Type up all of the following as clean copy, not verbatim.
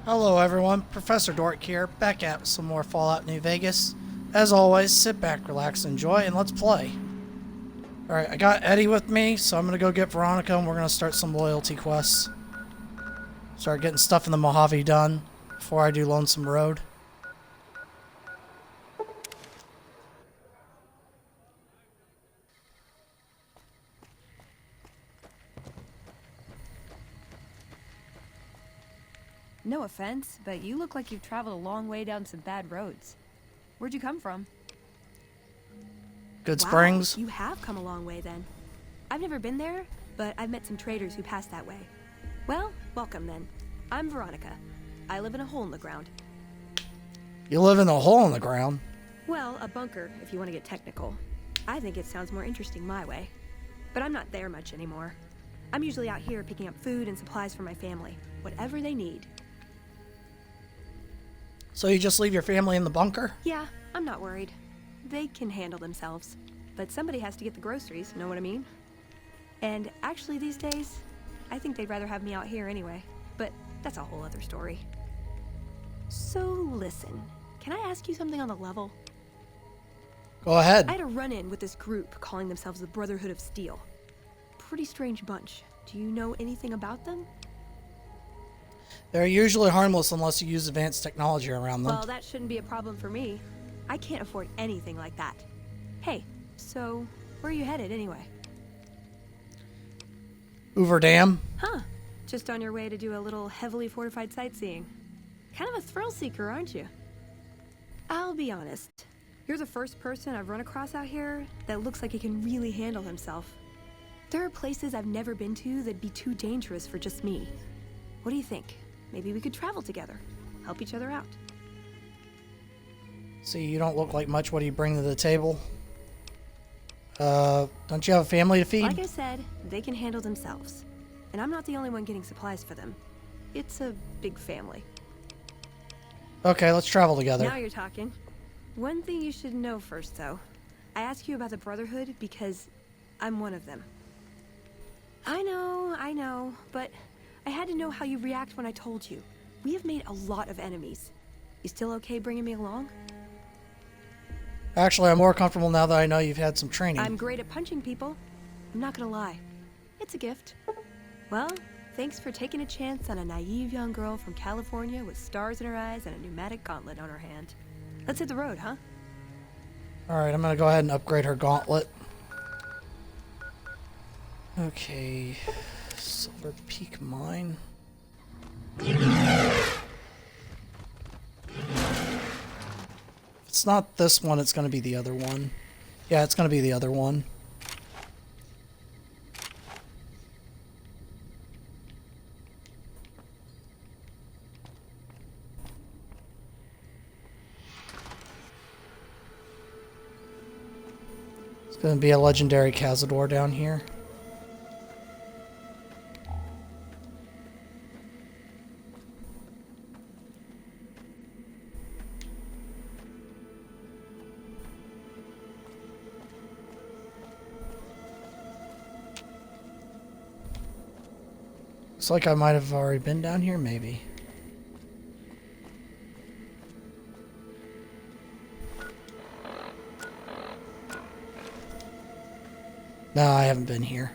Hello everyone, Professor Dork here, back at some more Fallout New Vegas. As always, sit back, relax, enjoy, and let's play. Alright, I got Eddie with me, so I'm gonna go get Veronica and we're gonna start some loyalty quests. Start getting stuff in the Mojave done before I do Lonesome Road. No offense, but you look like you've traveled a long way down some bad roads. Where'd you come from? Good Wow, Springs. you have come a long way then. I've never been there, but I've met some traders who pass that way. Well, welcome then. I'm Veronica. I live in a hole in the ground. You live in a hole in the ground. Well, a bunker, if you want to get technical. I think it sounds more interesting my way. But I'm not there much anymore. I'm usually out here picking up food and supplies for my family, whatever they need. So you just leave your family in the bunker? Yeah, I'm not worried. They can handle themselves. But somebody has to get the groceries, know what I mean? And actually these days, I think they'd rather have me out here anyway. But that's a whole other story. So listen, can I ask you something on the level? Go ahead. I had a run-in with this group calling themselves the Brotherhood of Steel. Pretty strange bunch. Do you know anything about them? They're usually harmless unless you use advanced technology around them. Well, that shouldn't be a problem for me. I can't afford anything like that. Hey, so where are you headed anyway? Hoover Dam. Huh. Just on your way to do a little heavily fortified sightseeing. Kind of a thrill seeker, aren't you? I'll be honest. You're the first person I've run across out here that looks like he can really handle himself. There are places I've never been to that'd be too dangerous for just me. What do you think? Maybe we could travel together. Help each other out. See, you don't look like much. What do you bring to the table? Don't you have a family to feed? Like I said, they can handle themselves. And I'm not the only one getting supplies for them. It's a big family. Okay, let's travel together. Now you're talking. One thing you should know first, though. I ask you about the Brotherhood because I'm one of them. I know, but I had to know how you react when I told you. We have made a lot of enemies. You still okay bringing me along? Actually, I'm more comfortable now that I know you've had some training. I'm great at punching people. I'm not gonna lie. It's a gift. Well, thanks for taking a chance on a naive young girl from California with stars in her eyes and a pneumatic gauntlet on her hand. Let's hit the road, huh? Alright, I'm gonna go ahead and upgrade her gauntlet. Okay. Silver Peak Mine. If it's not this one, it's gonna be the other one. Yeah, it's gonna be the other one. It's gonna be a legendary Cazador down here. Looks like I might have already been down here, maybe. No, I haven't been here.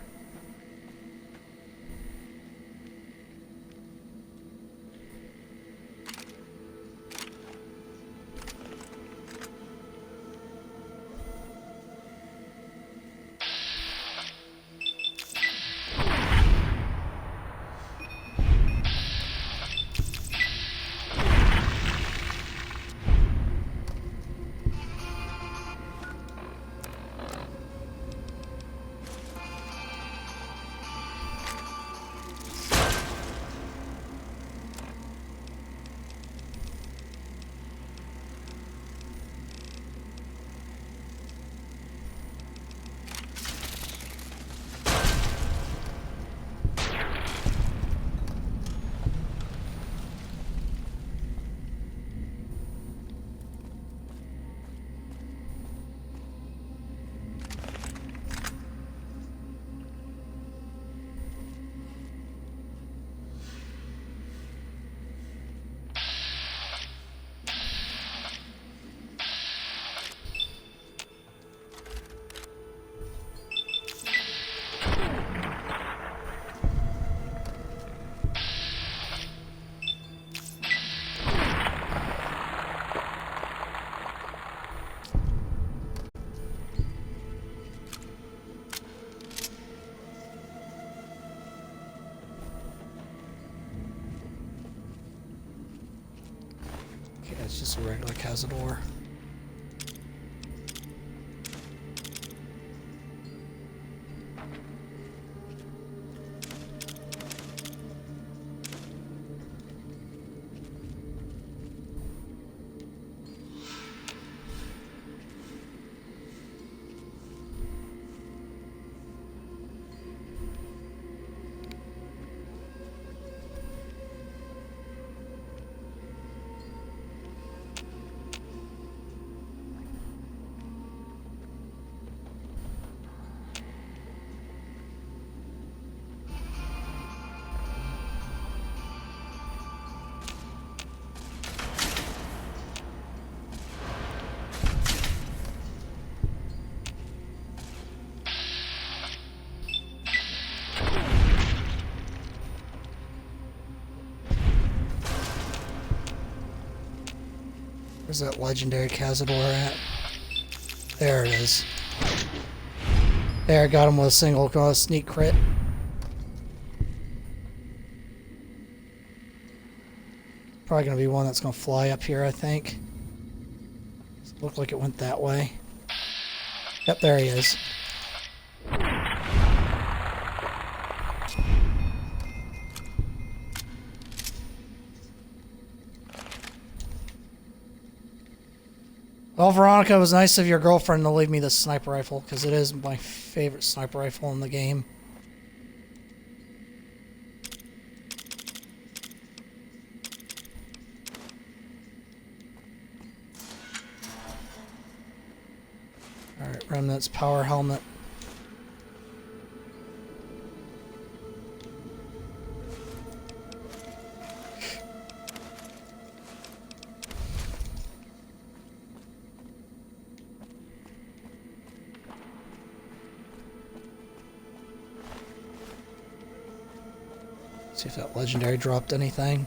it's just a regular Cazador. Where's that legendary Cazador at? There it is. There, I got him with a single sneak crit. Probably gonna be one that's gonna fly up here, I think. Looked like it went that way. Yep, there he is. Well, Veronica, it was nice of your girlfriend to leave me this sniper rifle, because it is my favorite sniper rifle in the game. Alright, Remnant's power helmet. See if that legendary dropped anything.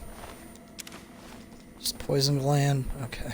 Just poison gland. Okay.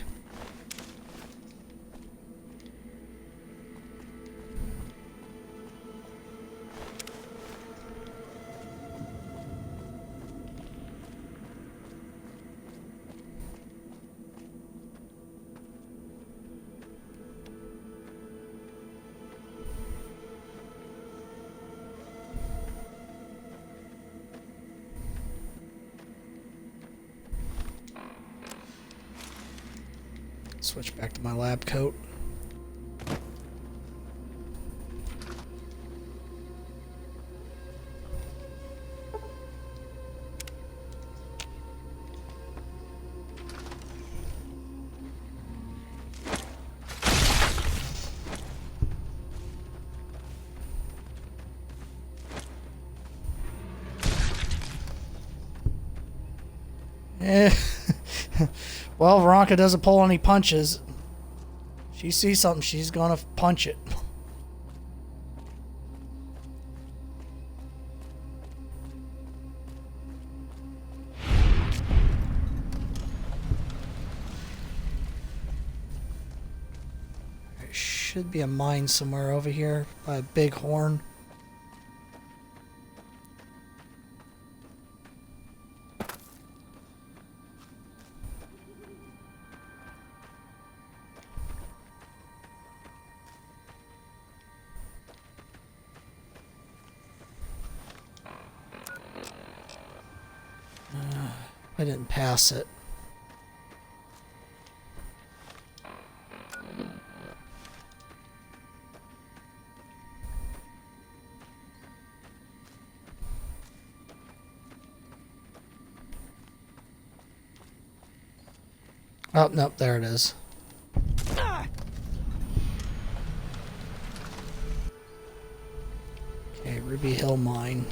Switch back to my lab coat. Eh. Well, Veronica doesn't pull any punches. She sees something, she's gonna punch it. There should be a mine somewhere over here by a big horn. I didn't pass it. Oh, nope, there it is. Okay, Ruby Hill Mine.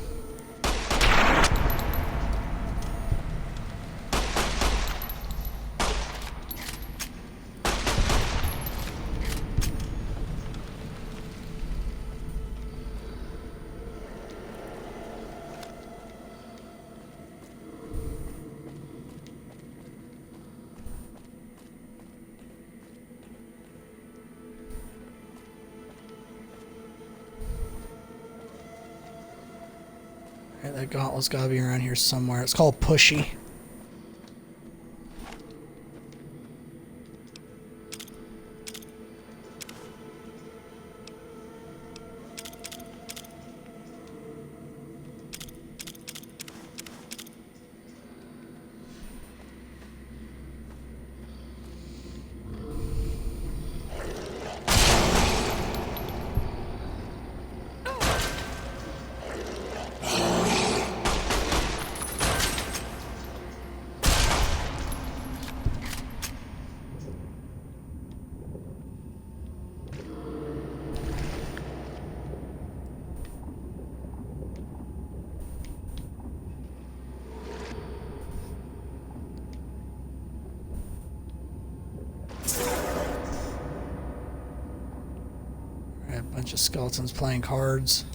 That gauntlet's gotta be around here somewhere. It's called Pushy. Bunch of skeletons playing cards.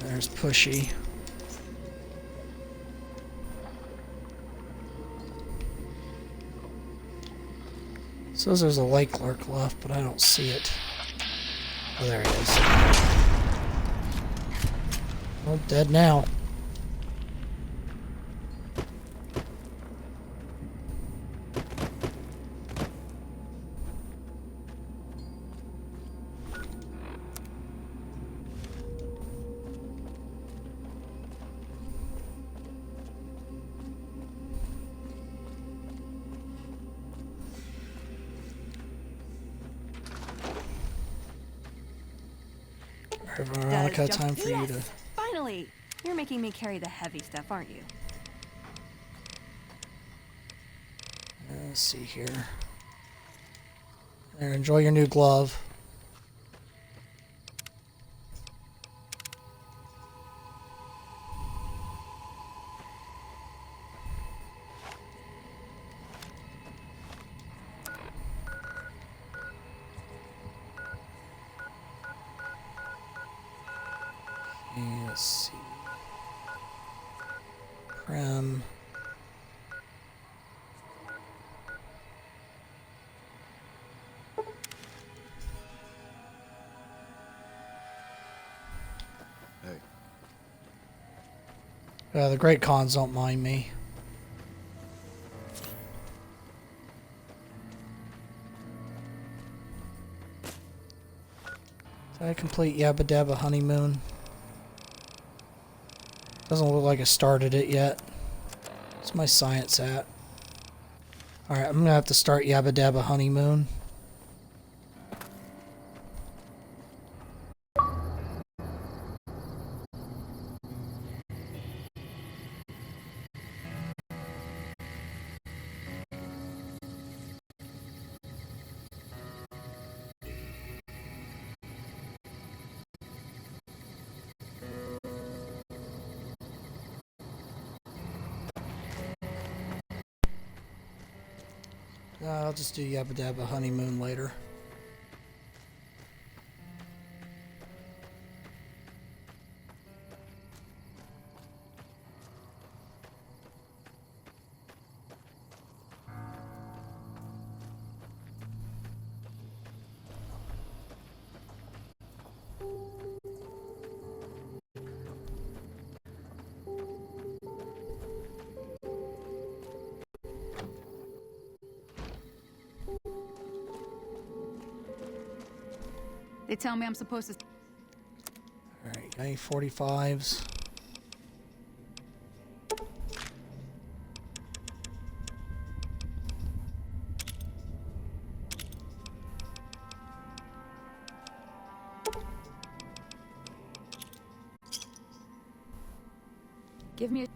There's Pushy. Says there's a lake lurk left, but I don't see it. Oh, there he is. Oh, dead now. Alright, Veronica, time for you to... Finally! You're making me carry the heavy stuff, aren't you? Let's see here. There, enjoy your new glove. Let's see. Prem. Hey. The Great Khans don't mind me. Did I complete Yabba Dabba Honeymoon? Doesn't look like I started it yet. What's my science at? Alright, I'm gonna have to start Yabba Dabba Honeymoon. I'll just do Yabba Dabba Honeymoon later. They tell me I'm supposed to... Alright, got any 45s? Give me a...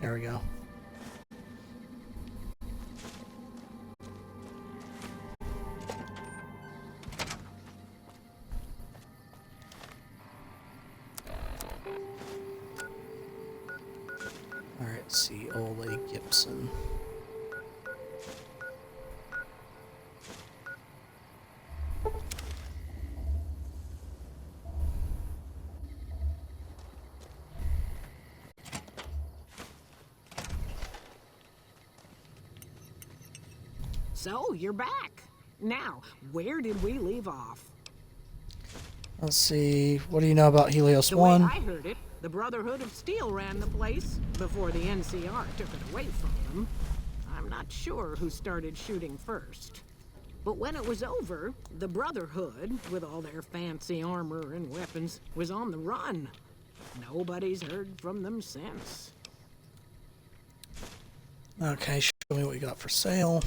There we go. Alright, let's see. Ole Gibson. So, you're back. Now, where did we leave off? Let's see. What do you know about Helios The 1? way I heard it, the Brotherhood of Steel ran the place before the NCR took it away from them. I'm not sure who started shooting first. But when it was over, the Brotherhood, with all their fancy armor and weapons, was on the run. Nobody's heard from them since. Okay, show me what you got for sale.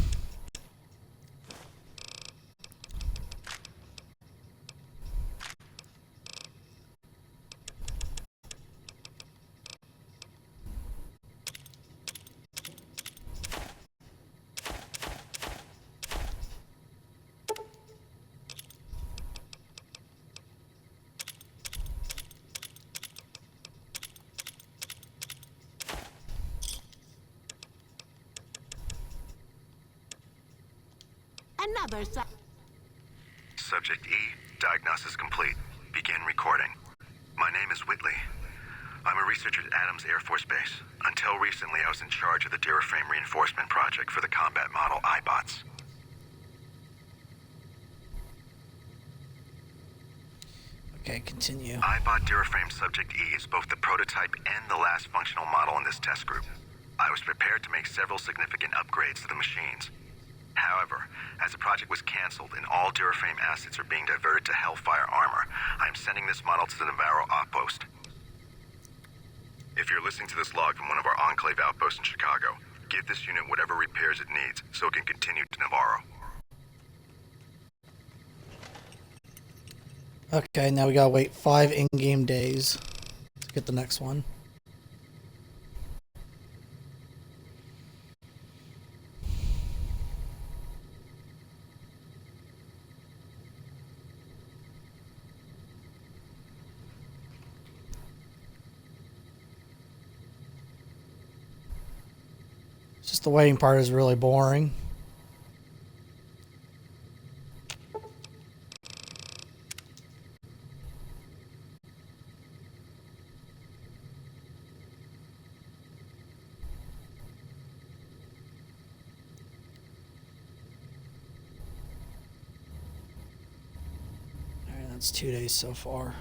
Another Subject E, diagnosis complete. Begin recording. My name is Whitley. I'm a researcher at Adams Air Force Base. Until recently, I was in charge of the Duraframe reinforcement project for the combat model iBots. Okay, continue. iBot Duraframe Subject E is both the prototype and the last functional model in this test group. I was prepared to make several significant upgrades to the machines. However, as the project was canceled and all Duraframe assets are being diverted to Hellfire armor, I am sending this model to the Navarro outpost. If you're listening to this log from one of our Enclave outposts in Chicago, give this unit whatever repairs it needs so it can continue to Navarro. Okay, now we gotta wait 5 in-game days to get the next one. Just the waiting part is really boring. Alright, that's 2 days so far.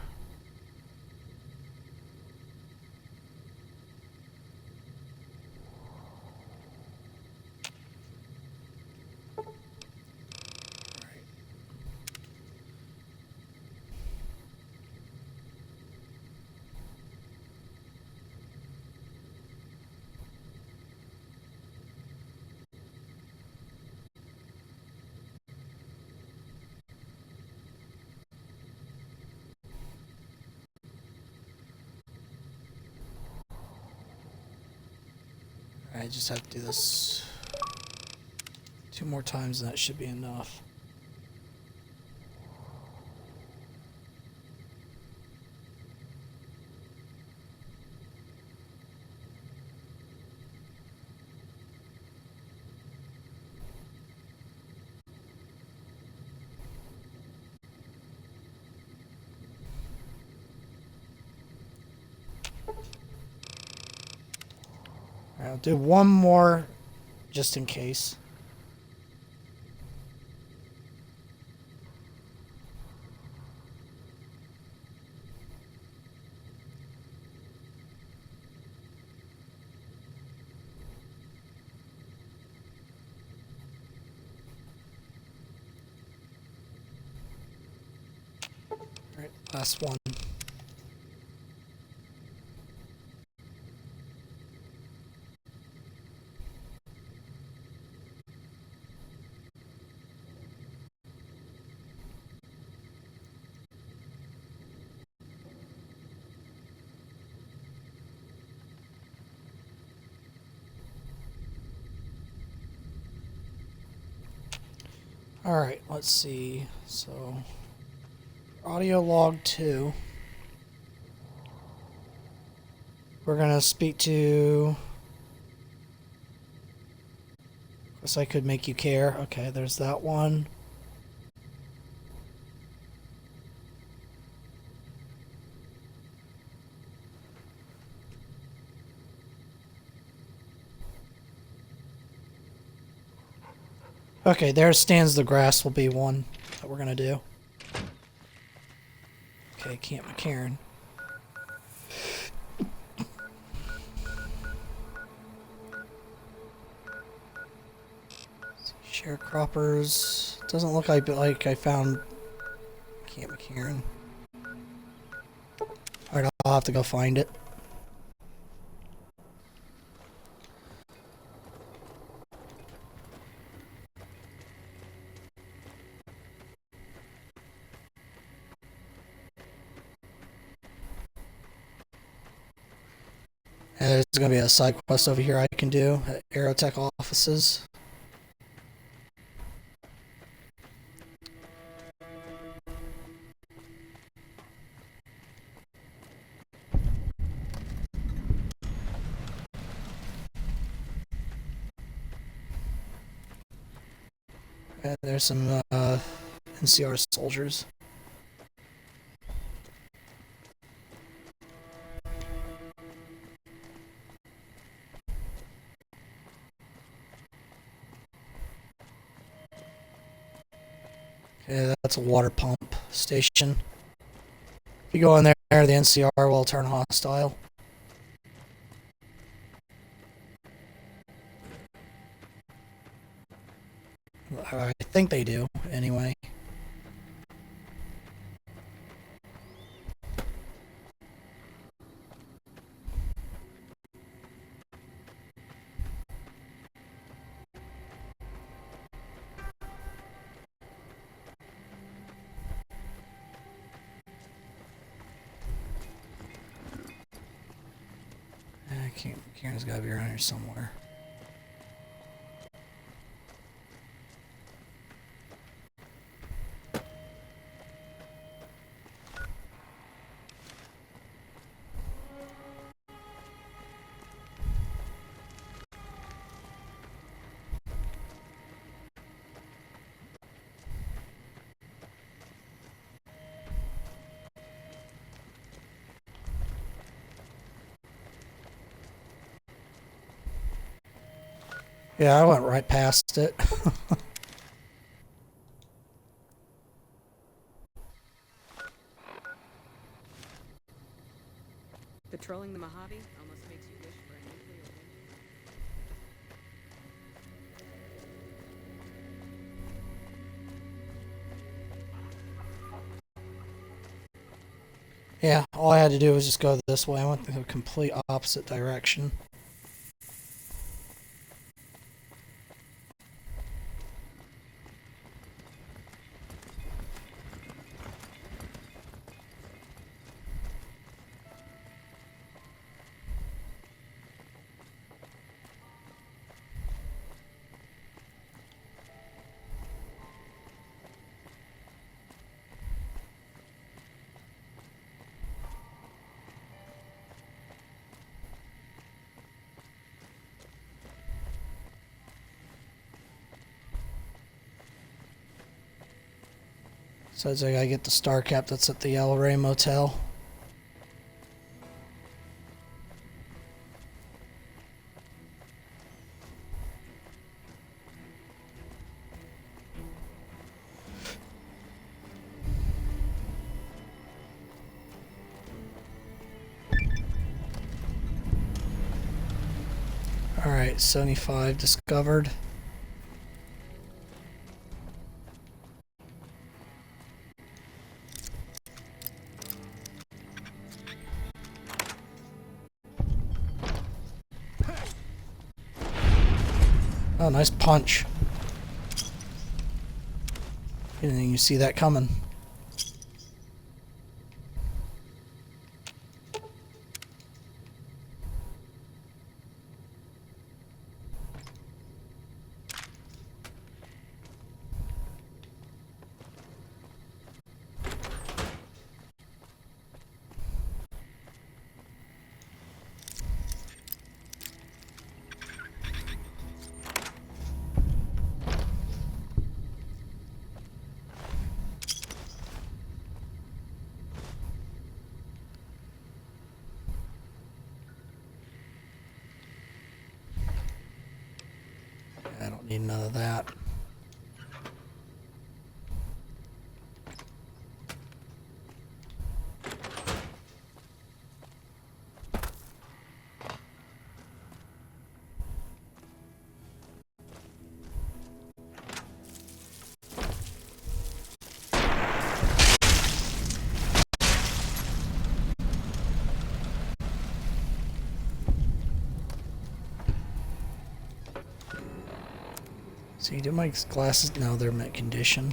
I just have to do this 2 more times and that should be enough. I'll do one more just in case. All right, last one. Alright, let's see. So, audio log 2. We're gonna speak to... Guess I could make you care. Okay, there's that one. Okay, there stands the grass will be one that we're gonna do. Okay, Camp McCarran. Sharecroppers. Doesn't look like I found Camp McCarran. Alright, I'll have to go find it. And there's going to be a side quest over here I can do at Aerotech offices. And there's some NCR soldiers. Okay, that's a water pump station. If you go in there, the NCR will turn hostile. I think they do, anyway. I can't. Karen's got to be around here somewhere. Yeah, I went right past it. Patrolling the Mojave almost makes you wish for a nuclear winter. Yeah, all I had to do was just go this way. I went the complete opposite direction. So I gotta get the Star Cap that's at the El Rey Motel. Alright, 75 discovered. Oh, nice punch. Didn't even see that coming. Need none of that. See, do my glasses? No, they're mint condition.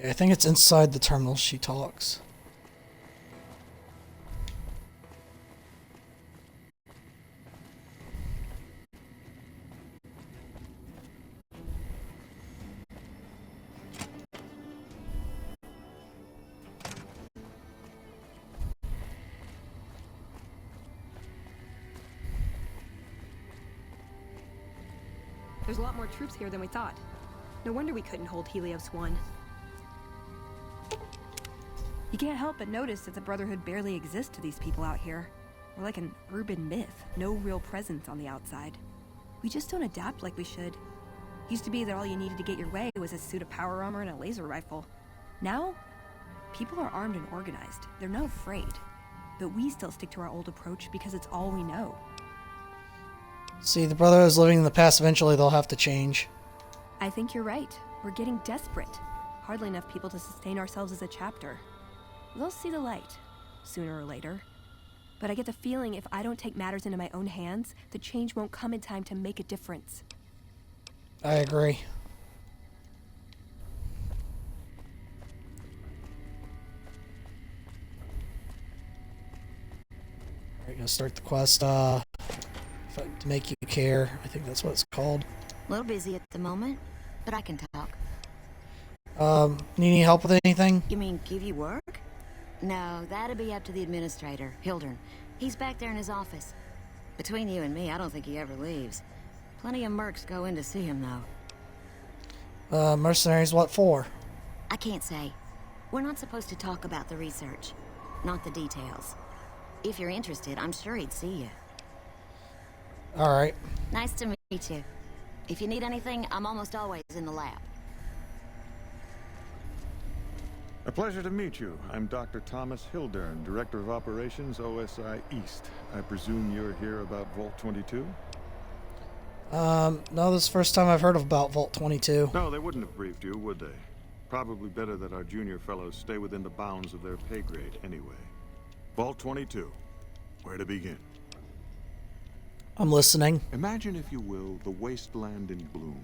I think it's inside the terminal she talks. There's a lot more troops here than we thought. No wonder we couldn't hold Helios 1. You can't help but notice that the Brotherhood barely exists to these people out here. We're like an urban myth, no real presence on the outside. We just don't adapt like we should. Used to be that all you needed to get your way was a suit of power armor and a laser rifle. Now, people are armed and organized. They're not afraid. But we still stick to our old approach because it's all we know. See, the Brotherhood is living in the past. Eventually, they'll have to change. I think you're right. We're getting desperate. Hardly enough people to sustain ourselves as a chapter. They'll see the light, sooner or later. But I get the feeling if I don't take matters into my own hands, the change won't come in time to make a difference. I agree. Alright, gonna start the quest, to make you care. I think that's what it's called. A little busy at the moment, but I can talk. Need any help with anything? You mean give you work? No, that'd be up to the administrator, Hildern. He's back there in his office. Between you and me, I don't think he ever leaves. Plenty of mercs go in to see him, though. Mercenaries, what for? I can't say. We're not supposed to talk about the research, not the details. If you're interested, I'm sure he'd see you. Alright. Nice to meet you. If you need anything, I'm almost always in the lab. A pleasure to meet you. I'm Dr. Thomas Hildern, Director of Operations, OSI East. I presume you're here about Vault 22? No, this is the first time I've heard about Vault 22. No, they wouldn't have briefed you, would they? Probably better that our junior fellows stay within the bounds of their pay grade anyway. Vault 22. Where to begin? I'm listening. Imagine, if you will, the wasteland in bloom.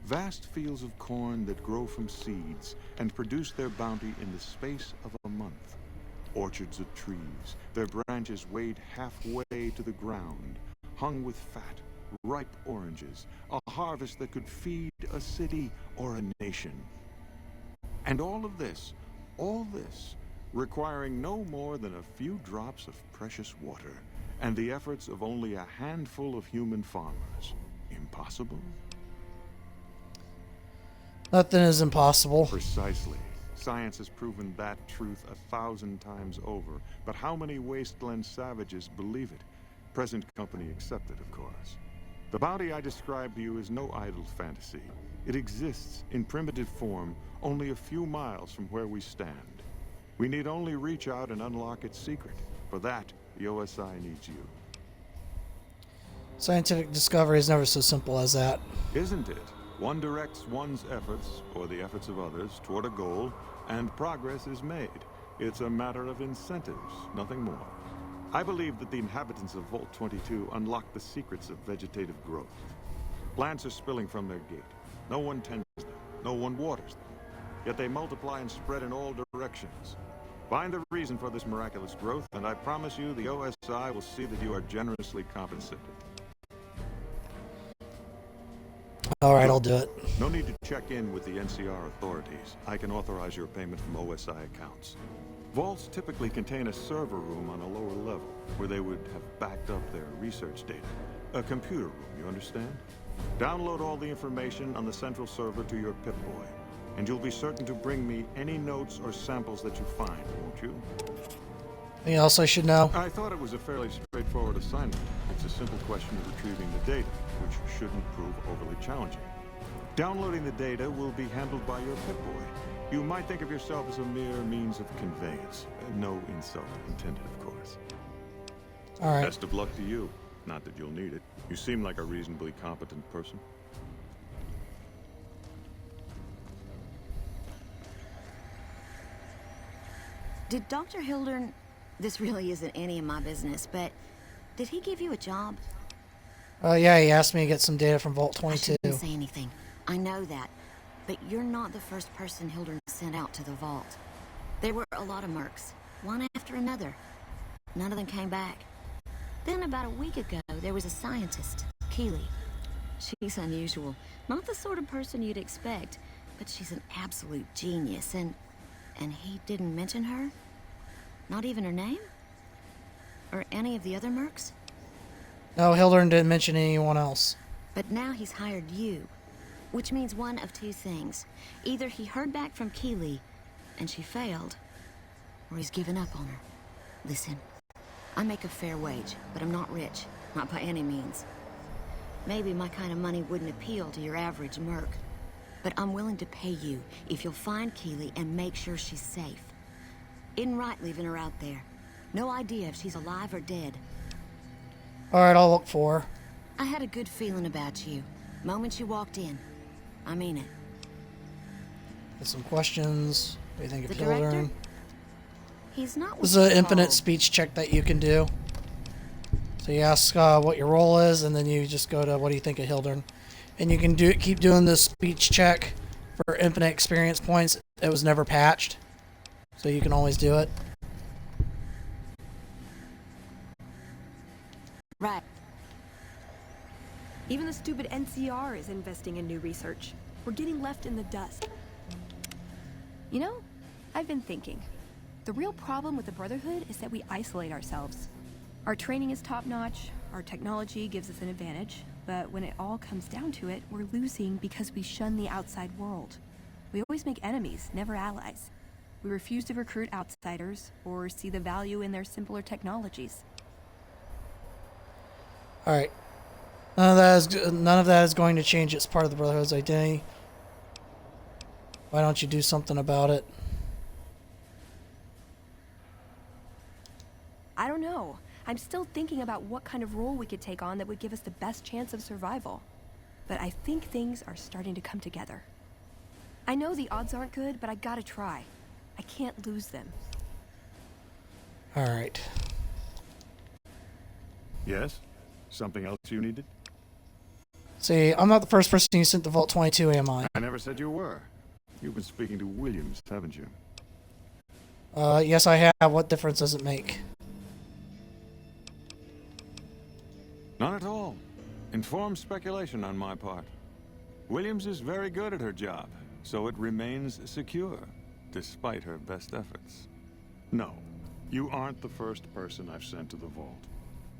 Vast fields of corn that grow from seeds and produce their bounty in the space of a month. Orchards of trees, their branches weighed halfway to the ground, hung with fat, ripe oranges, a harvest that could feed a city or a nation. And all this, requiring no more than a few drops of precious water, and the efforts of only a handful of human farmers. Impossible? Nothing is impossible. Precisely. Science has proven that truth 1,000 times over. But how many wasteland savages believe it? Present company accepted, of course. The bounty I described to you is no idle fantasy. It exists in primitive form only a few miles from where we stand. We need only reach out and unlock its secret. For that, the OSI needs you. Scientific discovery is never so simple as that. Isn't it? One directs one's efforts, or the efforts of others, toward a goal, and progress is made. It's a matter of incentives, nothing more. I believe that the inhabitants of Vault 22 unlock the secrets of vegetative growth. Plants are spilling from their gate. No one tends them. No one waters them. Yet they multiply and spread in all directions. Find the reason for this miraculous growth, and I promise you the OSI will see that you are generously compensated. Alright, I'll do it. No need to check in with the NCR authorities. I can authorize your payment from OSI accounts. Vaults typically contain a server room on a lower level, where they would have backed up their research data. A computer room, you understand? Download all the information on the central server to your Pip-Boy, and you'll be certain to bring me any notes or samples that you find, won't you? Anything else I should know? I thought it was a fairly straightforward assignment. It's a simple question of retrieving the data, which shouldn't prove overly challenging. Downloading the data will be handled by your Pip-Boy. You might think of yourself as a mere means of conveyance. No insult intended, of course. Alright. Best of luck to you. Not that you'll need it. You seem like a reasonably competent person. Did Dr. Hildern... This really isn't any of my business, but... Did he give you a job? Yeah, he asked me to get some data from Vault I 22. shouldn't say anything. I know that. But you're not the first person Hildern sent out to the vault. There were a lot of mercs, one after another. None of them came back. Then about a week ago, there was a scientist, Keeley. She's unusual. Not the sort of person you'd expect, but she's an absolute genius, and he didn't mention her? Not even her name? Or any of the other mercs? No, Hildern didn't mention anyone else. But now he's hired you. Which means one of two things. Either he heard back from Keeley, and she failed, or he's given up on her. Listen, I make a fair wage, but I'm not rich. Not by any means. Maybe my kind of money wouldn't appeal to your average merc. But I'm willing to pay you if you'll find Keeley and make sure she's safe. Isn't right leaving her out there. No idea if she's alive or dead. Alright, I'll look for her. I had a good feeling about you. Moment you walked in. I mean it. Get some questions. What do you think of The director? Hildern? He's not This is what an you infinite call- speech check that you can do. So you ask what your role is, and then you just go to what do you think of Hildern. And you can keep doing this speech check for infinite experience points. It was never patched, so you can always do it. Right. Even the stupid NCR is investing in new research. We're getting left in the dust. You know, I've been thinking. The real problem with the Brotherhood is that we isolate ourselves. Our training is top-notch, our technology gives us an advantage, but when it all comes down to it, we're losing because we shun the outside world. We always make enemies, never allies. We refuse to recruit outsiders or see the value in their simpler technologies. Alright. None of that is going to change. It's part of the Brotherhood's identity. Why don't you do something about it? I don't know. I'm still thinking about what kind of role we could take on that would give us the best chance of survival. But I think things are starting to come together. I know the odds aren't good, but I gotta try. I can't lose them. Alright. Yes? Something else you needed? See, I'm not the first person you sent to Vault 22, am I? I never said you were. You've been speaking to Williams, haven't you? Yes I have. What difference does it make? Not at all. Informed speculation on my part. Williams is very good at her job, so it remains secure, despite her best efforts. No, you aren't the first person I've sent to the vault.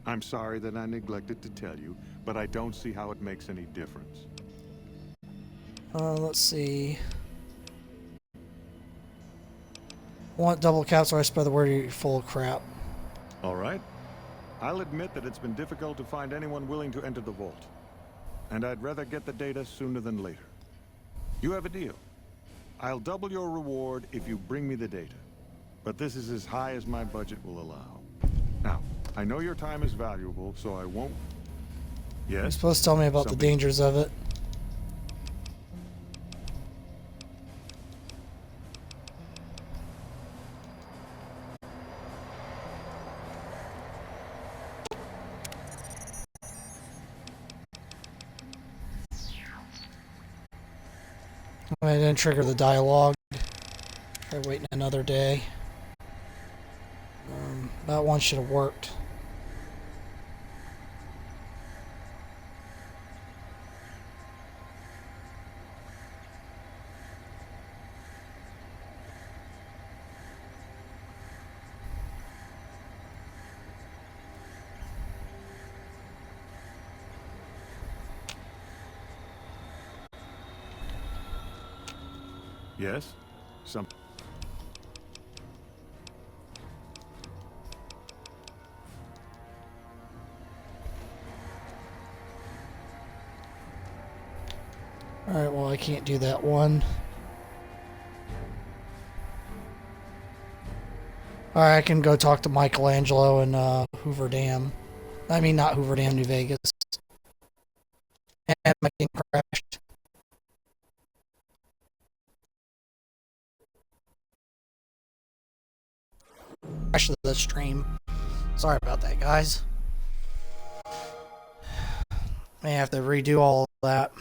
I'm sorry that I neglected to tell you, but I don't see how it makes any difference. Let's see. Want double caps or I spread the word you're full of crap. All right. I'll admit that it's been difficult to find anyone willing to enter the vault. And I'd rather get the data sooner than later. You have a deal. I'll double your reward if you bring me the data. But this is as high as my budget will allow. Now, I know your time is valuable, so I won't... Yes? You're supposed to tell me about the Something- dangers of it. I didn't trigger the dialogue. Try waiting another day. That one should have worked. Yes? Some... Alright, well, I can't do that one. Alright, I can go talk to Michelangelo in Hoover Dam. I mean, not Hoover Dam, New Vegas. And my game crashed. Crashed the stream. Sorry about that, guys. May have to redo all of that.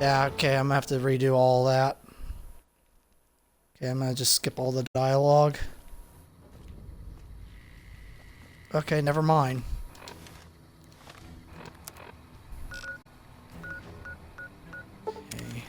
Yeah, okay, I'm gonna have to redo all that. Okay, I'm gonna just skip all the dialogue. Okay, never mind. Okay.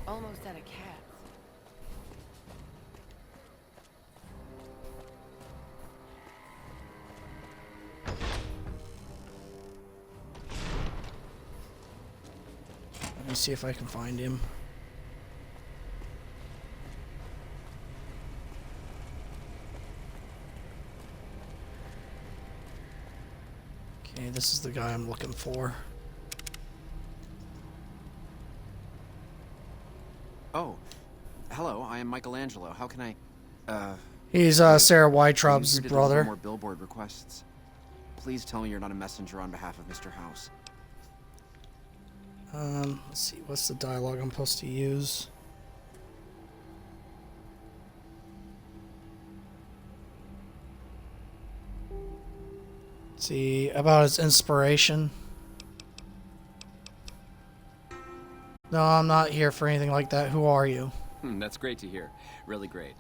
Almost out of cats. Let me see if I can find him. Okay, this is the guy I'm looking for. Oh, hello. I am Michelangelo. How can I? He's Sarah I'm Weitraub's here to deliver brother. more billboard requests. Please tell me you're not a messenger on behalf of Mr. House. Let's see, what's the dialogue I'm supposed to use? Let's see, about his inspiration. No, I'm not here for anything like that. Who are you? That's great to hear. Really great.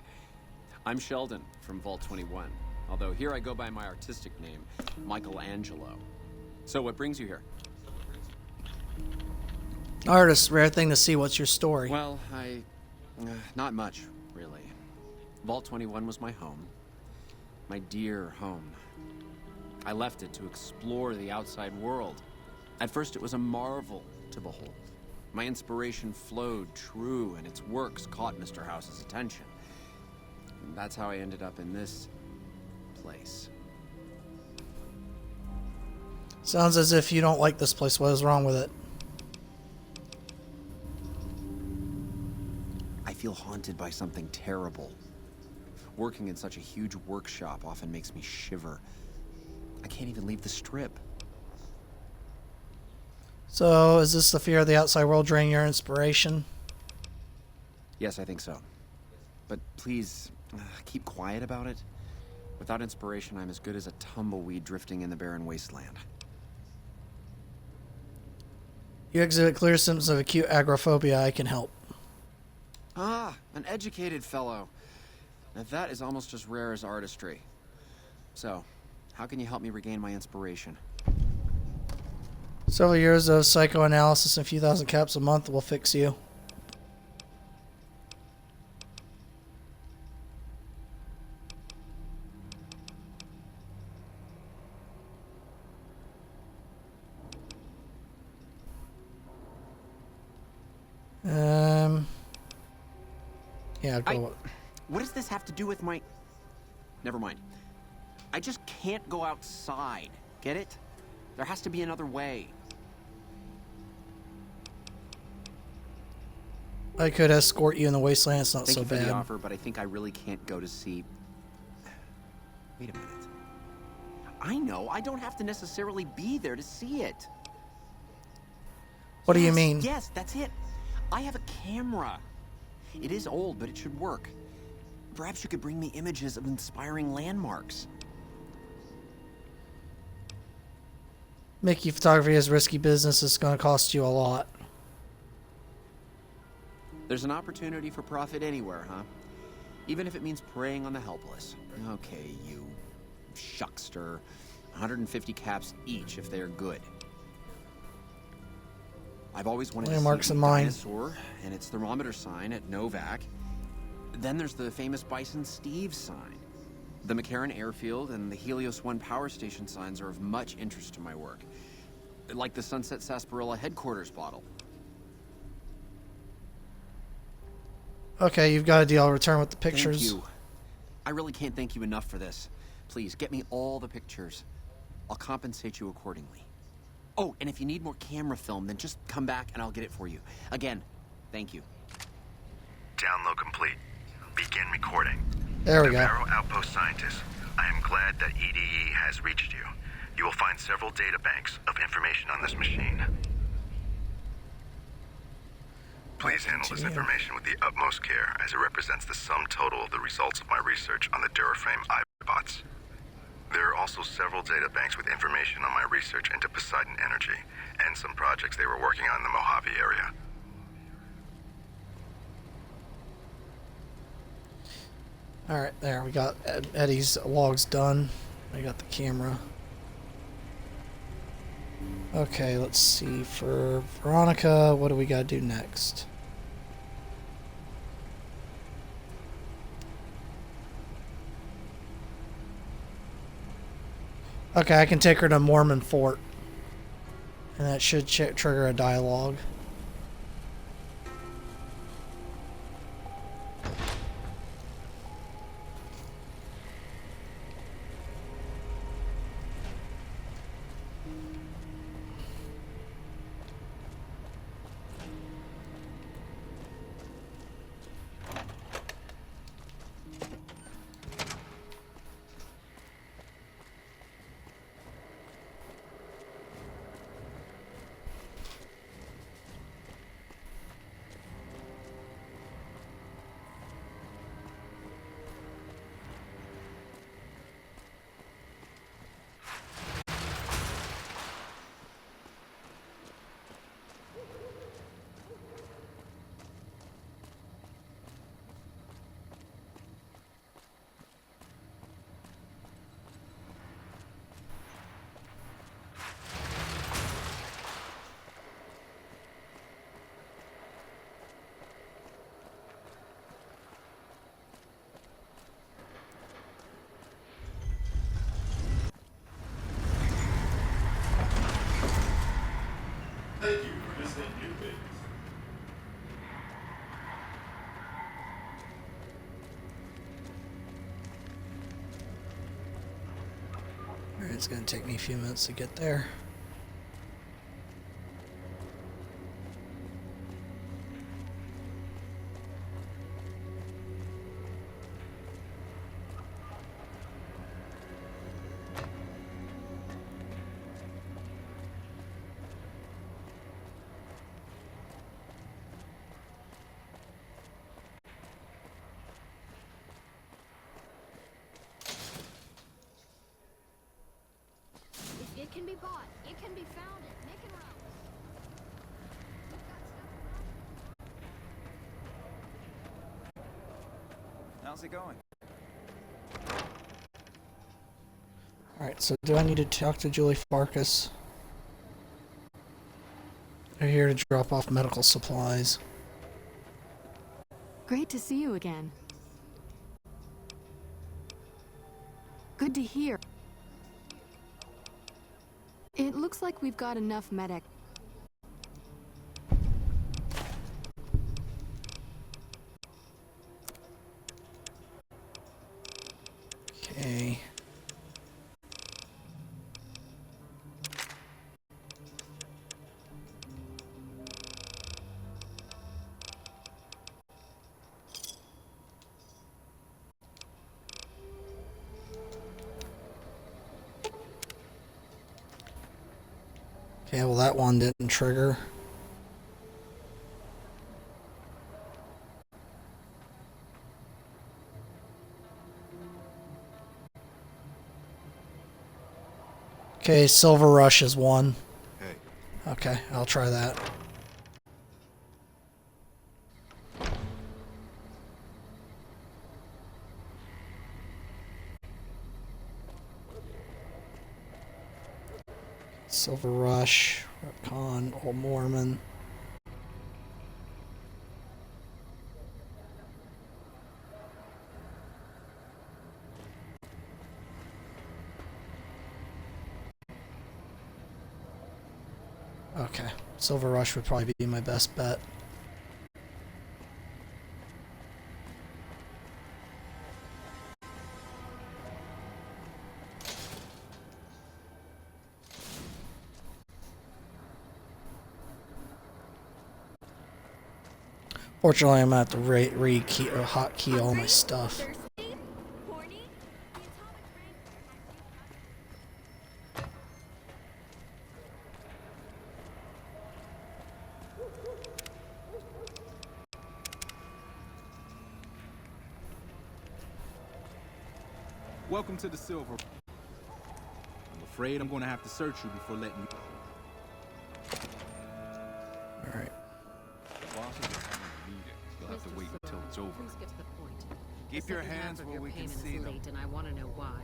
I'm Sheldon from Vault 21. Although here I go by my artistic name, Michelangelo. So what brings you here? Artist, rare thing to see. What's your story? Well, not much, really. Vault 21 was my home. My dear home. I left it to explore the outside world. At first it was a marvel to behold. My inspiration flowed true, and its works caught Mr. House's attention. And that's how I ended up in this place. Sounds as if you don't like this place. What is wrong with it? I feel haunted by something terrible. Working in such a huge workshop often makes me shiver. I can't even leave the strip. So, is this the fear of the outside world draining your inspiration? Yes, I think so. But please, keep quiet about it. Without inspiration, I'm as good as a tumbleweed drifting in the barren wasteland. You exhibit clear symptoms of acute agoraphobia. I can help. Ah, an educated fellow. Now that is almost as rare as artistry. So, how can you help me regain my inspiration? Several years of psychoanalysis and a few thousand caps a month will fix you. Yeah, go. What does this have to do with my... Never mind. I just can't go outside. Get it? There has to be another way. I could escort you in the wasteland. It's not Thank so you for bad. the offer, but I think I really can't go to see... Wait a minute. I know. I don't have to necessarily be there to see it. What do you mean? Yes, that's it. I have a camera. It is old, but it should work. Perhaps you could bring me images of inspiring landmarks. Mickey, photography is risky business. It's going to cost you a lot. There's an opportunity for profit anywhere, huh? Even if it means preying on the helpless. Okay, you shuckster. 150 caps each if they are good. I've always wanted Landmarks to see in the mine. dinosaur and its thermometer sign at Novak. Then there's the famous Bison Steve sign. The McCarran Airfield and the Helios 1 power station signs are of much interest to my work. Like the Sunset Sarsaparilla headquarters bottle. Okay, you've got a deal. I'll return with the pictures. Thank you. I really can't thank you enough for this. Please, get me all the pictures. I'll compensate you accordingly. Oh, and if you need more camera film, then just come back and I'll get it for you. Again, thank you. Download complete. Begin recording. There we go. Navarro Outpost Scientist, I am glad that EDE has reached you. You will find several data banks of information on this machine. Please handle this information with the utmost care, as it represents the sum total of the results of my research on the Duraframe iBots. There are also several data banks with information on my research into Poseidon Energy, and some projects they were working on in the Mojave area. Alright, there. We got Eddie's logs done. I got the camera. Okay, let's see. For Veronica, what do we got to do next? Okay, I can take her to Mormon Fort. And that should trigger a dialogue. Thank you for visiting New Vegas. Alright, it's going to take me a few minutes to get there. can be bought. It can be found at Nick and Ralph's. How's it going? Alright, so do I need to talk to Julie Farkas? They're here to drop off medical supplies. Great to see you again. Good to hear. It looks like we've got enough medic. Okay. Okay, well that one didn't trigger. Okay, Silver Rush is one. Hey, Okay, I'll try that. Silver Rush, Repcon, Old Mormon. Okay, Silver Rush would probably be my best bet. Fortunately, I'm gonna have to re-key or hotkey all my stuff. Welcome to the Silver. I'm afraid I'm going to have to search you before letting you. All right. The bosses are having a meeting. You'll have to wait until it's over. Please get to the point. Keep The your second half hands of where your we can payment see is them. late, and I want to know why.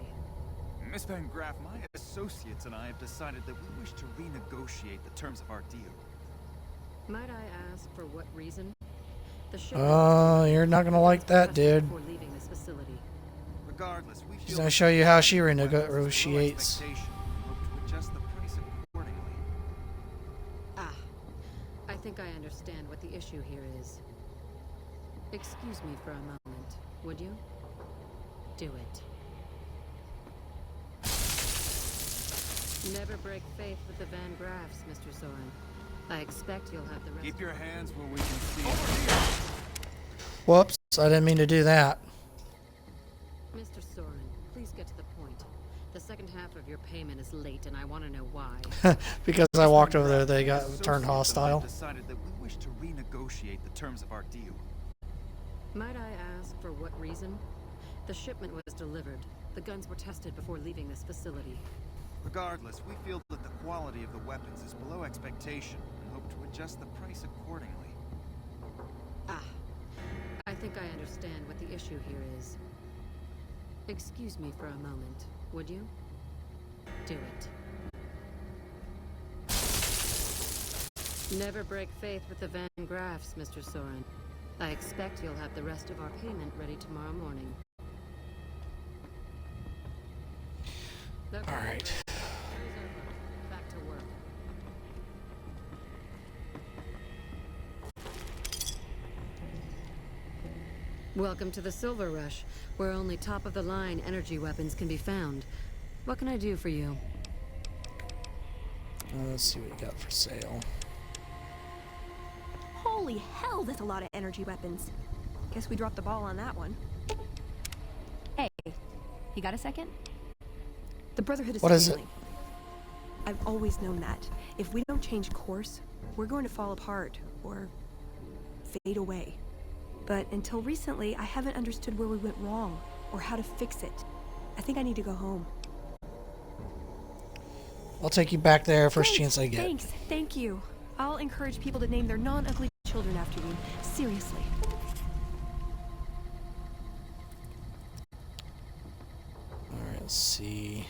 Miss Van Graff, my associates and I have decided that we wish to renegotiate the terms of our deal. Might I ask for what reason? The ship You're not gonna like that, dude. before leaving this facility. Regardless, we She's feel gonna show you how she weapons is below renegotiates. expectation and hope to adjust the price accordingly. Ah, I think I understand what the issue here is. Excuse me for a moment, would you? Do it. Never break faith with the Van Graffs, Mr. Soren. I expect you'll have the rest. Keep your hands where we can see them. Whoops, I didn't mean to do that. Mr. Soren, please get to the point. The second half of your payment is late, and I want to know why. Because I walked over there, they got turned Associates and I hostile. have decided that we wish to renegotiate the terms of our deal. Might I ask for what reason? The shipment was delivered. The guns were tested before leaving this facility. Regardless, we feel that the quality of the weapons is below expectation and hope to adjust the price accordingly. Ah, I think I understand what the issue here is. Excuse me for a moment, would you? Do it. Never break faith with the Van Graffs, Mr. Soren. I expect you'll have the rest of our payment ready tomorrow morning. All right. Back to work. Welcome to the Silver Rush, where only top-of-the-line energy weapons can be found. What can I do for you? Let's see what you got for sale. Holy hell, that's a lot of energy weapons. Guess we dropped the ball on that one. Hey, you got a second? The Brotherhood is What is it? failing. I've always known that. If we don't change course, we're going to fall apart, or fade away. But until recently, I haven't understood where we went wrong, or how to fix it. I think I need to go home. I'll take you back there first chance I get. Thanks. Thank you. I'll encourage people to name their non-ugly children after you. Seriously. Alright, let's see.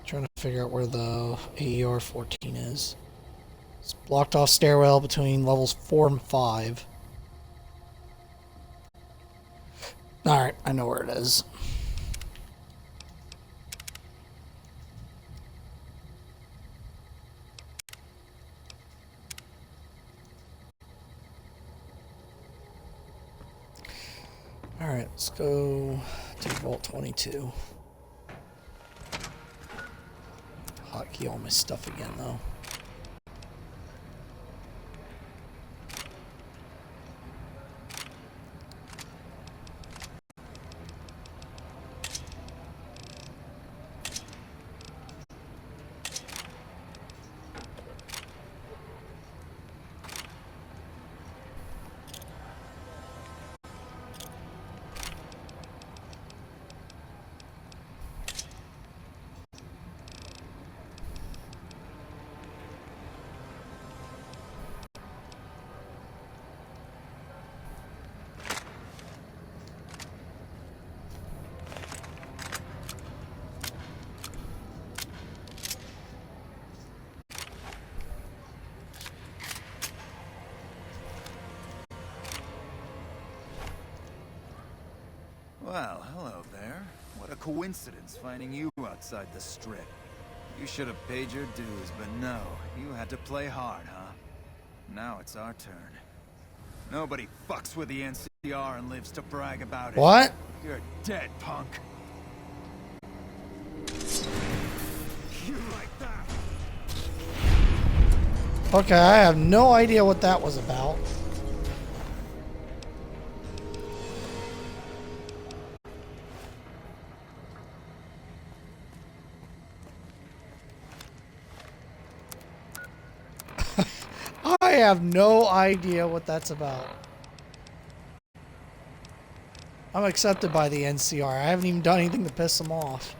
Trying to figure out where the AER-14 is. It's blocked off stairwell between levels 4 and 5. Alright, I know where it is. Alright, let's go to Vault 22. Hotkey all my stuff again, though. Well, hello there. What a coincidence finding you outside the strip. You should have paid your dues, but no. You had to play hard, huh? Now it's our turn. Nobody fucks with the NCR and lives to brag about it. What? You're dead, punk. You like that? Okay, I have no idea what that was about. I have no idea what that's about. I'm accepted by the NCR. I haven't even done anything to piss them off.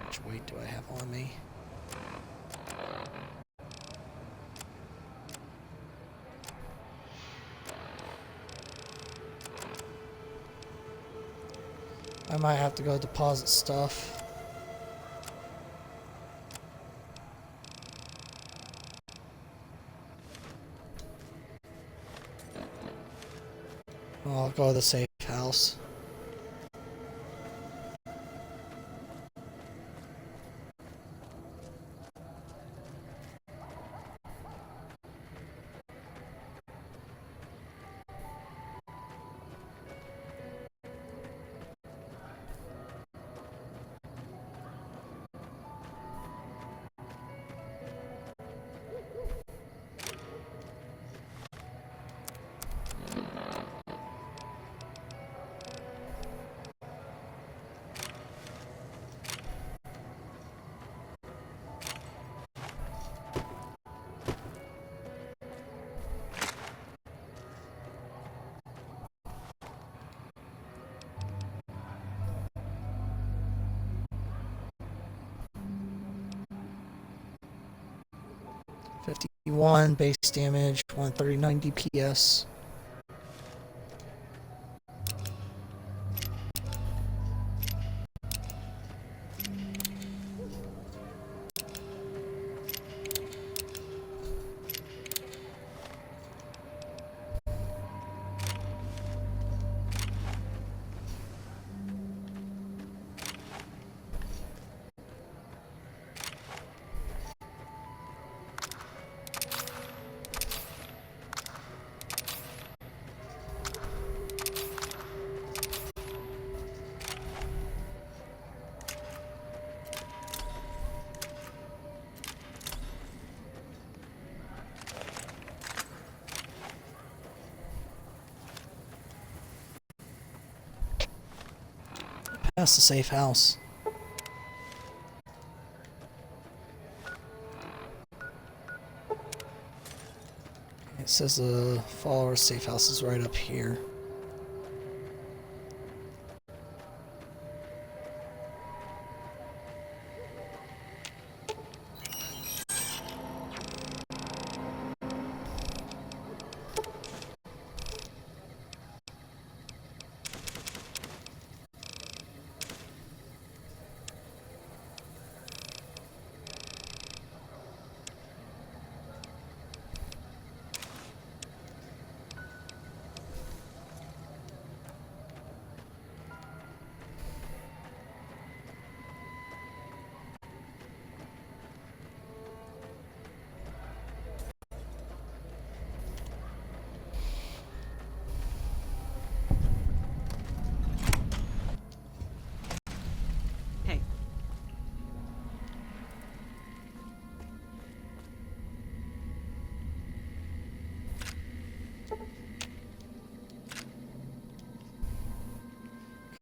Which weight do I have on me? I might have to go deposit stuff. I'll go to the safe house. One base damage, 139 DPS. That's a safe house. It says the follower safe house is right up here. Hey,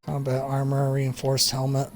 Combat armor, reinforced helmet.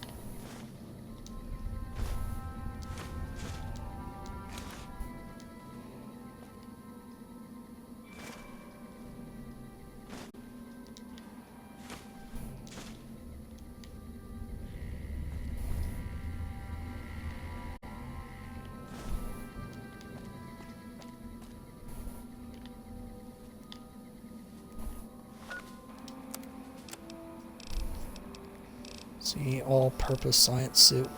See, all-purpose science suit.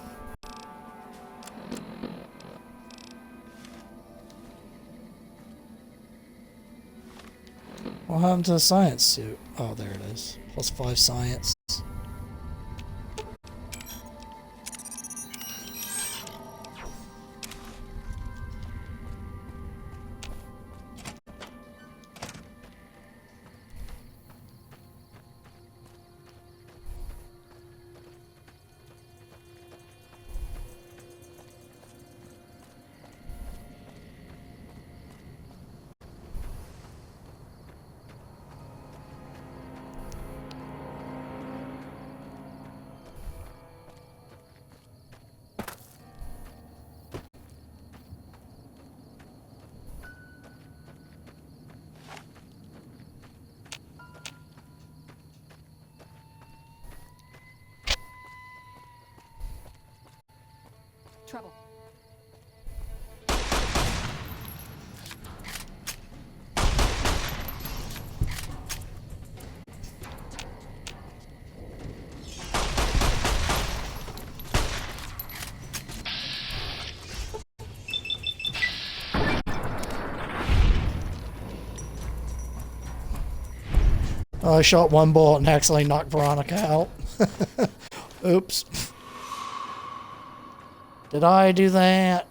What happened to the science suit? Oh, there it is. +5 science. Trouble. I shot one bullet and accidentally knocked Veronica out. Oops. Did I do that?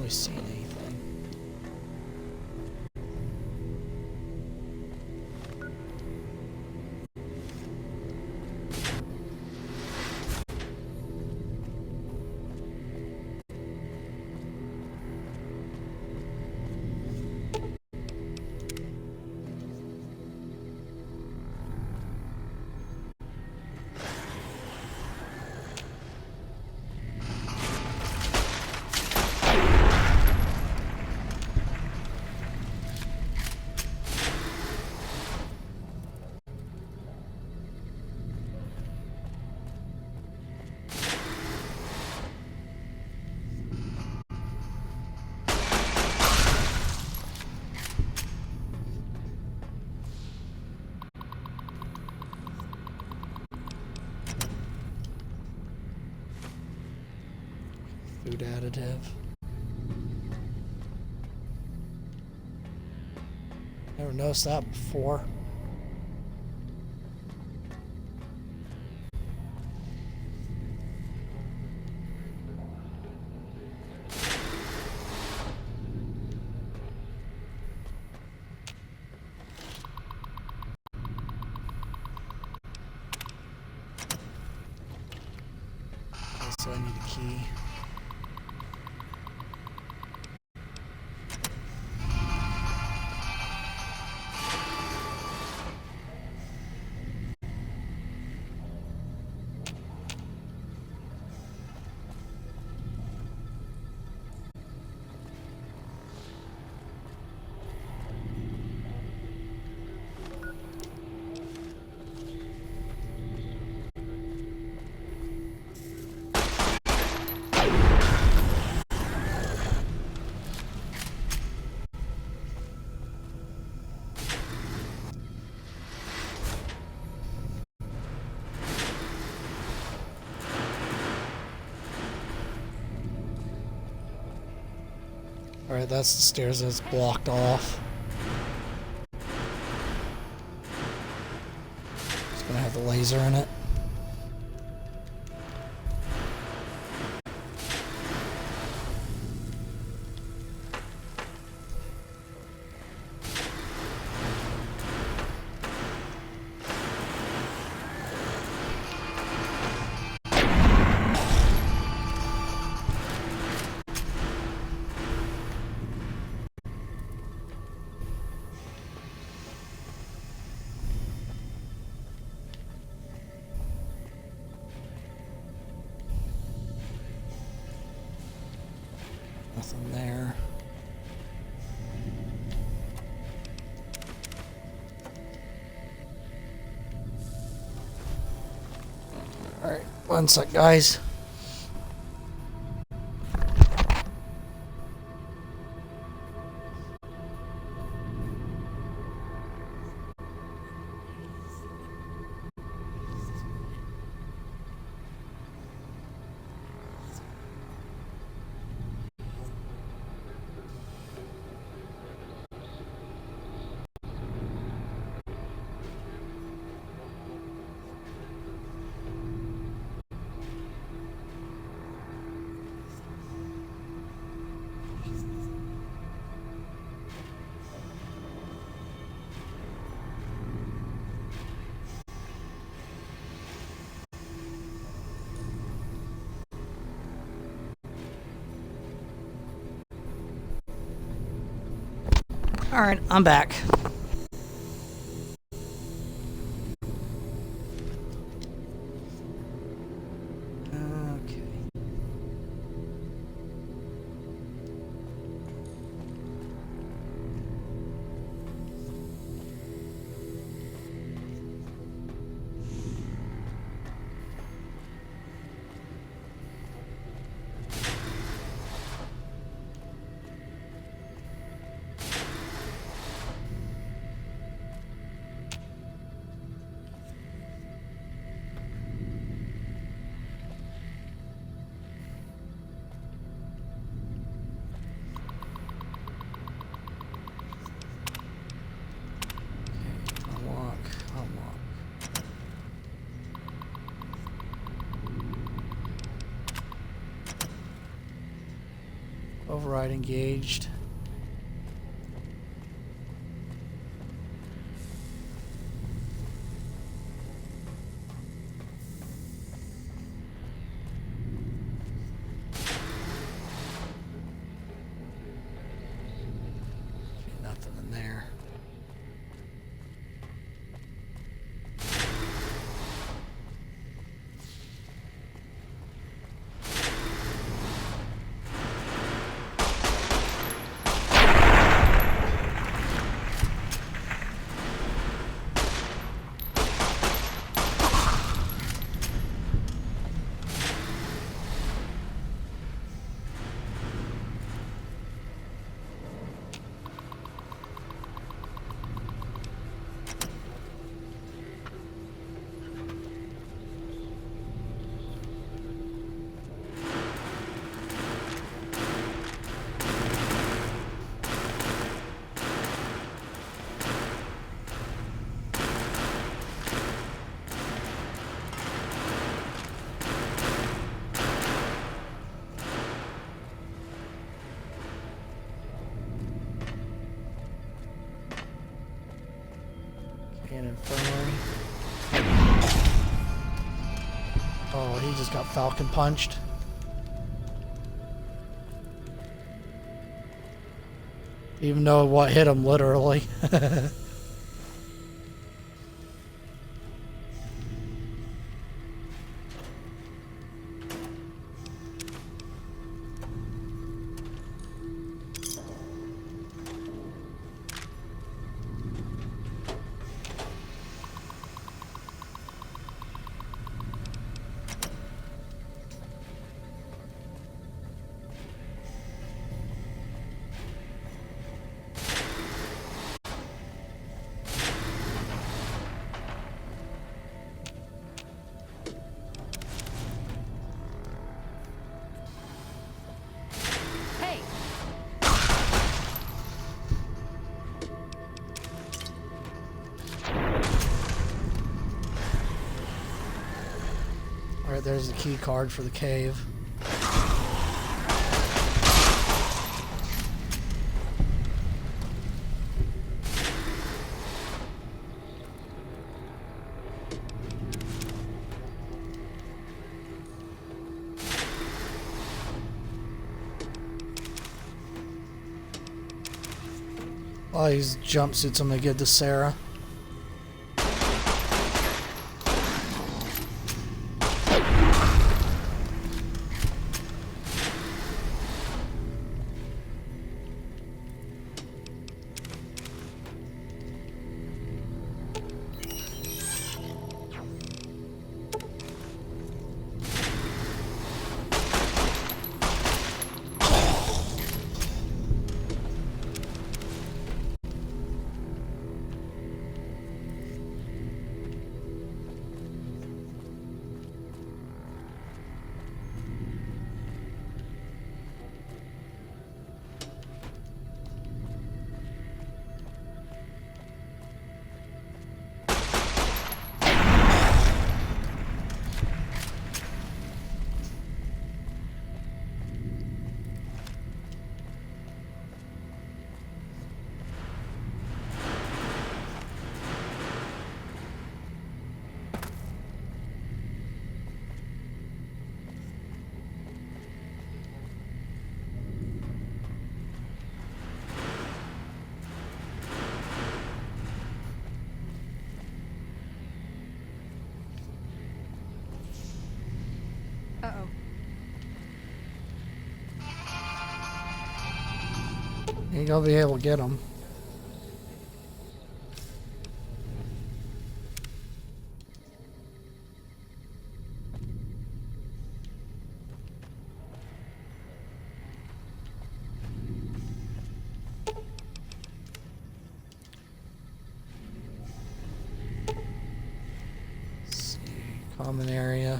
really seeing anything. Food additive. Never noticed that before. Okay, so I need a key. Alright, that's the stairs that's blocked off. It's gonna have the laser in it. Nothing there. Alright, one sec, guys. Alright, I'm back. Okay. Override engaged. Nothing in there. An infirmary. Oh, he just got falcon punched. Even though what hit him literally. Alright, there's the key card for the cave. Oh, these jumpsuits I'm gonna give to Sarah. Uh-oh. You ain't gonna be able to get them. Common area.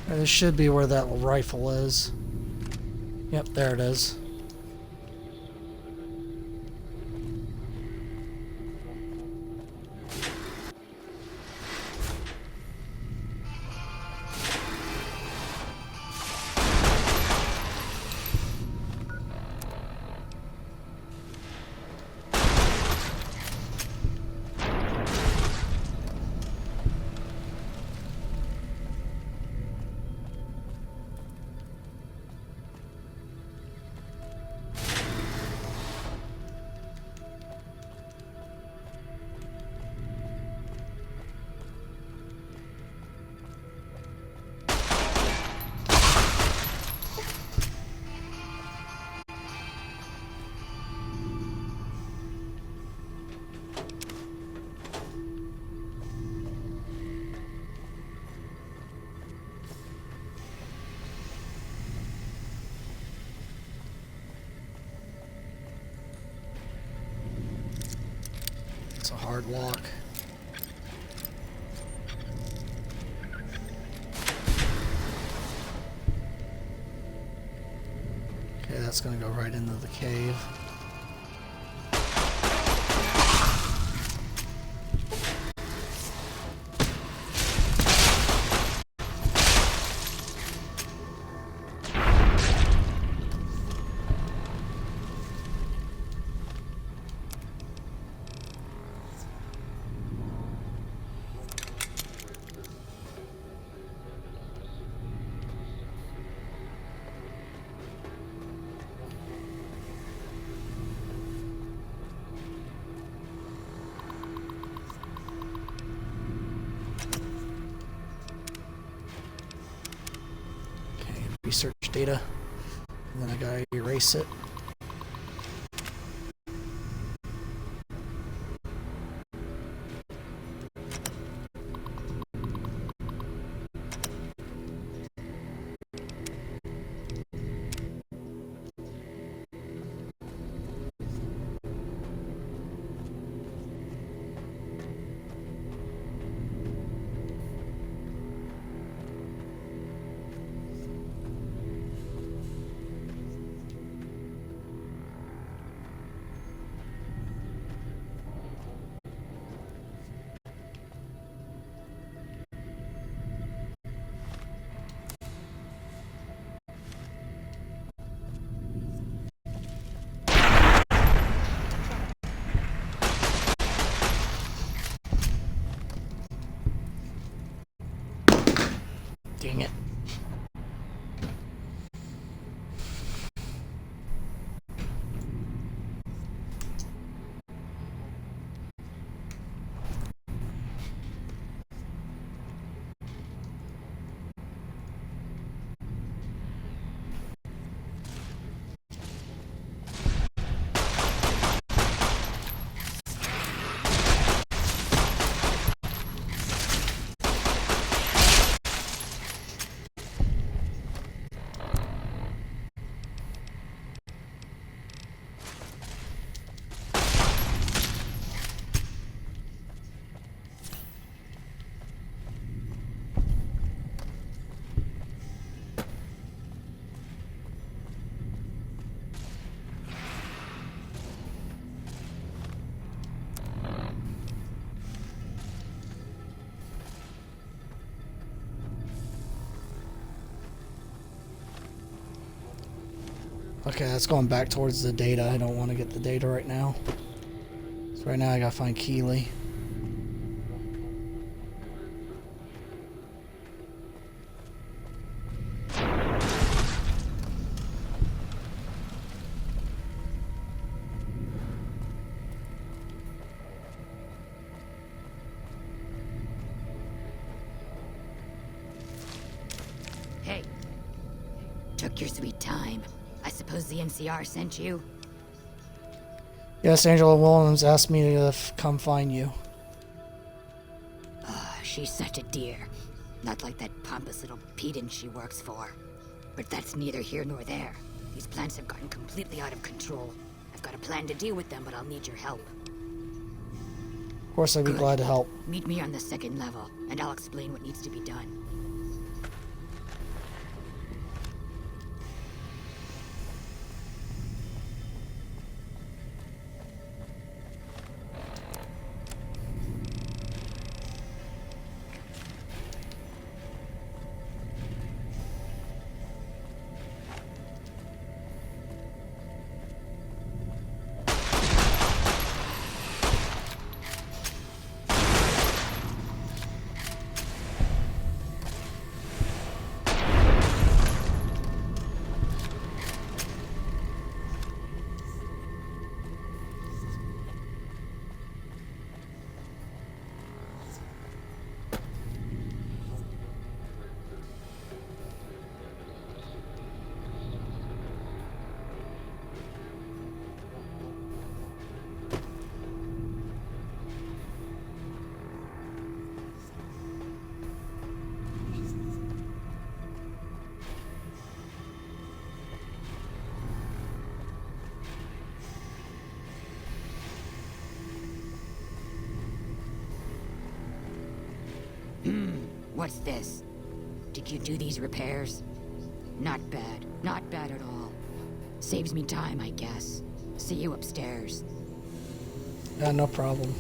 This should be where that rifle is. Yep, there it is. It's a hard lock. Okay, that's gonna go right into the cave. Research data, and then I gotta erase it. Dang it. Okay, that's going back towards the data. I don't want to get the data right now. So right now I gotta find Keeley. Hey. Took your sweet time. I suppose the NCR sent you? Yes, Angela Williams asked me to come find you. She's such a dear. Not like that pompous little pedant she works for. But that's neither here nor there. These plants have gotten completely out of control. I've got a plan to deal with them, but I'll need your help. Of course, I'd be glad to help. Meet me on the second level, and I'll explain what needs to be done. What's this? Did you do these repairs? Not bad. Not bad at all. Saves me time, I guess. See you upstairs. Yeah, no problem.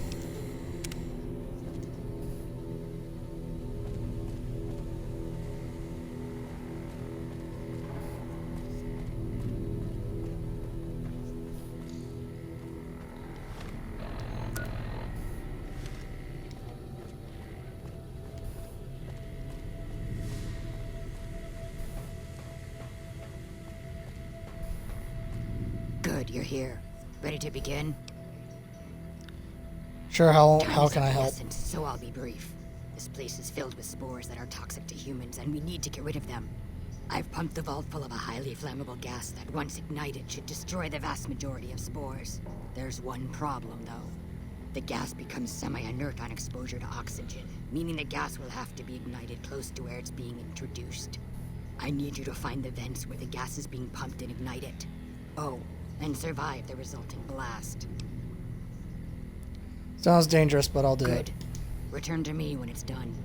Good, you're here. Ready to begin? Sure, how Time is can of I the help? essence, so I'll be brief. This place is filled with spores that are toxic to humans, and we need to get rid of them. I've pumped the vault full of a highly flammable gas that, once ignited, should destroy the vast majority of spores. There's one problem, though. The gas becomes semi-inert on exposure to oxygen, meaning the gas will have to be ignited close to where it's being introduced. I need you to find the vents where the gas is being pumped and ignite it. Oh, and survive the resulting blast. Sounds dangerous, but I'll do it. Good. Return to me when it's done.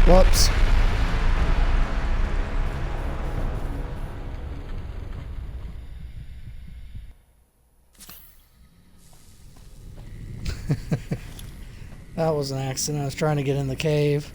Whoops. That was an accident. I was trying to get in the cave.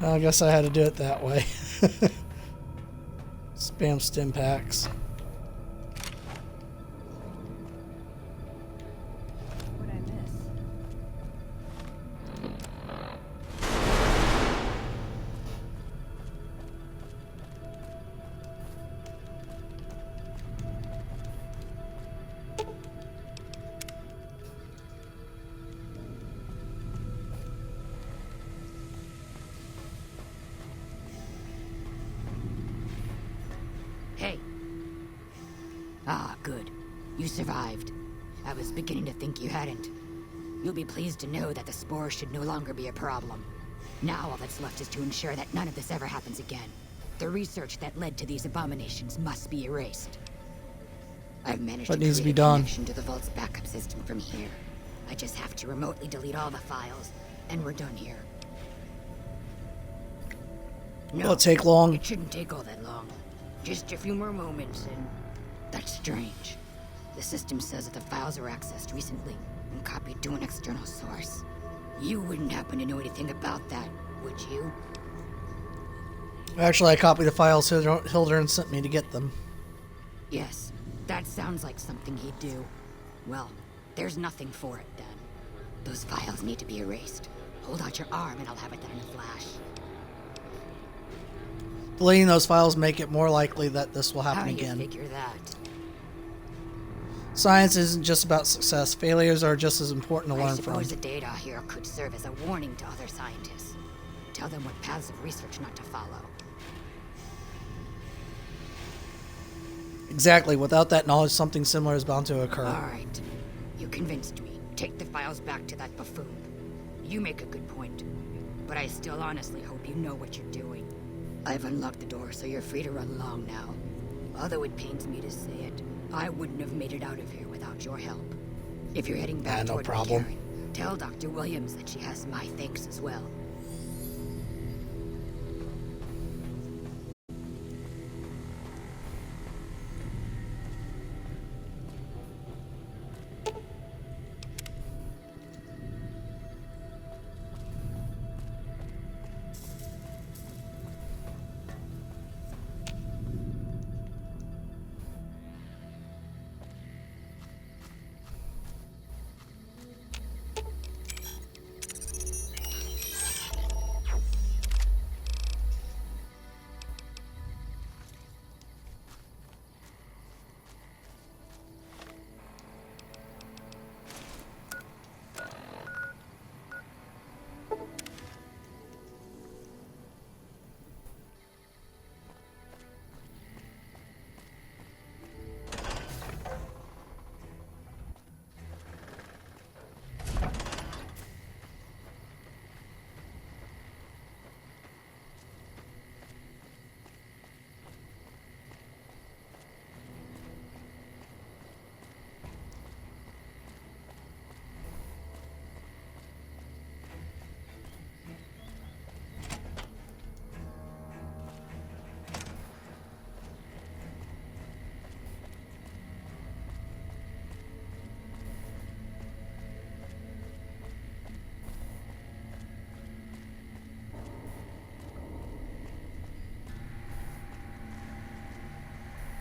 I guess I had to do it that way. Spam stim packs. What'd I miss? Hey. Ah, good. You survived. I was beginning to think you hadn't. You'll be pleased to know that the spores should no longer be a problem. Now all that's left is to ensure that none of this ever happens again. The research that led to these abominations must be erased. I've managed What to needs to be create a done? connection to the vault's backup system from here. I just have to remotely delete all the files, and we're done here. No, Will it take long? It shouldn't take all that long. Just a few more moments, and that's strange. The system says that the files were accessed recently and copied to an external source. You wouldn't happen to know anything about that, would you? Actually, I copied the files Hildern sent me to get them. Yes, that sounds like something he'd do. Well, there's nothing for it then. Those files need to be erased. Hold out your arm and I'll have it done in a flash. Deleting those files make it more likely that this will happen How do you again. figure that? Science isn't just about success. Failures are just as important to I learn from. suppose the data here could serve as a warning to other scientists. Tell them what paths of research not to follow. Exactly. Without that knowledge, something similar is bound to occur. All right. You convinced me. Take the files back to that buffoon. You make a good point. But I still honestly hope you know what you're doing. I've unlocked the door, so you're free to run along now. Although it pains me to say it, I wouldn't have made it out of here without your help. If you're heading back no toward problem. McCarran, tell Dr. Williams that she has my thanks as well.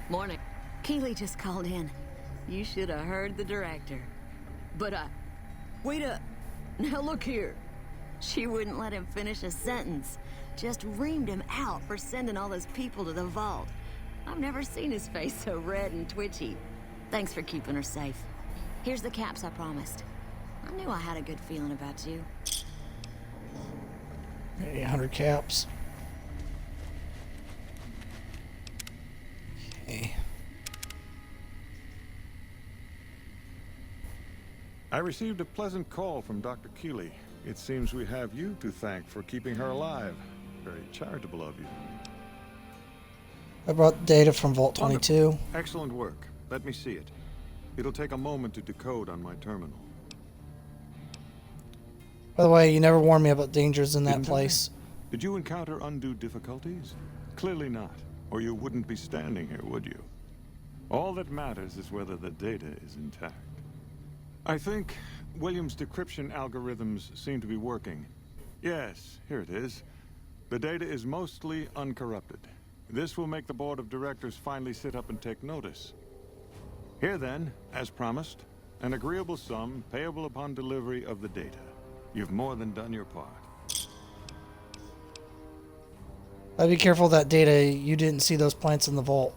Morning. Keeley just called in. You should have heard the director. But, wait up. Now look here. She wouldn't let him finish a sentence. Just reamed him out for sending all those people to the vault. I've never seen his face so red and twitchy. Thanks for keeping her safe. Here's the caps I promised. I knew I had a good feeling about you. 800 caps. Okay. I received a pleasant call from Dr. Keeley. It seems we have you to thank for keeping her alive. Very charitable of you. I brought data from Vault 22. Wonderful. Excellent work. Let me see it. It'll take a moment to decode on my terminal. By the way, you never warned me about dangers in that Didn't I? place. Did you encounter undue difficulties? Clearly not, or you wouldn't be standing here, would you? All that matters is whether the data is intact. I think Williams' decryption algorithms seem to be working. Yes, here it is. The data is mostly uncorrupted. This will make the board of directors finally sit up and take notice. Here then, as promised, an agreeable sum payable upon delivery of the data. You've more than done your part. I'd be careful of that data. You didn't see those plants in the vault.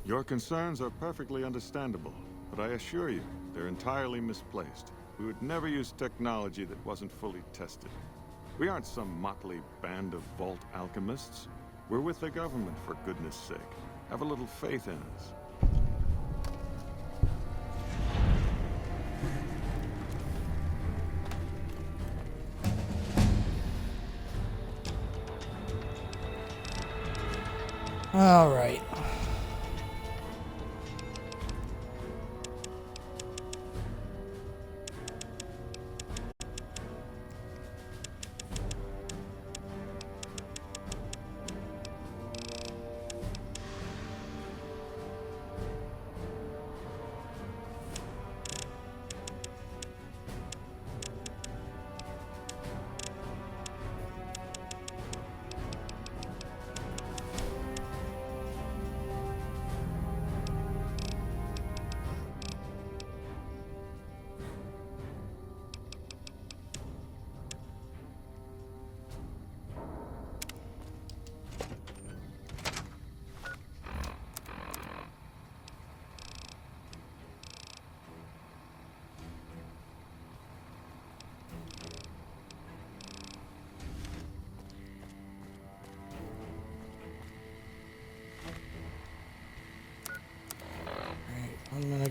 Your concerns are perfectly understandable, but I assure you, they're entirely misplaced. We would never use technology that wasn't fully tested. We aren't some motley band of vault alchemists. We're with the government, for goodness sake. Have a little faith in us. All right.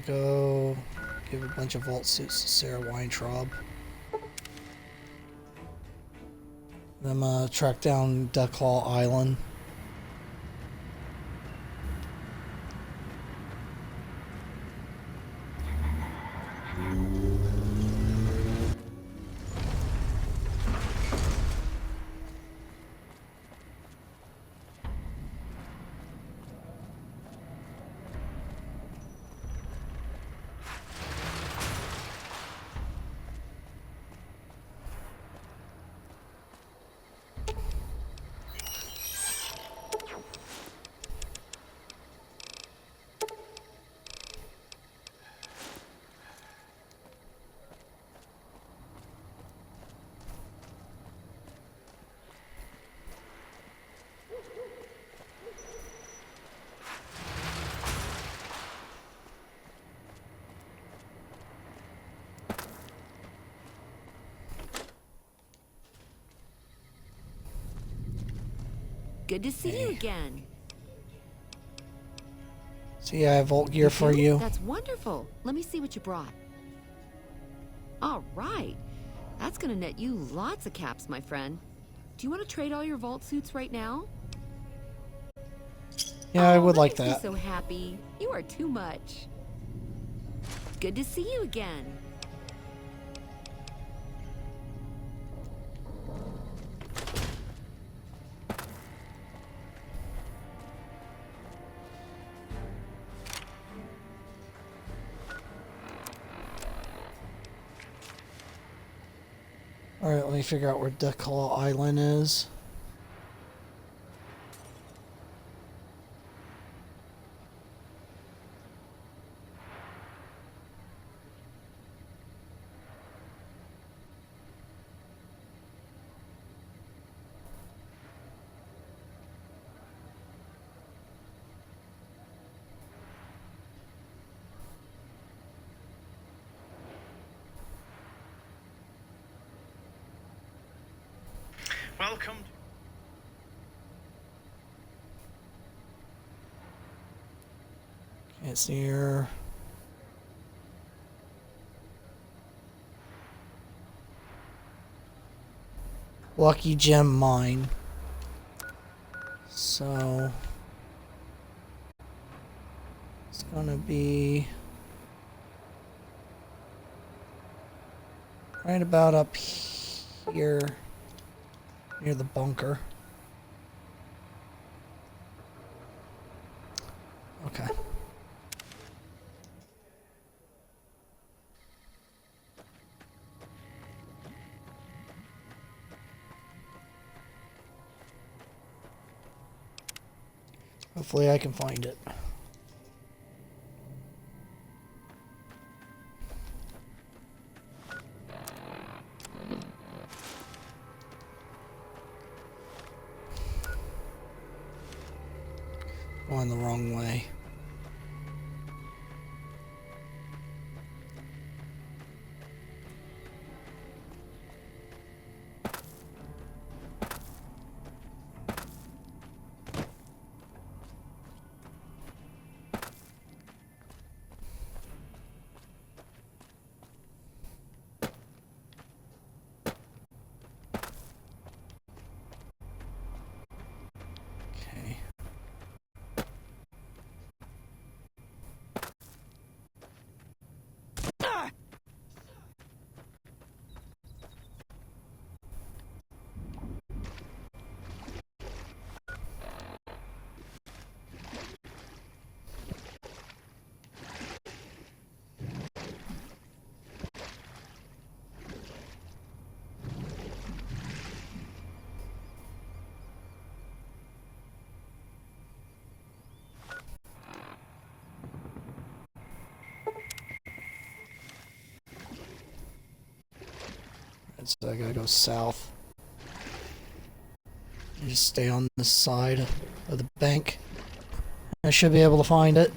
go give a bunch of vault suits to Sarah Weintraub. Then I'm gonna track down Ducklaw Island. Good to see you again. See, I have vault gear for you. That's wonderful. Let me see what you brought. All right. That's gonna net you lots of caps, my friend. Do you want to trade all your vault suits right now? Yeah, I would like Makes me that. so happy. You are too much. Good to see you again. Alright, let me figure out where Ducklaw Island is. Welcome. It's near... Lucky Gem Mine. So... It's gonna be... right about up here. Near the bunker. Okay. Hopefully I can find it. Going the wrong way. So I gotta go south. And just stay on this side of the bank. I should be able to find it.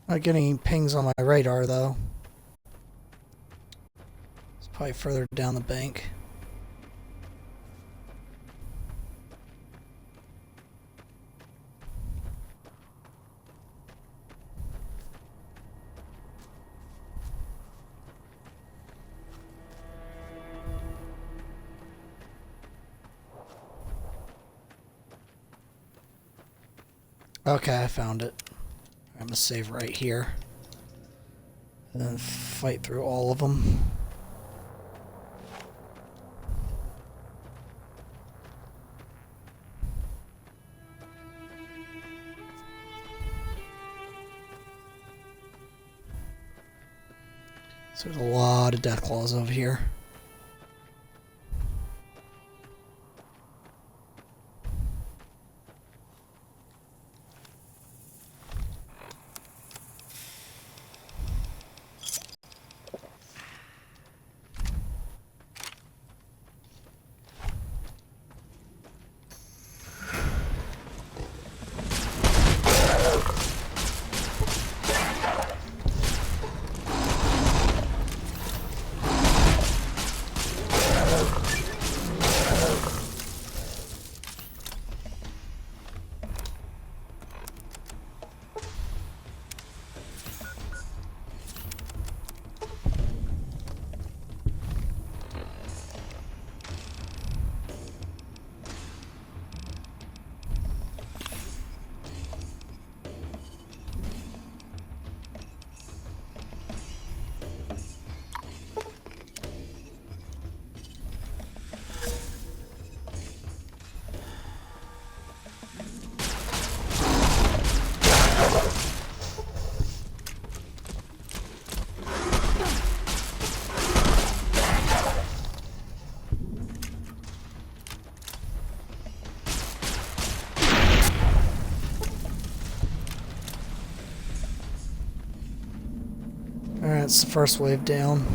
Not getting any pings on my radar though. It's probably further down the bank. Okay, I found it. I'm gonna save right here. And then fight through all of them. So there's a lot of death claws over here. Alright, it's the first wave down.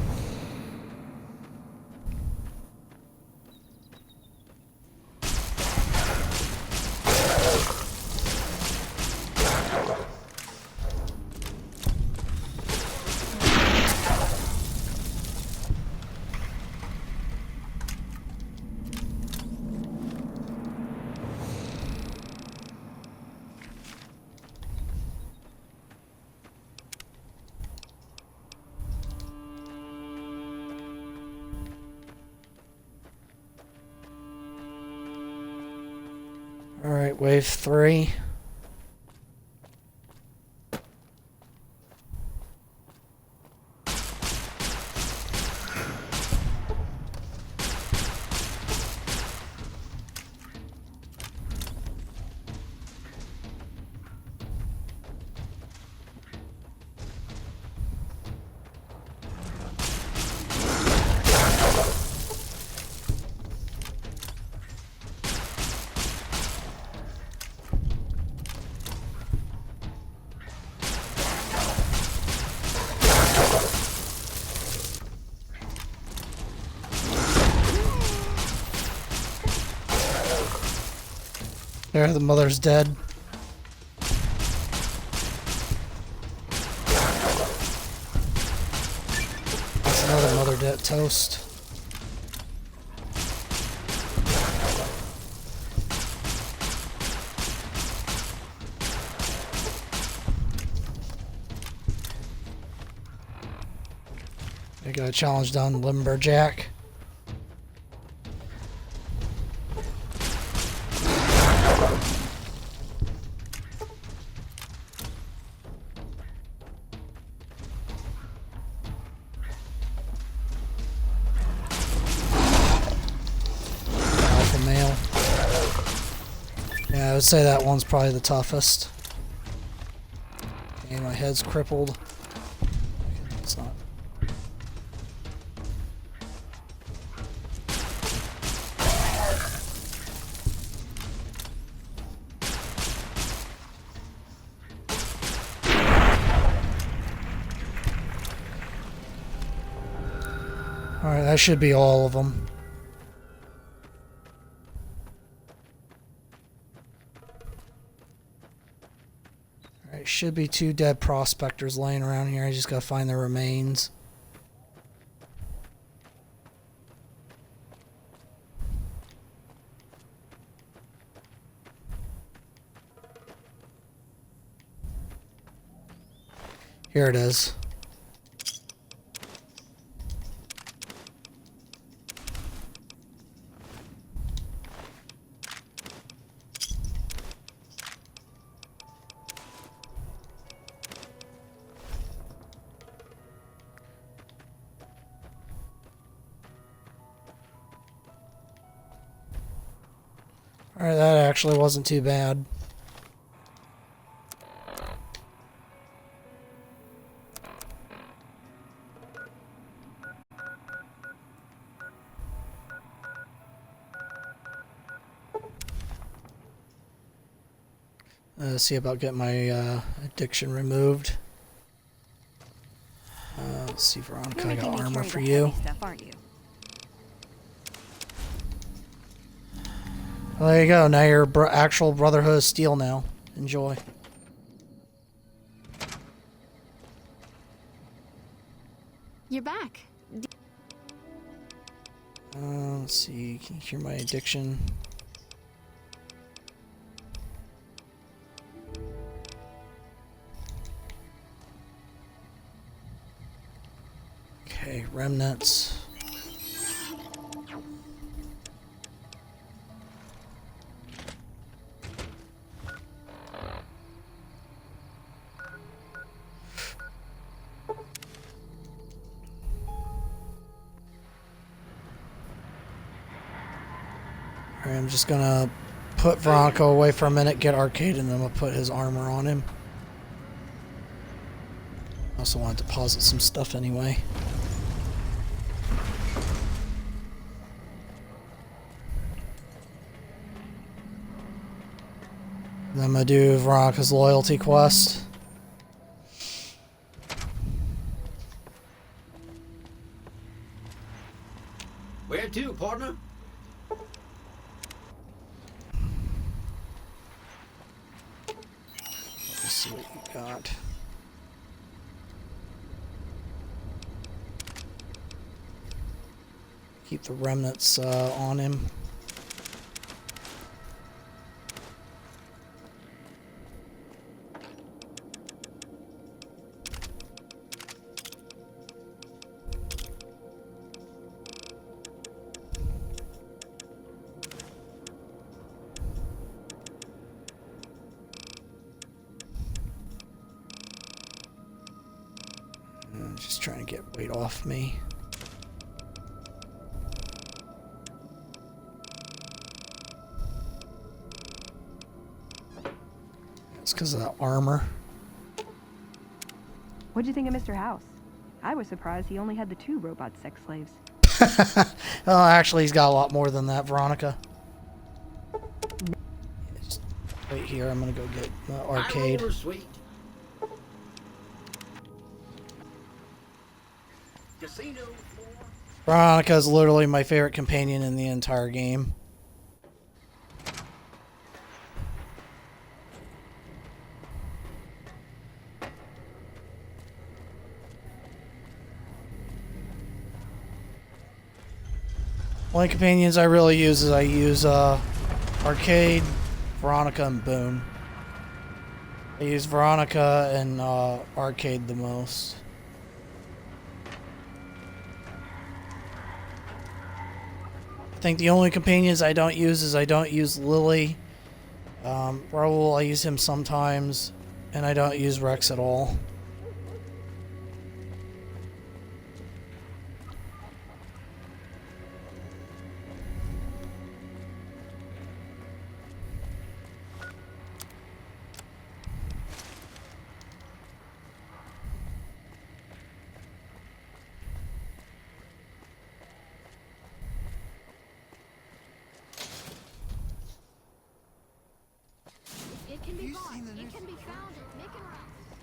Alright, wave 3. There, the mother's dead. That's another mother dead toast. I got a challenge done, Lumberjack. Yeah, I would say that one's probably the toughest. And my head's crippled. It's not. That should be all of them. Alright, should be 2 dead prospectors laying around here. I just gotta find their remains. Here it is. Alright, that actually wasn't too bad. See about getting my addiction removed. Let's see, Veronica, I got armor for you. Stuff, aren't you? Well, there you go. Now you're actual Brotherhood of Steel now. Enjoy. You're back. Let's see. Can you cure my addiction? Okay, remnants. Alright, I'm just gonna put Veronica away for a minute, get Arcade, and then I'm gonna put his armor on him. I also want to deposit some stuff anyway. Then I'm gonna do Veronica's loyalty quest. Where to, partner? Let's see what you got. Keep the remnants on him. I'm just trying to get weight off me. It's because of that armor. What'd you think of Mr. House? I was surprised he only had the 2 robot sex slaves. Oh, actually, he's got a lot more than that, Veronica. Just wait here. I'm gonna go get the Arcade. Sweet. Casino floor. Veronica is literally my favorite companion in the entire game. Only companions I really use is I use Arcade, Veronica, and Boone. I use Veronica and Arcade the most. I think the only companions I don't use is I don't use Lily. Raoul, I use him sometimes, and I don't use Rex at all. It can be bought. It can be found at Nick and Ralph's.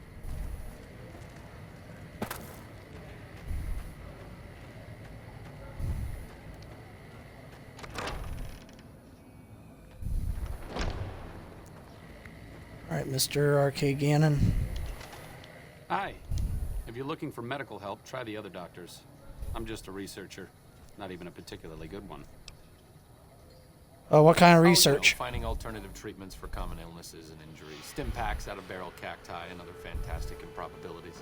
Alright, Mr. Arcade Gannon. Hi. If you're looking for medical help, try the other doctors. I'm just a researcher. Not even a particularly good one. What kind of Oh, research? you know, finding alternative treatments for common illnesses and injuries. Stim packs out of barrel cacti and other fantastic improbabilities.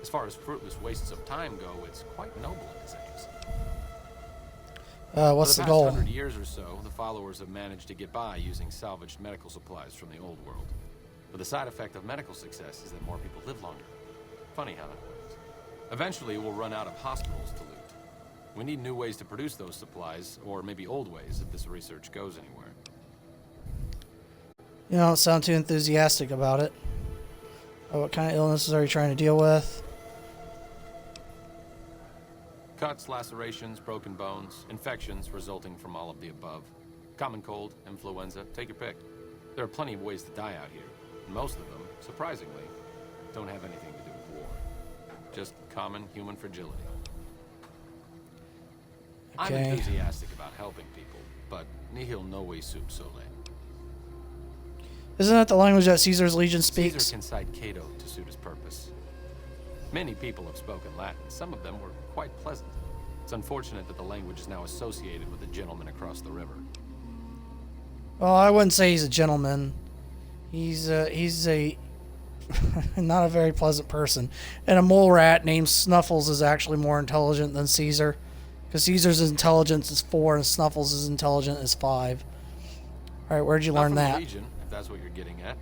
As far as fruitless wastes of time go, it's quite noble in his aims. What's the For the past goal? 100 years or so, the followers have managed to get by using salvaged medical supplies from the old world. But the side effect of medical success is that more people live longer. Funny how that works. Eventually, we'll run out of hospitals to loot. We need new ways to produce those supplies, or maybe old ways if this research goes anywhere. You don't sound too enthusiastic about it. What kind of illnesses are you trying to deal with? Cuts, lacerations, broken bones, infections resulting from all of the above. Common cold, influenza, take your pick. There are plenty of ways to die out here, and most of them, surprisingly, don't have anything to do with war. Just common human fragility. I'm Okay. enthusiastic about helping people, but nihil novi sub sole. Isn't that the language that Caesar's Legion speaks? Caesar can cite Cato to suit his purpose. Many people have spoken Latin. Some of them were quite pleasant. It's unfortunate that the language is now associated with the gentleman across the river. Well, I wouldn't say he's a gentleman. He's a not a very pleasant person. And a mole rat named Snuffles is actually more intelligent than Caesar. Because Caesar's intelligence is 4 and Snuffles' intelligence is 5. Alright, where'd you Not learn from the that? Legion, if that's what you're getting at.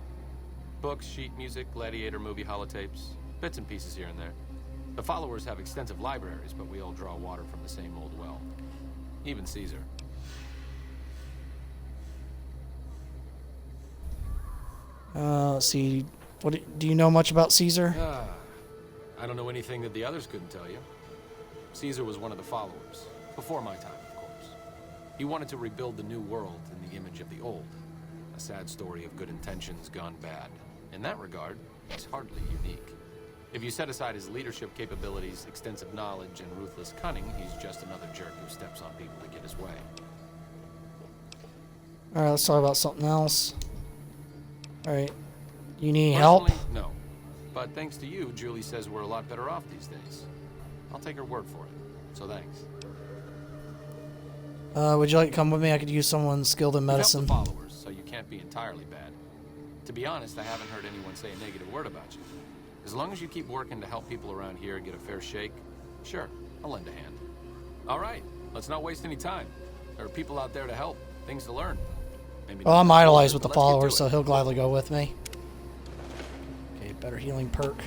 Books, sheet music, gladiator movie holotapes, bits and pieces here and there. The followers have extensive libraries, but we all draw water from the same old well. Even Caesar. Let's see. Do you know much about Caesar? I don't know anything that the others couldn't tell you. Caesar was one of the followers, before my time, of course. He wanted to rebuild the new world in the image of the old. A sad story of good intentions gone bad. In that regard, he's hardly unique. If you set aside his leadership capabilities, extensive knowledge, and ruthless cunning, he's just another jerk who steps on people to get his way. Alright, let's talk about something else. Alright. You need help? Personally, no. But thanks to you, Julie says we're a lot better off these days. I'll take her word for it. So thanks. Would you like to come with me? I could use someone skilled in medicine. You've helped the followers, so you can't be entirely bad. To be honest, I haven't heard anyone say a negative word about you. As long as you keep working to help people around here get a fair shake, sure, I'll lend a hand. All right, let's not waste any time. There are people out there to help, things to learn. Maybe Well, I'm idolized with the let's get to followers, it. so he'll gladly go with me. Okay, better healing perk.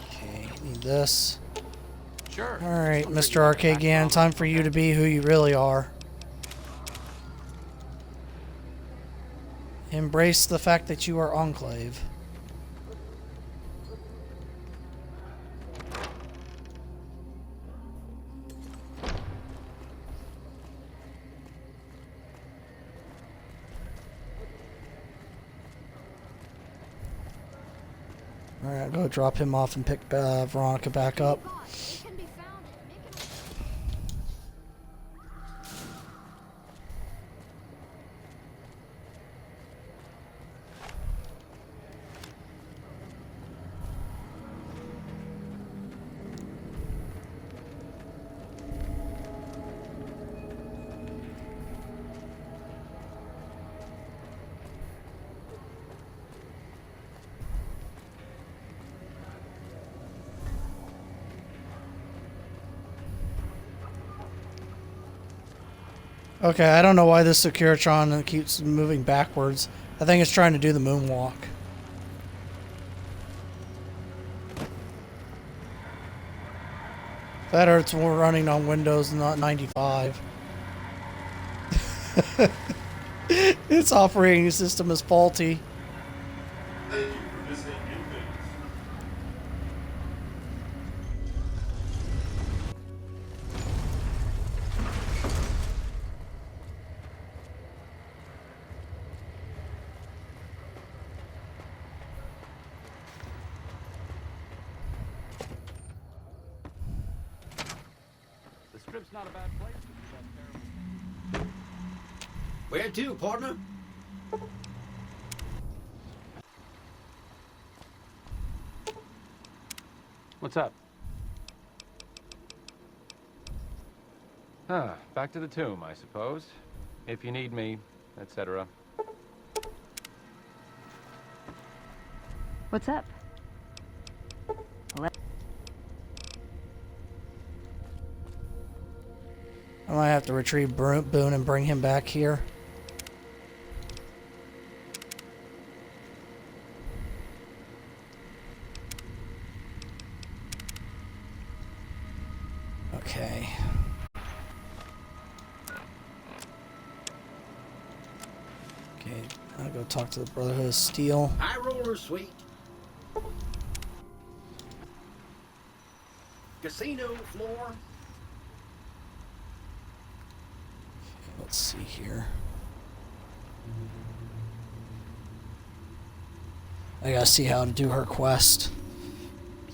Okay, need this. Sure. Alright, Mr. Arcade Gannon, time for you to be who you really are. Embrace the fact that you are Enclave. Alright, I'll go drop him off and pick Veronica back up. Okay, I don't know why this Securitron keeps moving backwards. I think it's trying to do the moonwalk. That or it's more running on Windows, not 95. Its operating system is faulty. Thank you for visiting New Vegas. The strip's not a bad place. Where to, partner? What's up? Back to the tomb, I suppose. If you need me, etc. What's up? I might have to retrieve Boone and bring him back here. Okay. Okay, I'll go talk to the Brotherhood of Steel. High roller suite. Casino floor. Let's see here. I gotta see how to do her quest.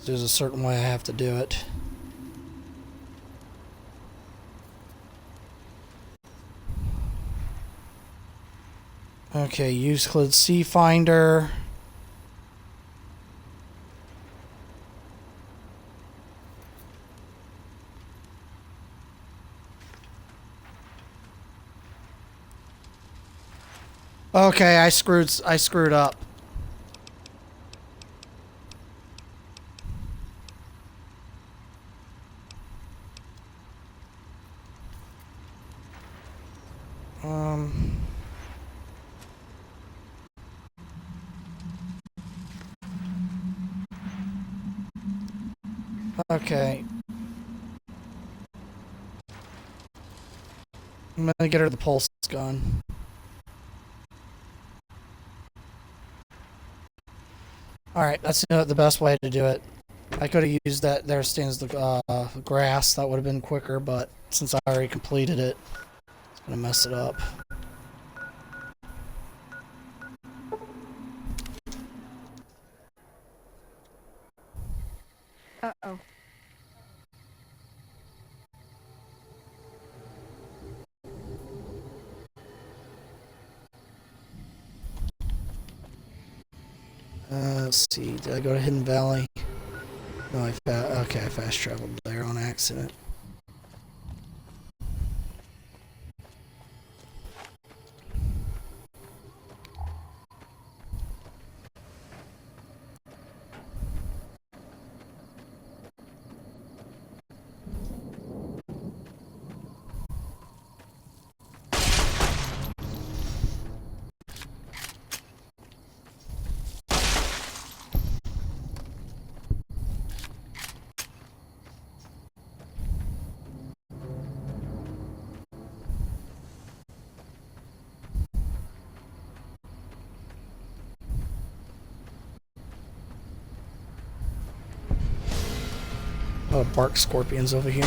There's a certain way I have to do it. Okay, Euclid Sea Finder. Okay, I screwed up. Okay. I'm gonna get her the pulse gun. Alright, that's the best way to do it. I could have used that there stands the grass, that would have been quicker, but since I already completed it, it's gonna mess it up. Uh-oh. Let's see, did I go to Hidden Valley? No, I fast traveled there on accident. Oh, bark scorpions over here.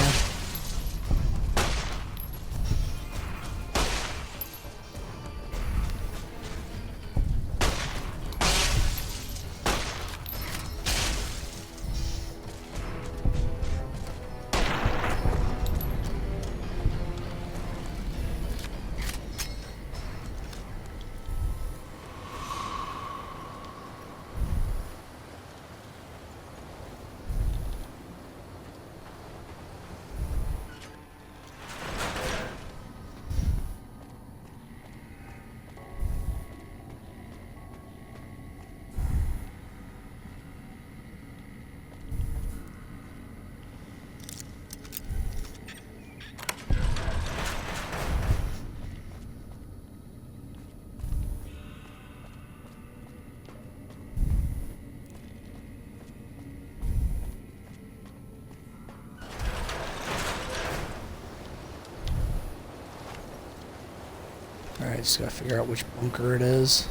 Alright, just gotta figure out which bunker it is.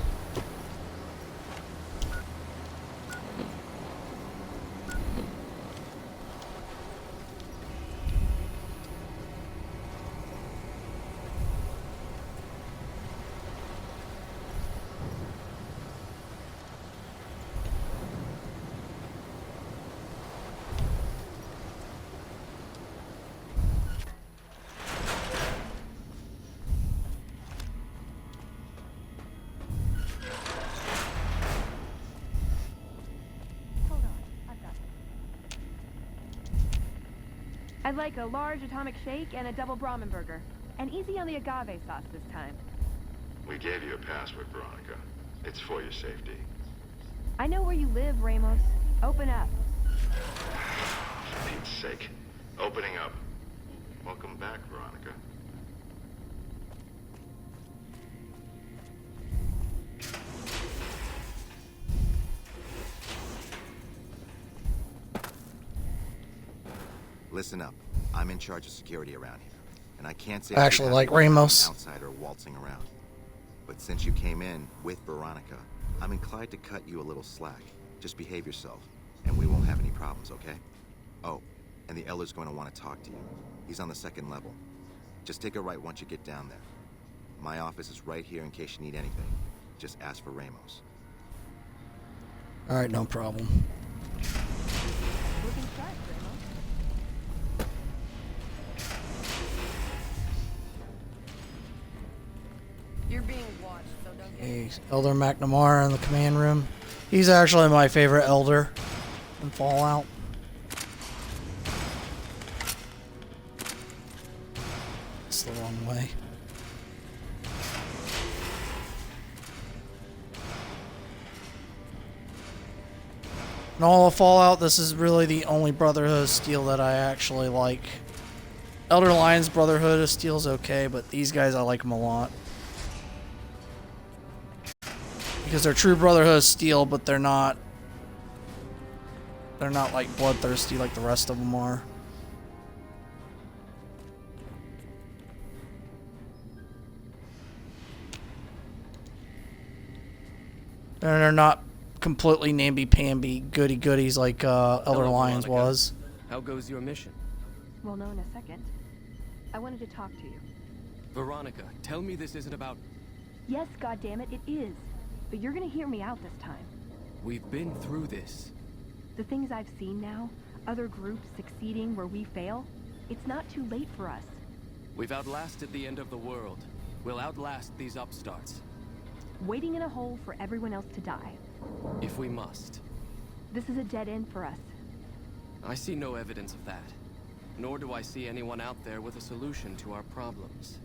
I'd like a large atomic shake and a double Brahmin burger. And easy on the agave sauce this time. We gave you a password, Veronica. It's for your safety. I know where you live, Ramos. Open up. For Pete's sake. Opening up. Welcome back, Veronica. Listen up. I'm in charge of security around here, and I can't say I actually like an Ramos. outsider waltzing around. But since you came in with Veronica, I'm inclined to cut you a little slack. Just behave yourself, and we won't have any problems, okay? Oh, and the Elder's going to want to talk to you. He's on the second level. Just take a right once you get down there. My office is right here in case you need anything. Just ask for Ramos. Alright, no problem. Looking sharp, Ramos. You're being watched, so don't get Hey, Elder McNamara in the command room. He's actually my favorite Elder in Fallout. It's the wrong way. In all of Fallout, this is really the only Brotherhood of Steel that I actually like. Elder Lion's Brotherhood of Steel is okay, but these guys, I like them a lot. Because they're true Brotherhood of Steel, but they're not like bloodthirsty like the rest of them are. And they're not completely namby-pamby goody-goodies like Elder Hello, Lions Veronica. was. How goes your mission? We'll know in a second. I wanted to talk to you. Veronica, tell me this isn't about... Yes, goddammit, it is. But you're gonna hear me out this time. We've been through this. The things I've seen now, other groups succeeding where we fail, it's not too late for us. We've outlasted the end of the world. We'll outlast these upstarts. Waiting in a hole for everyone else to die. If we must. This is a dead end for us. I see no evidence of that. Nor do I see anyone out there with a solution to our problems.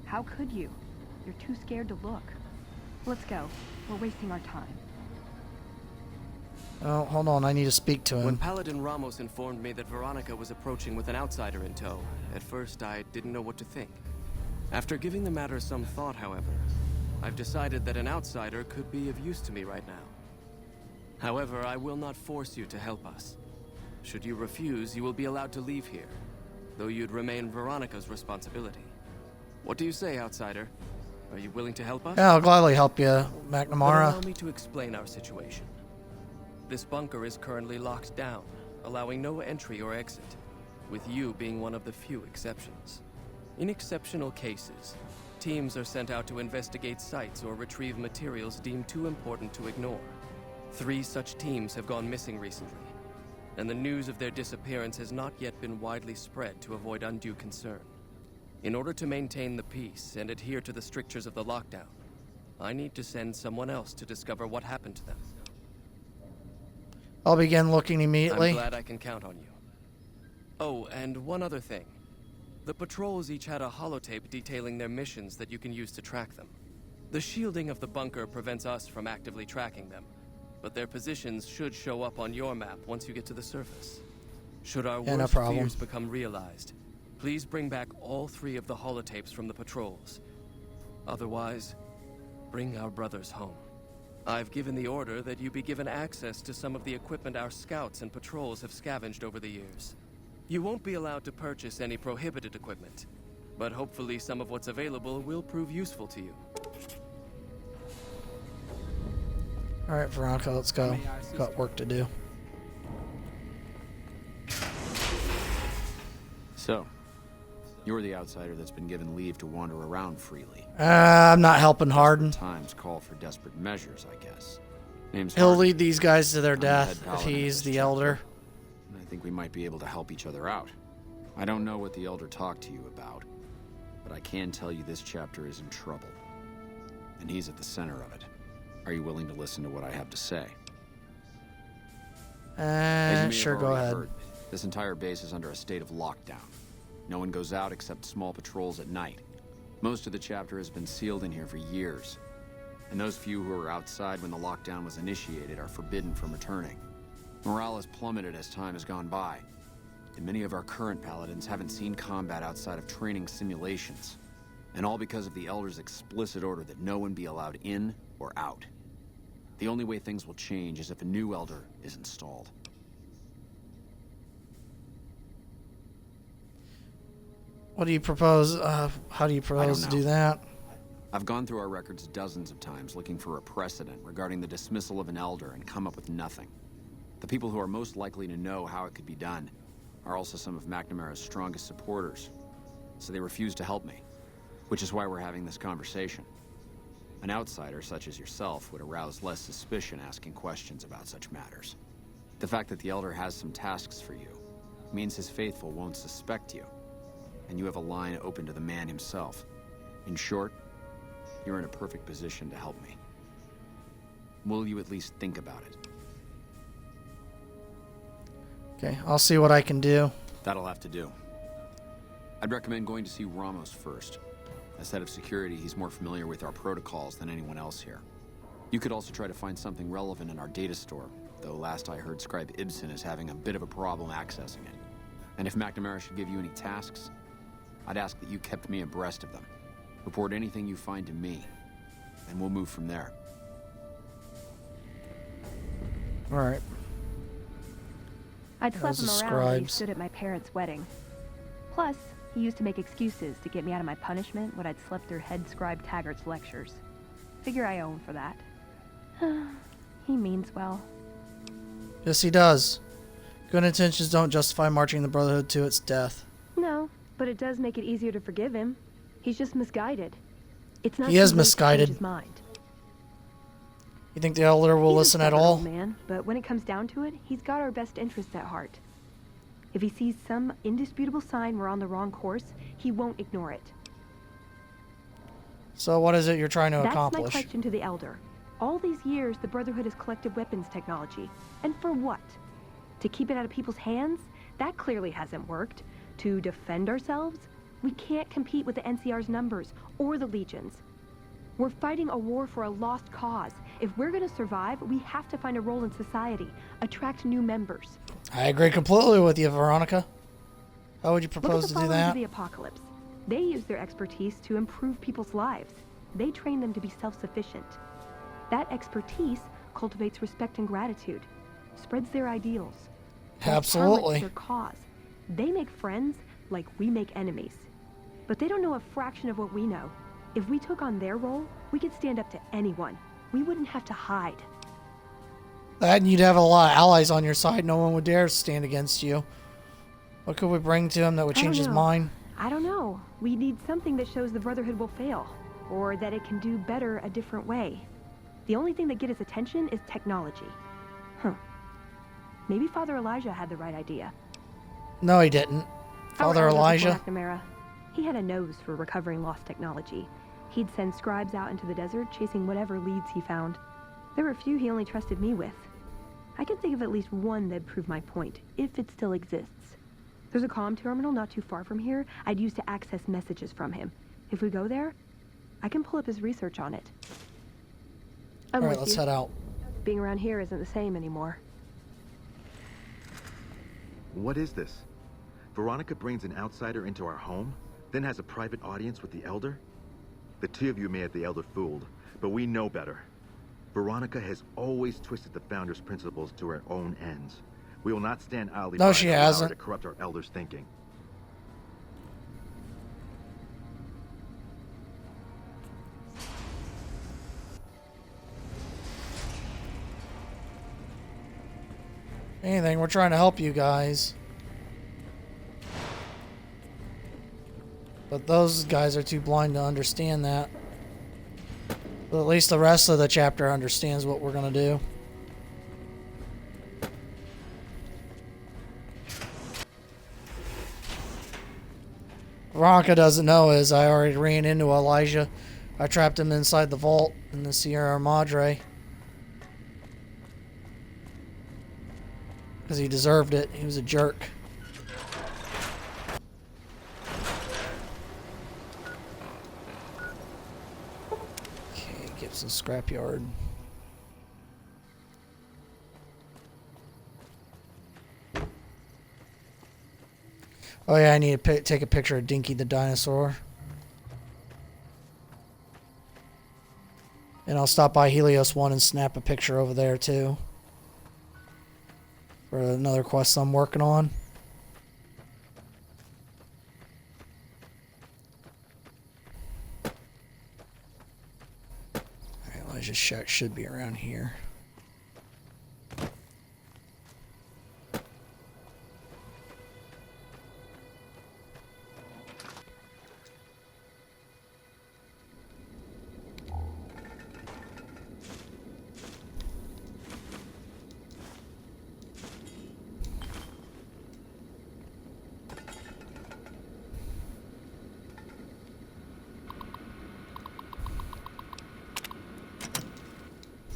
How could you? You're too scared to look. Let's go. We're wasting our time. Oh, hold on. I need to speak to him. When Paladin Ramos informed me that Veronica was approaching with an outsider in tow, at first I didn't know what to think. After giving the matter some thought, however, I've decided that an outsider could be of use to me right now. However, I will not force you to help us. Should you refuse, you will be allowed to leave here, though you'd remain Veronica's responsibility. What do you say, outsider? Are you willing to help us? Yeah, I'll gladly help you, Then McNamara. allow me to explain our situation. This bunker is currently locked down, allowing no entry or exit, with you being one of the few exceptions. In exceptional cases, teams are sent out to investigate sites or retrieve materials deemed too important to ignore. 3 such teams have gone missing recently, and the news of their disappearance has not yet been widely spread to avoid undue concern. In order to maintain the peace and adhere to the strictures of the lockdown, I need to send someone else to discover what happened to them. I'll begin looking immediately. I'm glad I can count on you. Oh, and one other thing. The patrols each had a holotape detailing their missions that you can use to track them. The shielding of the bunker prevents us from actively tracking them, but their positions should show up on your map once you get to the surface. Should our Yeah, no worst problem. fears become realized, please bring back all 3 of the holotapes from the patrols. Otherwise, bring our brothers home. I've given the order that you be given access to some of the equipment our scouts and patrols have scavenged over the years. You won't be allowed to purchase any prohibited equipment, but hopefully some of what's available will prove useful to you. Alright, Veronica, let's go. Got work to do. So, you're the outsider that's been given leave to wander around freely. I'm not helping Harden. Times call for desperate measures, I guess. Name's He'll Harden. lead these guys to their I'm the death head if paladin of he's this the chapter, Elder. and I think we might be able to help each other out. I don't know what the Elder talked to you about, but I can tell you this chapter is in trouble. And he's at the center of it. Are you willing to listen to what I have to say? As you may have Sure, go already ahead. heard, This entire base is under a state of lockdown. No one goes out except small patrols at night. Most of the chapter has been sealed in here for years. And those few who were outside when the lockdown was initiated are forbidden from returning. Morale has plummeted as time has gone by. And many of our current paladins haven't seen combat outside of training simulations. And all because of the Elder's explicit order that no one be allowed in or out. The only way things will change is if a new Elder is installed. What do you propose? How do you propose to do that? I've gone through our records dozens of times looking for a precedent regarding the dismissal of an Elder and come up with nothing. The people who are most likely to know how it could be done are also some of McNamara's strongest supporters, so they refuse to help me, which is why we're having this conversation. An outsider such as yourself would arouse less suspicion asking questions about such matters. The fact that the Elder has some tasks for you means his faithful won't suspect you, and you have a line open to the man himself. In short, you're in a perfect position to help me. Will you at least think about it? Okay, I'll see what I can do. That'll have to do. I'd recommend going to see Ramos first. As head of security, he's more familiar with our protocols than anyone else here. You could also try to find something relevant in our data store, though last I heard Scribe Ibsen is having a bit of a problem accessing it. And if McNamara should give you any tasks, I'd ask that you kept me abreast of them. Report anything you find to me, and we'll move from there. Alright. I'd slap Those him are around when he scribes. stood at my parents' wedding. Plus, he used to make excuses to get me out of my punishment when I'd slept through head scribe Taggart's lectures. Figure I owe him for that. He means well. Yes, he does. Good intentions don't justify marching the Brotherhood to its death. No, but it does make it easier to forgive him. He's just misguided. It's not He is too late to change misguided. his mind. You think the Elder will He's a listen at stubborn all? old man, but when it comes down to it, he's got our best interests at heart. If he sees some indisputable sign we're on the wrong course, he won't ignore it. So what is it you're trying to That's accomplish? my question to the Elder. All these years, the Brotherhood has collected weapons technology. And for what? To keep it out of people's hands? That clearly hasn't worked. To defend ourselves? We can't compete with the NCR's numbers, or the Legion's. We're fighting a war for a lost cause. If we're gonna survive, we have to find a role in society, attract new members. I agree completely with you, Veronica. How would you Look at propose the to do followers that? of the Apocalypse. They use their expertise to improve people's lives. They train them to be self-sufficient. That expertise cultivates respect and gratitude, spreads their ideals. Absolutely. Their cause. They make friends like we make enemies. But they don't know a fraction of what we know. If we took on their role, we could stand up to anyone. We wouldn't have to hide. And you'd have a lot of allies on your side. No one would dare stand against you. What could we bring to him that would I don't change his know. mind? I don't know. We need something that shows the Brotherhood will fail, or that it can do better a different way. The only thing that gets his attention is technology. Maybe Father Elijah had the right idea. No, he didn't. Father Our elder Elijah? before McNamara, he had a nose for recovering lost technology. He'd send scribes out into the desert chasing whatever leads he found. There were a few he only trusted me with. I can think of at least one that'd prove my point, if it still exists. There's a comm terminal not too far from here I'd use to access messages from him. If we go there, I can pull up his research on it. I'm Alright, with let's you. head out. Being around here isn't the same anymore. What is this? Veronica brings an outsider into our home, then has a private audience with the Elder? The two of you may have the Elder fooled, but we know better. Veronica has always twisted the Founder's principles to her own ends. We will not stand idly No, by she and allow her hasn't. to corrupt our Elder's thinking. Anything, we're trying to help you guys. But those guys are too blind to understand that. But at least the rest of the chapter understands what we're going to do. Veronica doesn't know is I already ran into Elijah. I trapped him inside the vault in the Sierra Madre. Because he deserved it. He was a jerk. Get some scrapyard. Oh yeah, I need to take a picture of Dinky the dinosaur. And I'll stop by Helios 1 and snap a picture over there too. For another quest I'm working on. Alright, Elijah Shack should be around here.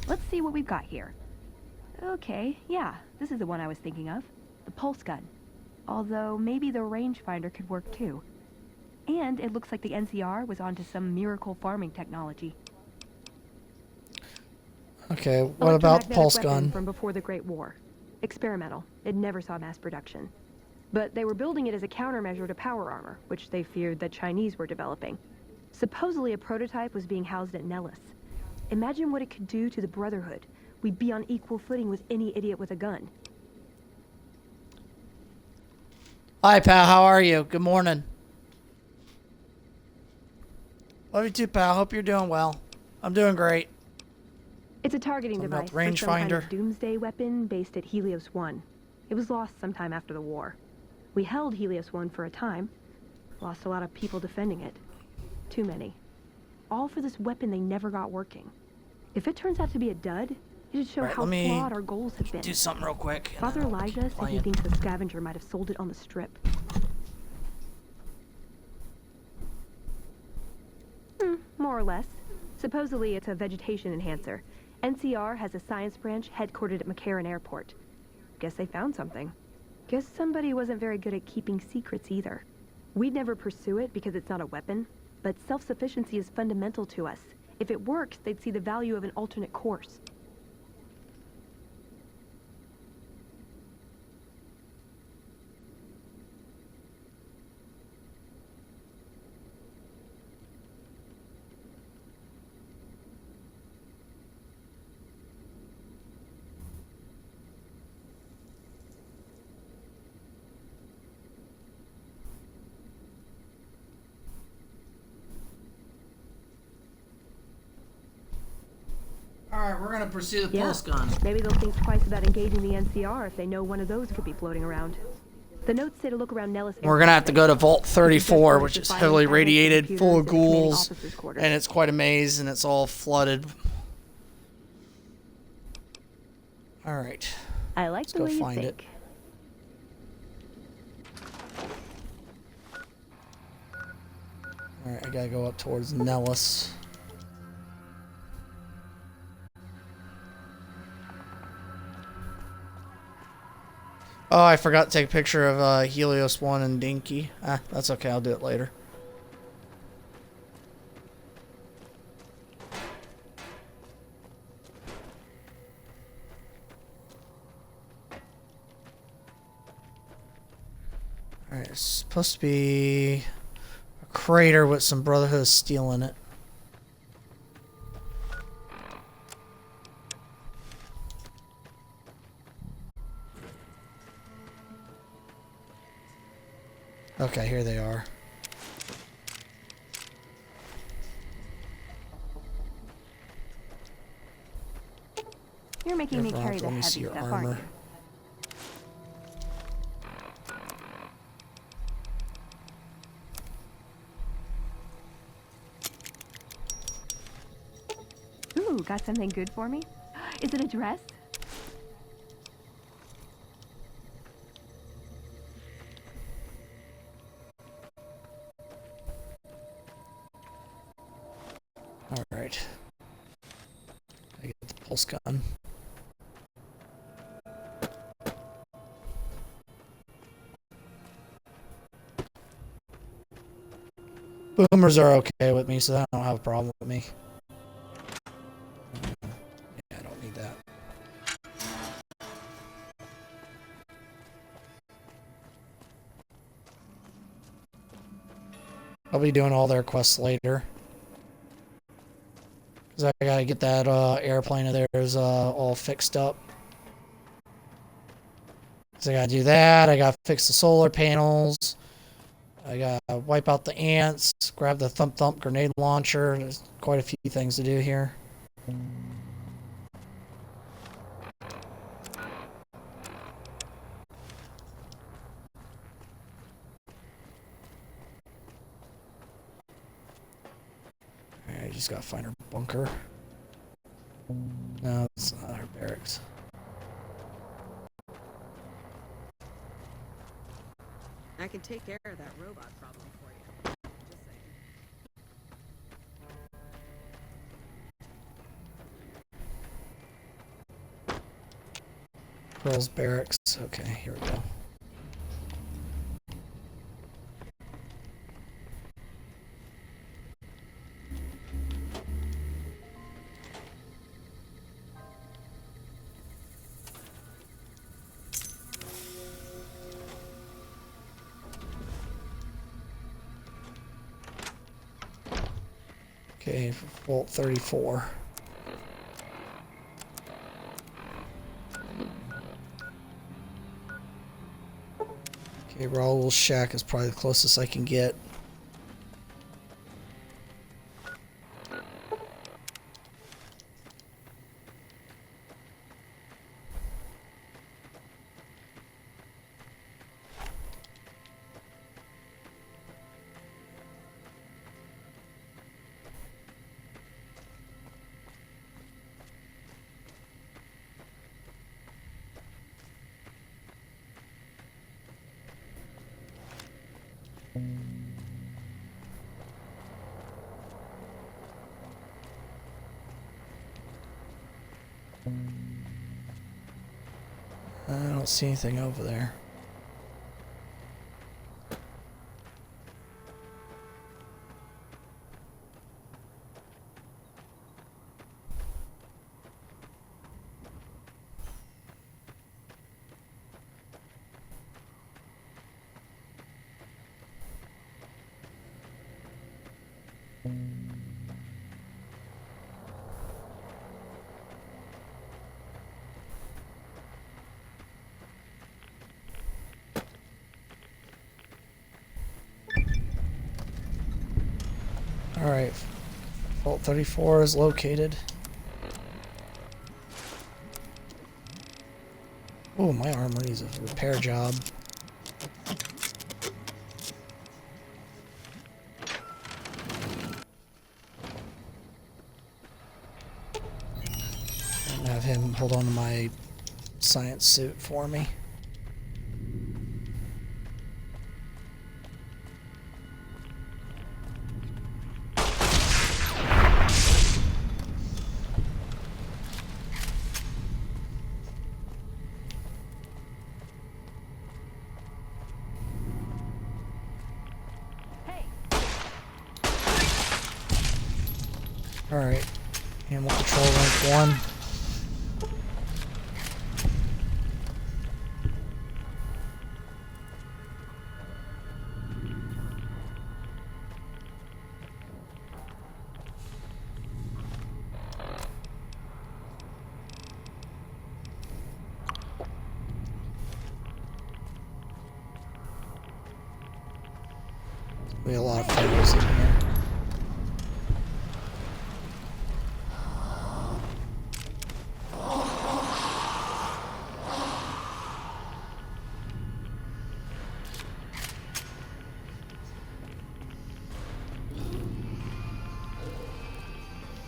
Let's see what we've got here. Okay, yeah, this is the one I was thinking of. The pulse gun. Although, maybe the rangefinder could work too. And it looks like the NCR was onto some miracle farming technology. Okay, what about the pulse Electromagnetic weapon gun? from before the Great War. Experimental. It never saw mass production. But they were building it as a countermeasure to power armor, which they feared the Chinese were developing. Supposedly a prototype was being housed at Nellis. Imagine what it could do to the Brotherhood. We'd be on equal footing with any idiot with a gun. Hi, pal. How are you? Good morning. Love you too, pal. Hope you're doing well. I'm doing great. It's a targeting Something about device for some kind of rangefinder. doomsday weapon based at Helios 1. It was lost sometime after the war. We held Helios 1 for a time. Lost a lot of people defending it. Too many. All for this weapon they never got working. If it turns out to be a dud, it'd show Right, how let me flawed our goals have been. do something real quick, and Father then I'll Elijah keep said he playing. thinks the scavenger might have sold it on the strip. More or less. Supposedly it's a vegetation enhancer. NCR has a science branch headquartered at McCarran Airport. Guess they found something. Guess somebody wasn't very good at keeping secrets either. We'd never pursue it because it's not a weapon, but self-sufficiency is fundamental to us. If it works, they'd see the value of an alternate course. Alright, we're gonna pursue the Yeah, pulse gun. maybe they'll think twice about engaging the NCR if they know one of those could be floating around. The notes say to look around Nellis. We're gonna have to go to Vault 34, which is Filing heavily cabinets, radiated, full of computers, and commanding ghouls, officers' quarters. and it's quite a maze, and it's all flooded. Alright. I like Let's the go way you find think. Alright, I gotta go up towards Nellis. Oh, I forgot to take a picture of Helios 1 and Dinky. Ah, that's okay, I'll do it later. Alright, it's supposed to be a crater with some Brotherhood of Steel in it. Okay, here they are. You're making me Here, carry Veronica, the let me heavy see your stuff, aren't armor. you? Ooh, got something good for me? Is it a dress? Alright. I get the pulse gun. Boomers are okay with me, so they don't have a problem with me. be doing all their quests later. Because I gotta get that airplane of theirs all fixed up. So I gotta do that. I gotta fix the solar panels. I gotta wipe out the ants. Grab the Thump Thump grenade launcher. There's quite a few things to do here. I just gotta find her bunker. No, it's not her barracks. I can take care of that robot problem for you. Just saying. Pearl's barracks. Okay, here we go. Okay, Vault 34. Okay, Raoul's shack is probably the closest I can get. I don't see anything over there. Alright, Vault 34 is located. Oh, my armor needs a repair job. And have him hold on to my science suit for me. Alright, Animal Control rank 1. We have a lot of photos in here.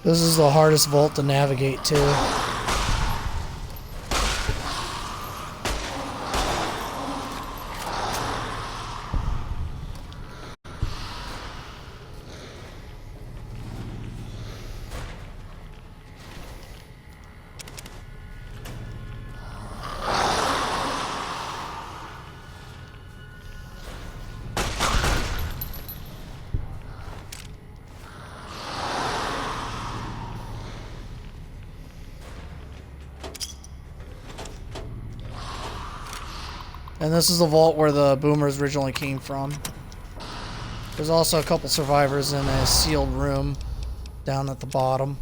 This is the hardest vault to navigate to. And this is the vault where the boomers originally came from. There's also a couple survivors in a sealed room down at the bottom.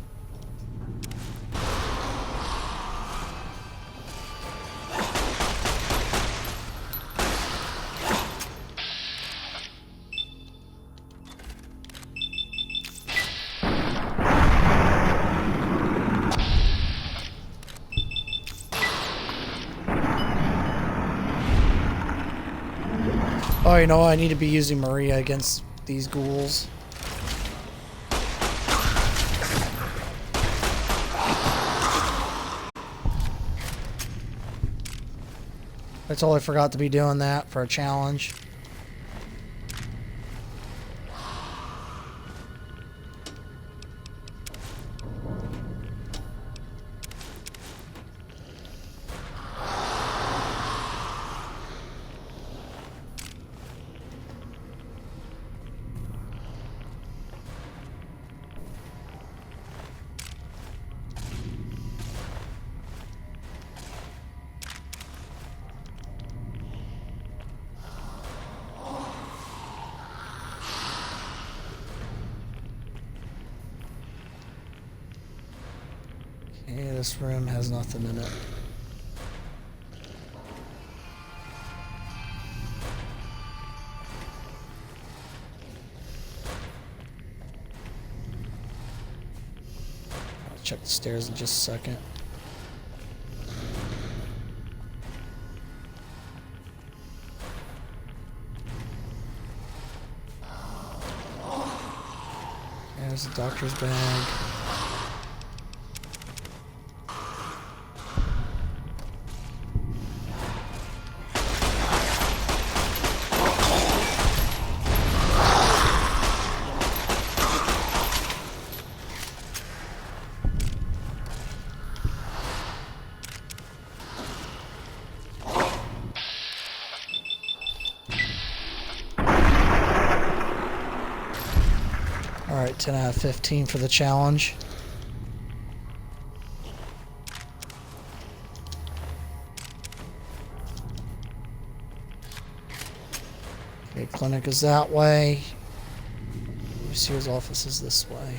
Oh, you know what? I need to be using Maria against these ghouls. I totally forgot to be doing that for a challenge. Okay, this room has nothing in it. I'll check the stairs in just a second. There's the doctor's bag. Alright, 10 out of 15 for the challenge. Okay, clinic is that way. Sears office is this way.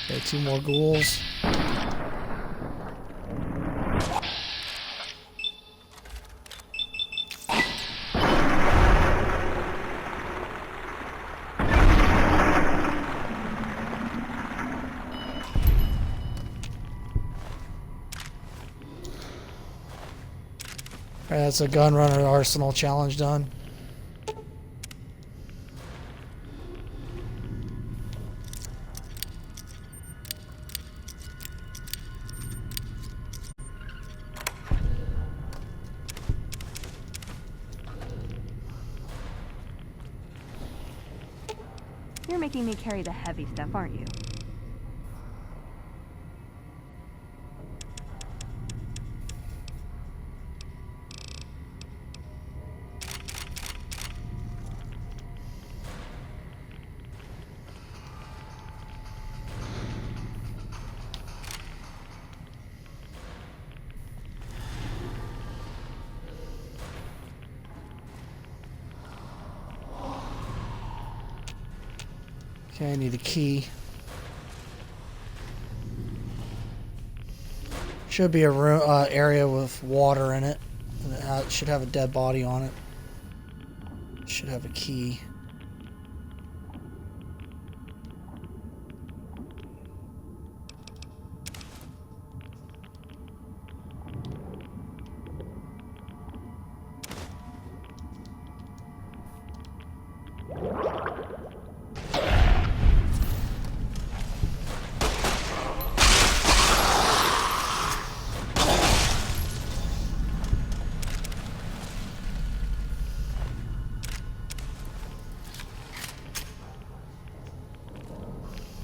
Okay, 2 more ghouls. Alright, that's a gun runner arsenal challenge done. You're making me carry the heavy stuff, aren't you? Okay, I need a key. Should be a room, area with water in it. And it should have a dead body on it. Should have a key.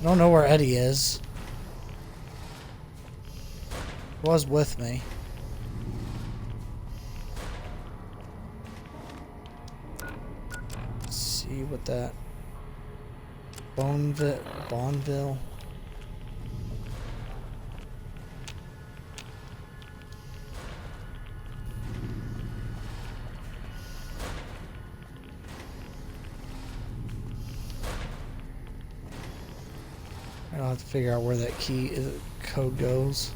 I don't know where Eddie is. He was with me. Let's see what that Bonneville. I'll have to figure out where that code goes.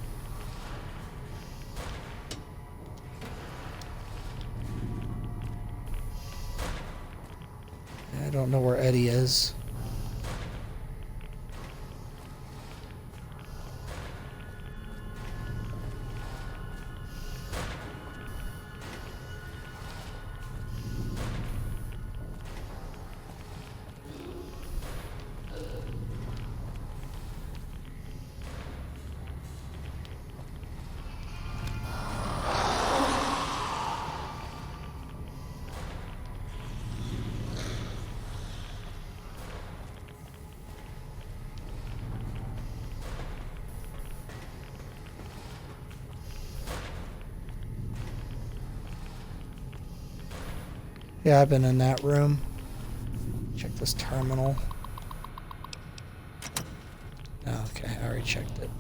I don't know where Eddie is. Yeah, I've been in that room. Check this terminal. Okay, I already checked it.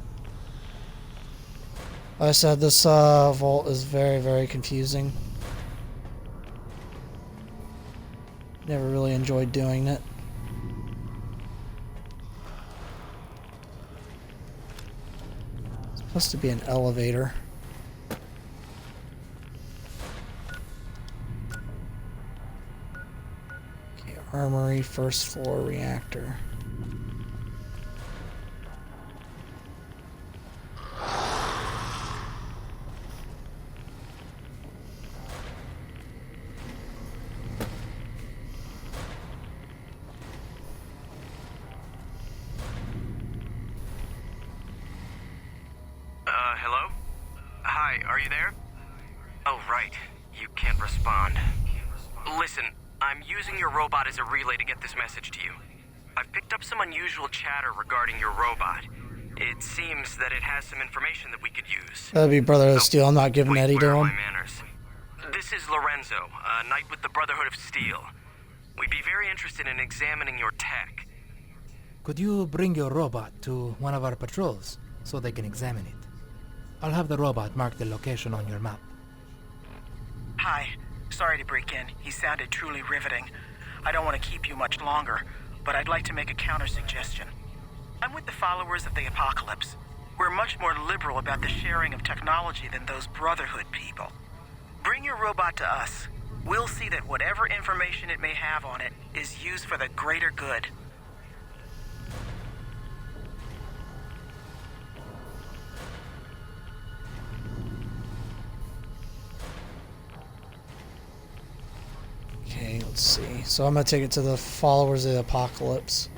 Like I said, this vault is very, very confusing. Never really enjoyed doing it. It's supposed to be an elevator. Armory, first floor reactor. Hello? Hi, are you there? Oh, right. You can't respond. Listen, I'm using your robot as a relay to get this message to you. I've picked up some unusual chatter regarding your robot. It seems that it has some information that we could use. That'd be Brotherhood of Steel. I'm not giving Eddie to him. This is Lorenzo, a knight with the Brotherhood of Steel. We'd be very interested in examining your tech. Could you bring your robot to one of our patrols so they can examine it? I'll have the robot mark the location on your map. Hi. Sorry to break in. He sounded truly riveting. I don't want to keep you much longer, but I'd like to make a counter-suggestion. I'm with the followers of the Apocalypse. We're much more liberal about the sharing of technology than those Brotherhood people. Bring your robot to us. We'll see that whatever information it may have on it is used for the greater good. Okay, let's see. So I'm gonna take it to the followers of the Apocalypse.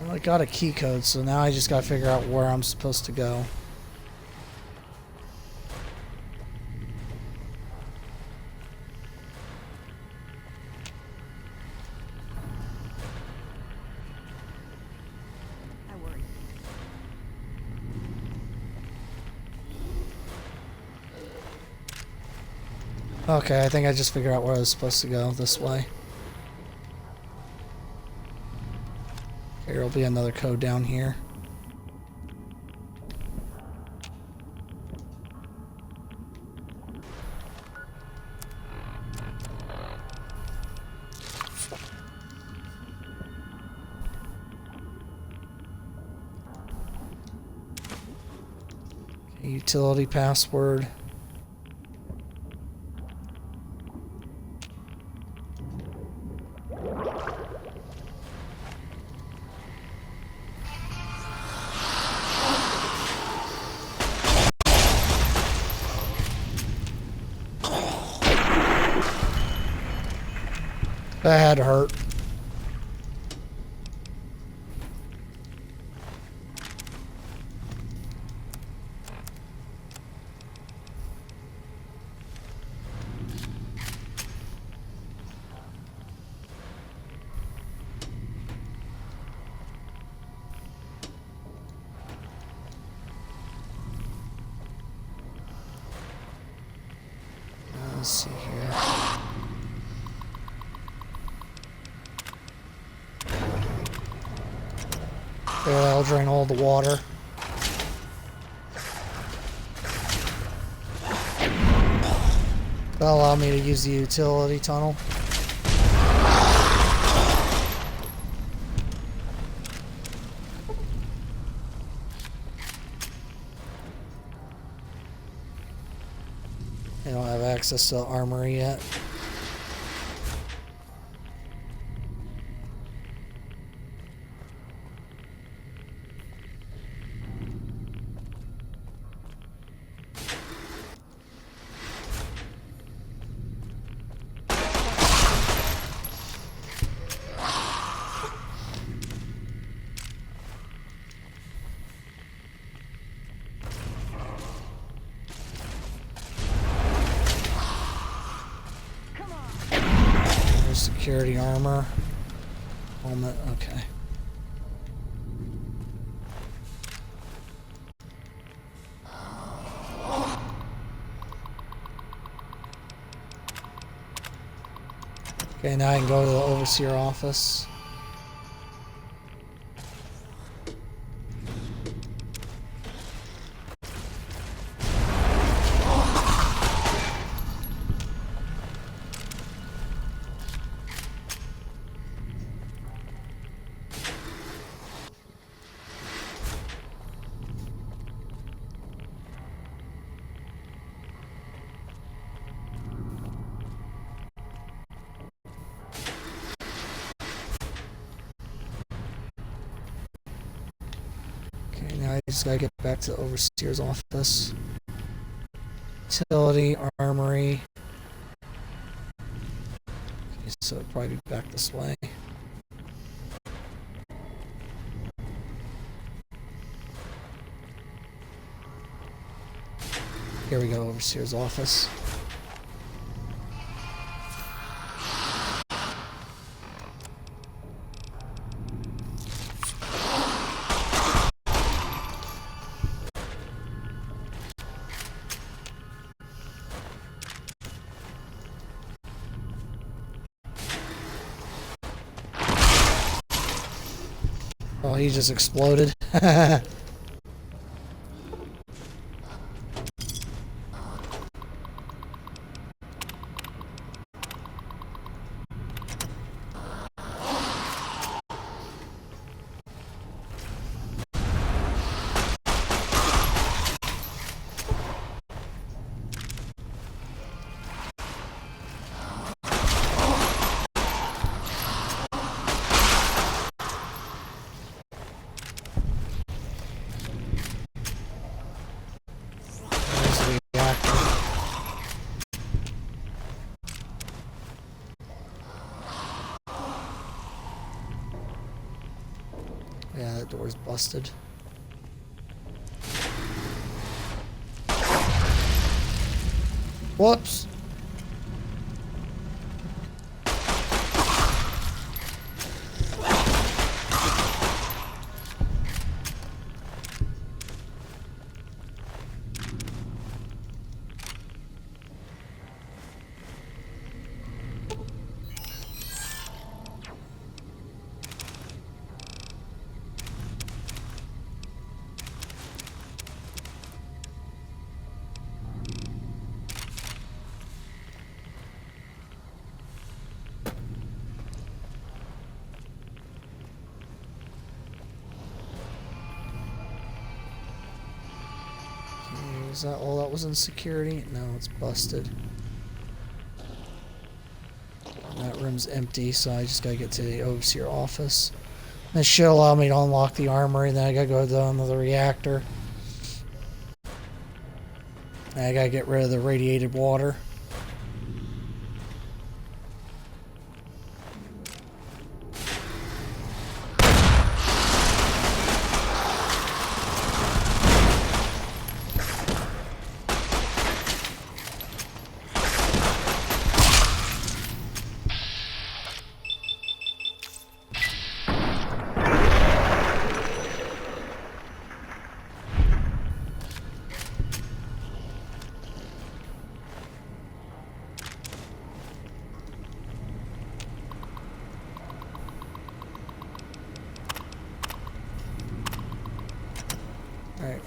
Well, I got a key code, so now I just gotta figure out where I'm supposed to go. Okay, I think I just figured out where I was supposed to go, this way. Okay, there'll be another code down here. Utility password. That had to hurt. Let's see here. Yeah, that'll drain all the water. That'll allow me to use the utility tunnel. I don't have access to the armory yet. Security armor. Helmet, okay. Okay, now I can go to the overseer office. Now I just gotta get back to the overseer's office. Utility, armory. Okay, so it'll probably be back this way. Here we go, overseer's office. Oh, he just exploded. Yeah, that door's busted. Whoops. Is that all that was in security? No, it's busted. That room's empty, so I just gotta get to the overseer office. This should allow me to unlock the armory, then I gotta go down to the reactor. And I gotta get rid of the radiated water. Alright.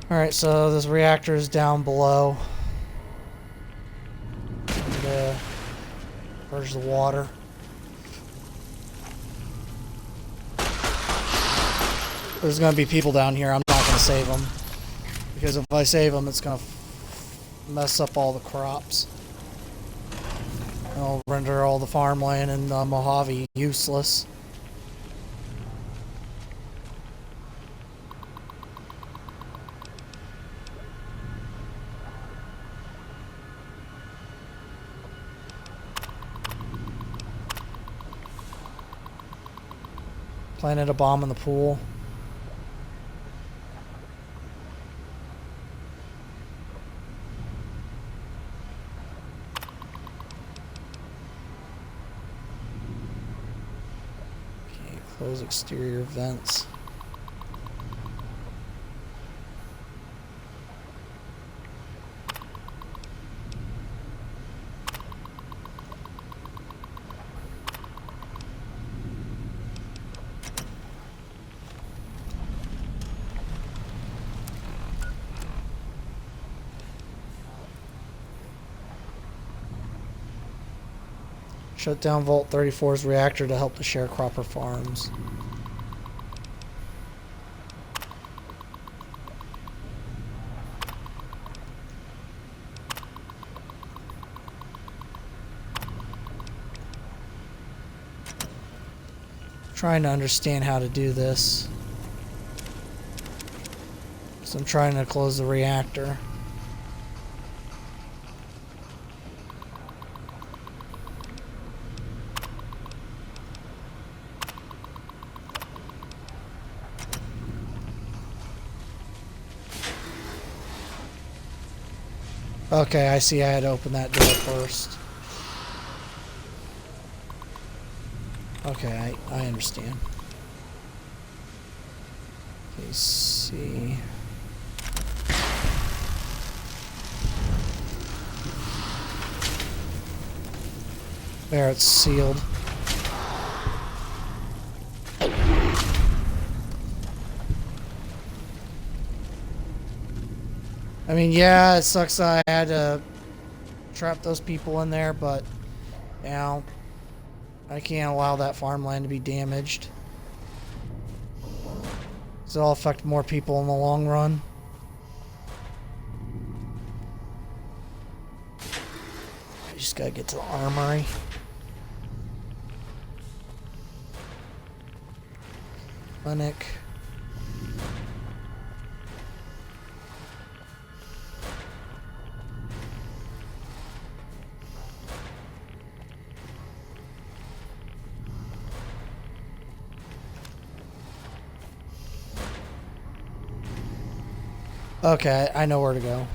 Alright, so this reactor is down below. And, where's the water? There's gonna be people down here. I'm not gonna save them. Because if I save them, it's gonna mess up all the crops. I'll render all the farmland in Mojave useless. Planted a bomb in the pool. Close exterior vents. Shut down Vault 34's reactor to help the sharecropper farms. Trying to understand how to do this. So I'm trying to close the reactor. Okay, I see I had to open that door first. Okay, I understand. Okay, see. There, it's sealed. I mean, yeah, it sucks that I had to trap those people in there, but, you know, I can't allow that farmland to be damaged. It'll affect more people in the long run. I just gotta get to the armory. Clinic. Okay, I know where to go.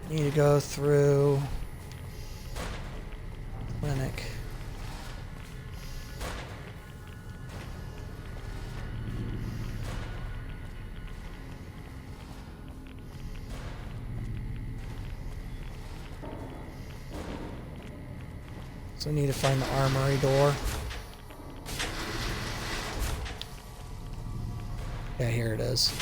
Need to go through clinic. So I need to find the armory door. Yeah, here it is.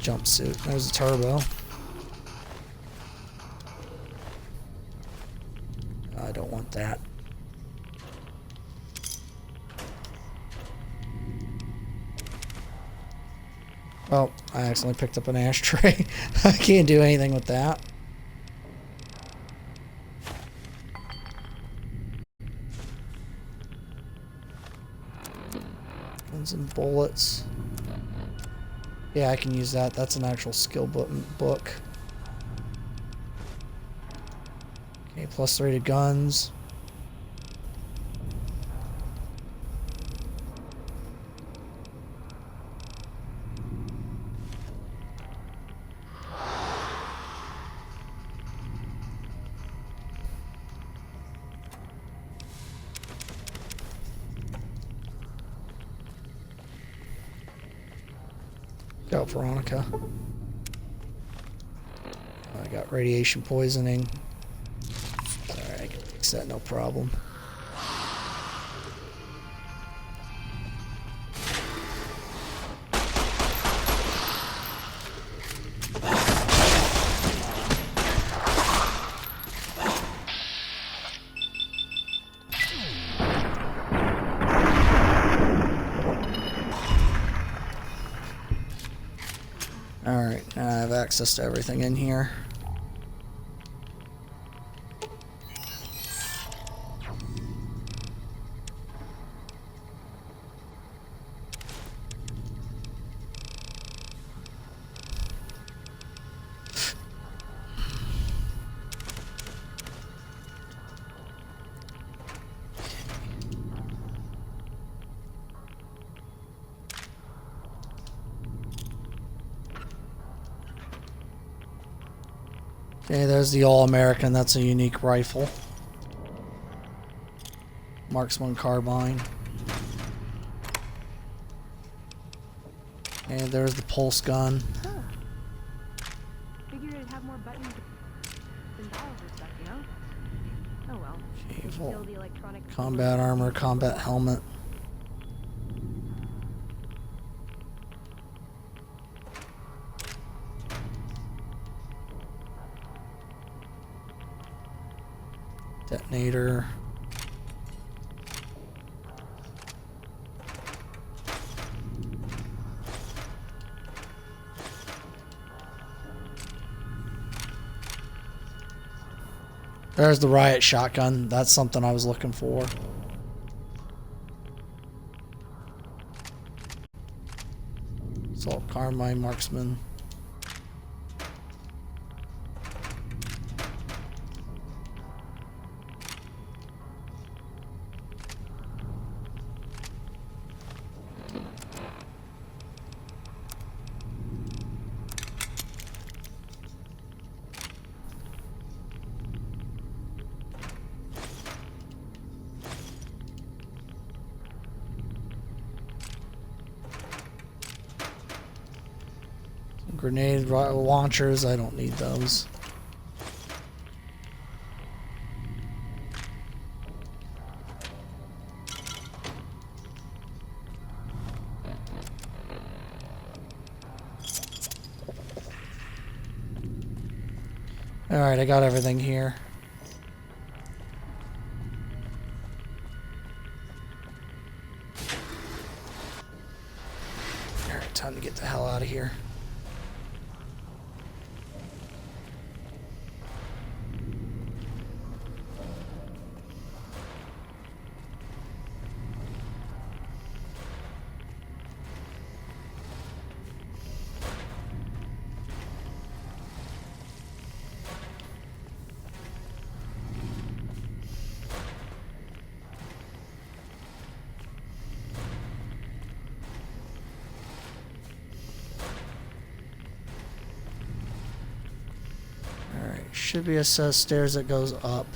jumpsuit. There's a turbo. I don't want that. Oh, I accidentally picked up an ashtray. I can't do anything with that. Guns and bullets. Yeah, I can use that. That's an actual skill book. Okay, +3 to guns. Go, Veronica. I got radiation poisoning. Alright, I can fix that, no problem. Alright, now I have access to everything in here. Okay, there's the All-American. That's a unique rifle. Marksman carbine. And there's the pulse gun. Huh. Figured it'd have more buttons than dials or stuff, you know? Oh well. Okay, Still the electronic combat armor, combat helmet. Detonator. There's the riot shotgun. That's something I was looking for. Assault carbine, marksman. Grenade launchers, I don't need those. Alright, I got everything here. Alright, time to get the hell out of here. Should be a set of stairs that goes up.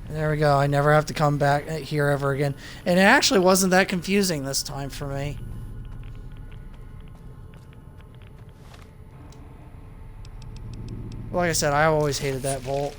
There we go. I never have to come back here ever again. And it actually wasn't that confusing this time for me. Like I said, I always hated that vault.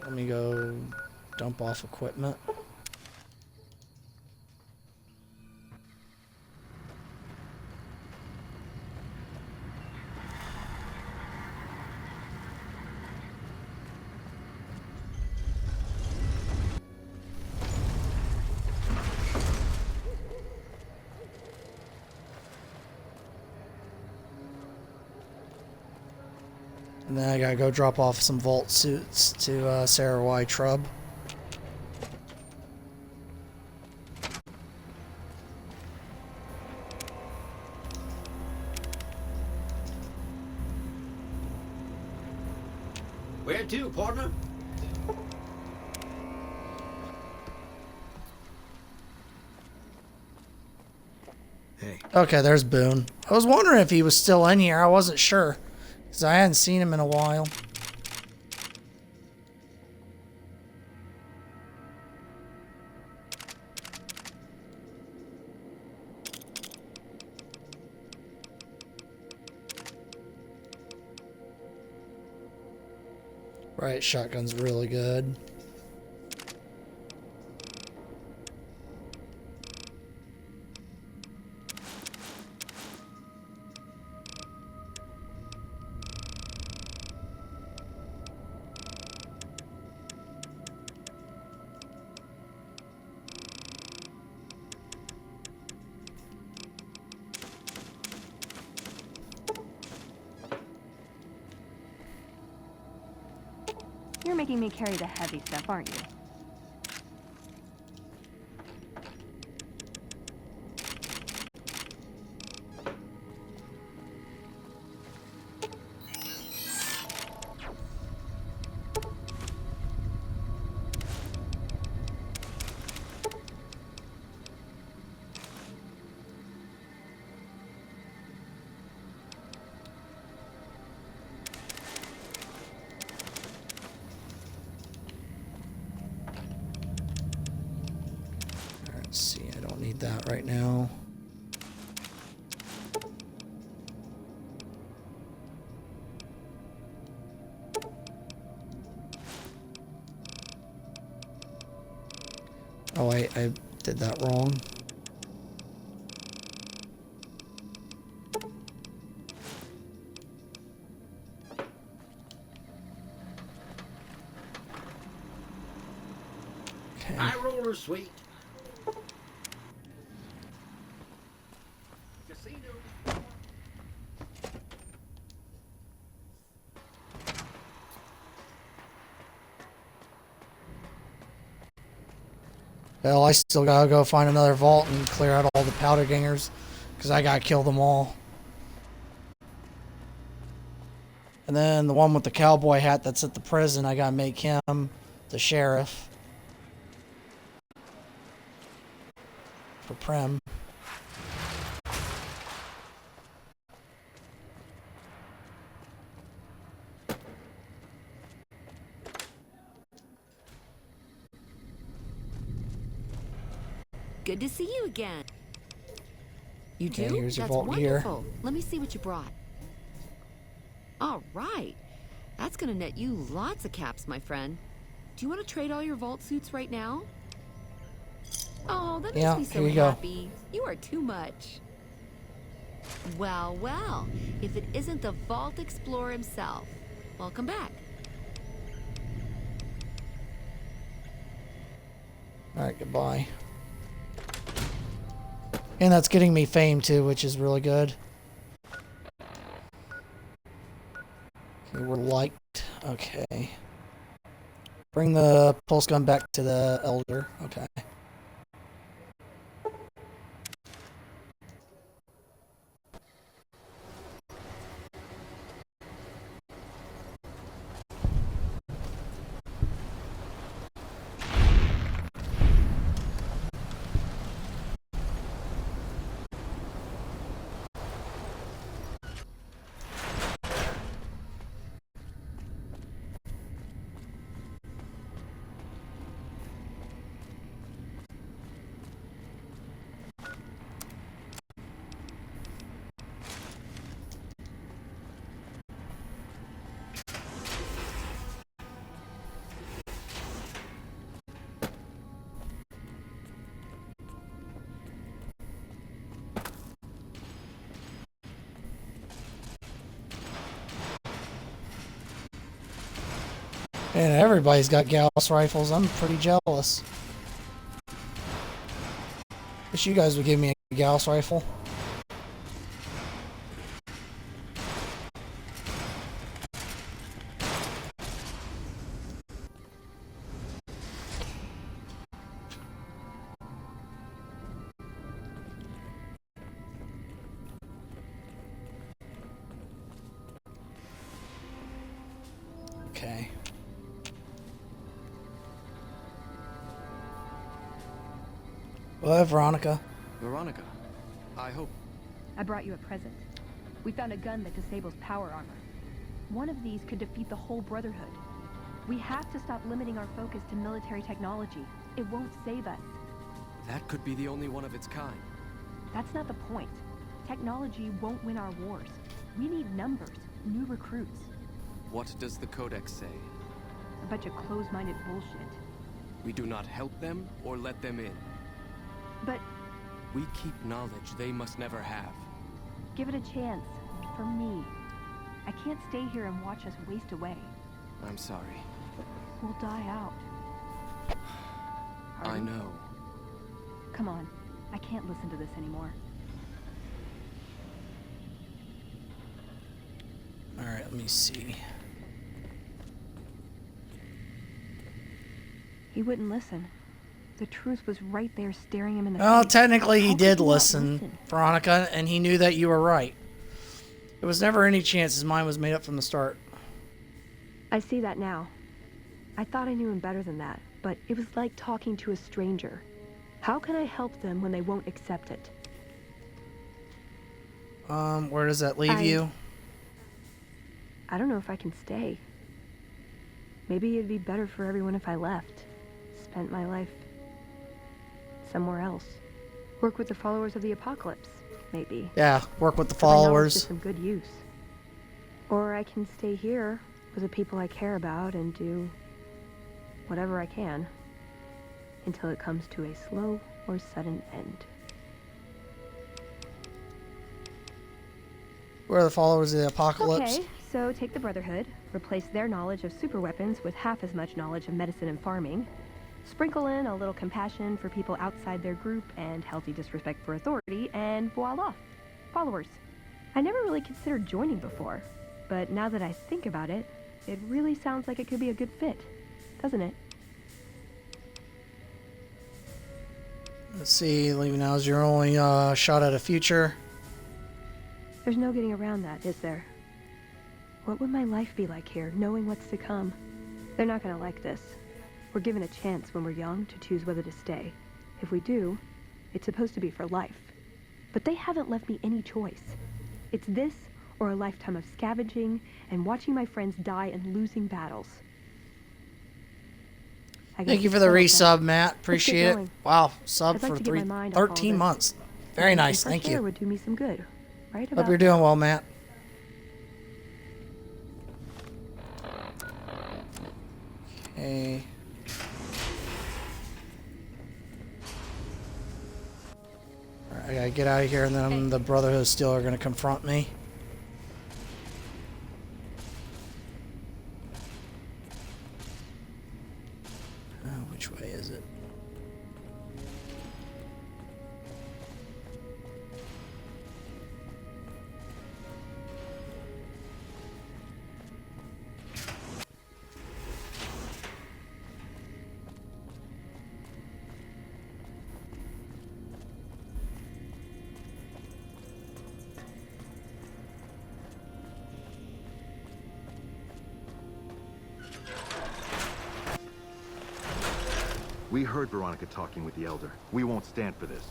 let me go dump off equipment. And then I gotta go drop off some vault suits to Sarah Y. Trubb. Where to, partner? Okay, there's Boone. I was wondering if he was still in here. I wasn't sure. Because I hadn't seen him in a while. Right, shotgun's really good. You're making me carry the heavy stuff, aren't you? Let's see, I don't need that right now. Oh wait, I did that wrong. Okay. High roller suite. Well, I still gotta go find another vault and clear out all the powder gangers, because I gotta kill them all. And then the one with the cowboy hat that's at the prison, I gotta make him the sheriff. For Prem. Good to see you again. You Okay, do? here's your That's vault gear. wonderful. Let me see what you brought. All right. That's gonna net you lots of caps, my friend. Do you want to trade all your vault suits right now? Oh, that makes Yeah, me so here you go. happy. You are too much. Well, well. If it isn't the Vault Explorer himself. Welcome back. Alright, goodbye. And that's getting me fame too, which is really good. Okay, we're liked. Okay. Bring the pulse gun back to the Elder. Okay. And everybody's got Gauss rifles. I'm pretty jealous. Wish you guys would give me a Gauss rifle. Okay. Well, Veronica. Veronica, I hope... I brought you a present. We found a gun that disables power armor. One of these could defeat the whole Brotherhood. We have to stop limiting our focus to military technology. It won't save us. That could be the only one of its kind. That's not the point. Technology won't win our wars. We need numbers, new recruits. What does the Codex say? A bunch of closed-minded bullshit. We do not help them or let them in. But... we keep knowledge they must never have. give it a chance. For me. I can't stay here and watch us waste away. I'm sorry. We'll die out. I know. Come on. I can't listen to this anymore. Alright, let me see. He wouldn't listen. The truth was right there staring him in the Well, face. technically he How could did he not listen, Veronica, and he knew that you were right. There was never any chance his mind was made up from the start. I see that now. I thought I knew him better than that, but it was like talking to a stranger. How can I help them when they won't accept it? Where does that leave you? I don't know if I can stay. Maybe it'd be better for everyone if I left. Spent my life somewhere else. Work with the followers of the apocalypse, maybe. Yeah, work with the Put my knowledge followers. to some good use. Or I can stay here with the people I care about and do whatever I can until it comes to a slow or sudden end. Where are the followers of the apocalypse? Okay, so take the Brotherhood, replace their knowledge of superweapons with half as much knowledge of medicine and farming, sprinkle in a little compassion for people outside their group and healthy disrespect for authority, and voila, followers. I never really considered joining before, but now that I think about it, it really sounds like it could be a good fit, doesn't it? Let's see, leaving now is your only shot at a future. There's no getting around that, is there? What would my life be like here, knowing what's to come? They're not gonna like this. We're given a chance when we're young to choose whether to stay. If we do, it's supposed to be for life. But they haven't left me any choice. It's this or a lifetime of scavenging and watching my friends die and losing battles. Thank you for the resub, Matt. Appreciate it. going. Wow, sub I'd like for to get my mind off all 13 this. months. Very And nice, fresh thank air you. would do me some good, right? Hope you're doing well, Matt. Okay. Alright, I gotta get out of here and then the Brotherhood of Steel are gonna confront me. Which way is it? We heard Veronica talking with the Elder. We won't stand for this.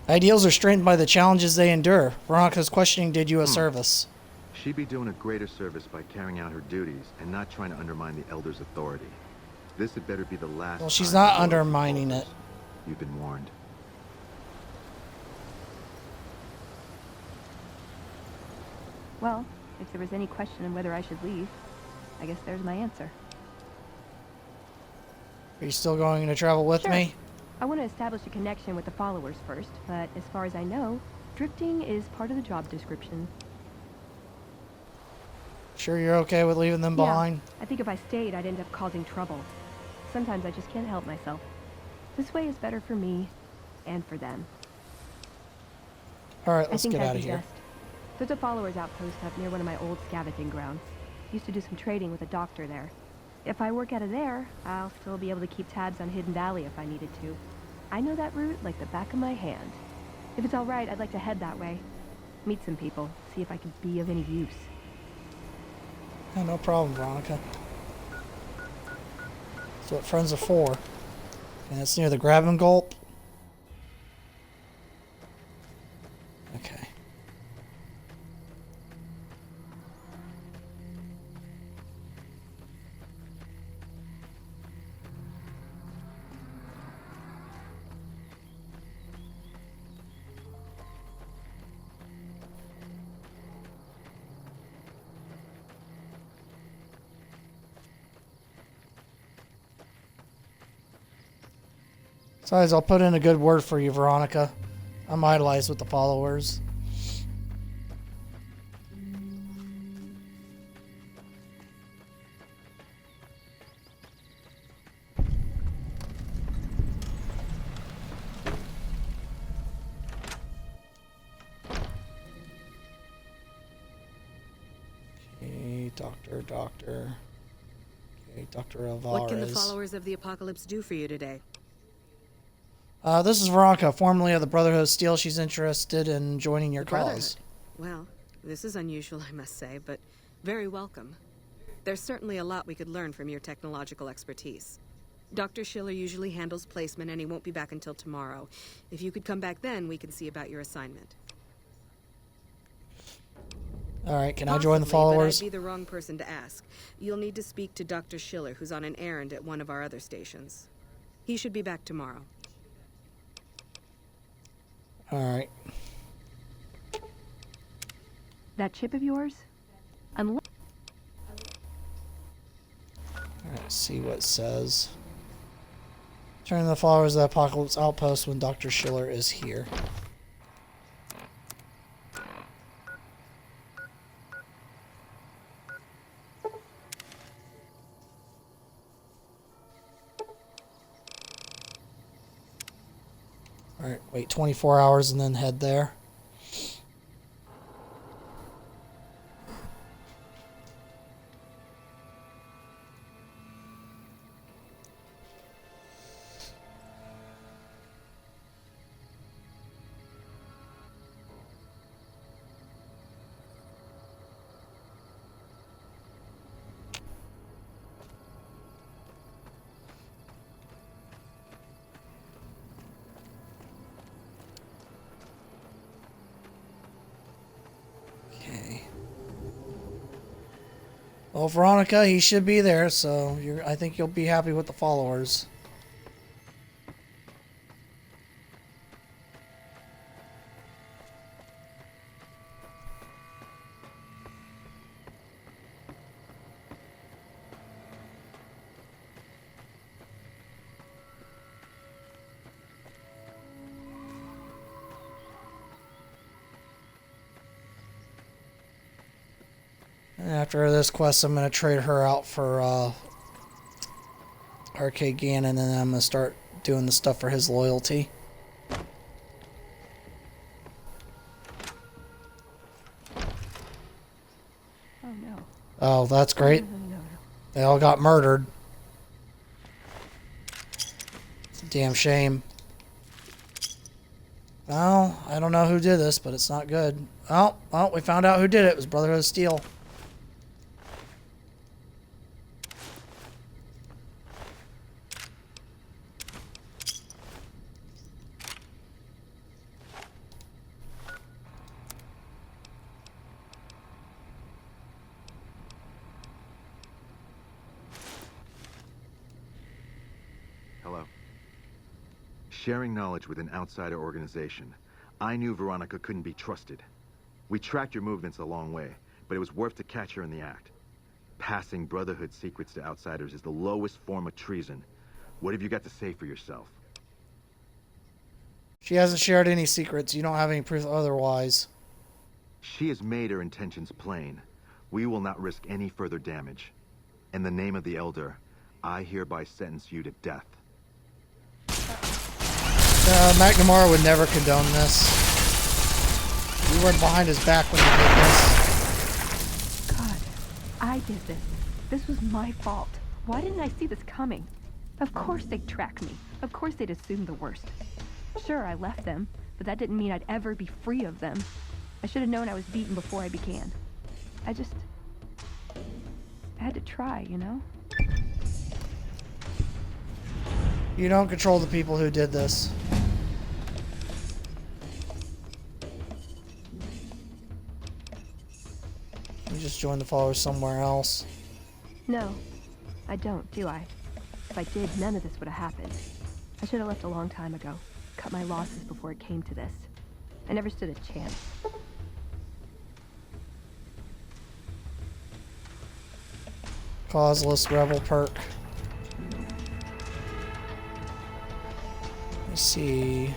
Ideals are strengthened by the challenges they endure. Veronica's questioning did you a service. She'd be doing a greater service by carrying out her duties and not trying to undermine the Elder's authority. This had better be the last Well, she's time not the Lord undermining calls. it. You've been warned. Well, if there was any question on whether I should leave, I guess there's my answer. Are you still going to travel with Sure. me? I want to establish a connection with the followers first, but as far as I know, drifting is part of the job description. Sure you're okay with leaving them behind? Yeah, I think if I stayed, I'd end up causing trouble. Sometimes I just can't help myself. This way is better for me and for them. Alright, I let's think get that'd out of be here. best. There's a followers outpost up near one of my old scavenging grounds. Used to do some trading with a doctor there. If I work out of there, I'll still be able to keep tabs on Hidden Valley if I needed to. I know that route like the back of my hand. If it's alright, I'd like to head that way. Meet some people, see if I can be of any use. Yeah, no problem, Veronica. That's what friends are for. And it's near the Grab and Gulp. Okay. Besides, I'll put in a good word for you, Veronica. I'm idolized with the followers. Okay, Doctor. Okay, Dr. Alvarez. What can the followers of the apocalypse do for you today? This is Veronica, formerly of the Brotherhood of Steel. She's interested in joining your The Brotherhood. cause. Well, this is unusual, I must say, but very welcome. There's certainly a lot we could learn from your technological expertise. Dr. Schiller usually handles placement, and he won't be back until tomorrow. If you could come back then, we can see about your assignment. Alright, can I join the Possibly, followers? But I'd be the wrong person to ask. You'll need to speak to Dr. Schiller, who's on an errand at one of our other stations. He should be back tomorrow. Alright. That chip of yours? Unless... Alright, see what it says. Turn the followers of the Apocalypse Outpost when Dr. Schiller is here. Alright, wait 24 hours and then head there. Well, Veronica, he should be there, so I think you'll be happy with the followers. And after this quest, I'm going to trade her out for Arcade Gannon, and then I'm going to start doing the stuff for his loyalty. Oh no. Oh, that's great. They all got murdered. It's a damn shame. Well, I don't know who did this, but it's not good. Oh, well, we found out who did it. It was Brotherhood of Steel. Hello. Sharing knowledge with an outsider organization. I knew Veronica couldn't be trusted. We tracked your movements a long way, but it was worth to catch her in the act. Passing Brotherhood secrets to outsiders is the lowest form of treason. What have you got to say for yourself? She hasn't shared any secrets. You don't have any proof otherwise. She has made her intentions plain. We will not risk any further damage. In the name of the Elder, I hereby sentence you to death. McNamara would never condone this. You weren't behind his back when you did this. God, I did this. This was my fault. Why didn't I see this coming? Of course they'd track me. Of course they'd assume the worst. Sure, I left them, but that didn't mean I'd ever be free of them. I should have known I was beaten before I began. I had to try, you know? You don't control the people who did this. You just joined the followers somewhere else. No, I don't, do I? If I did, none of this would have happened. I should have left a long time ago. Cut my losses before it came to this. I never stood a chance. Causeless rebel perk. Let me see.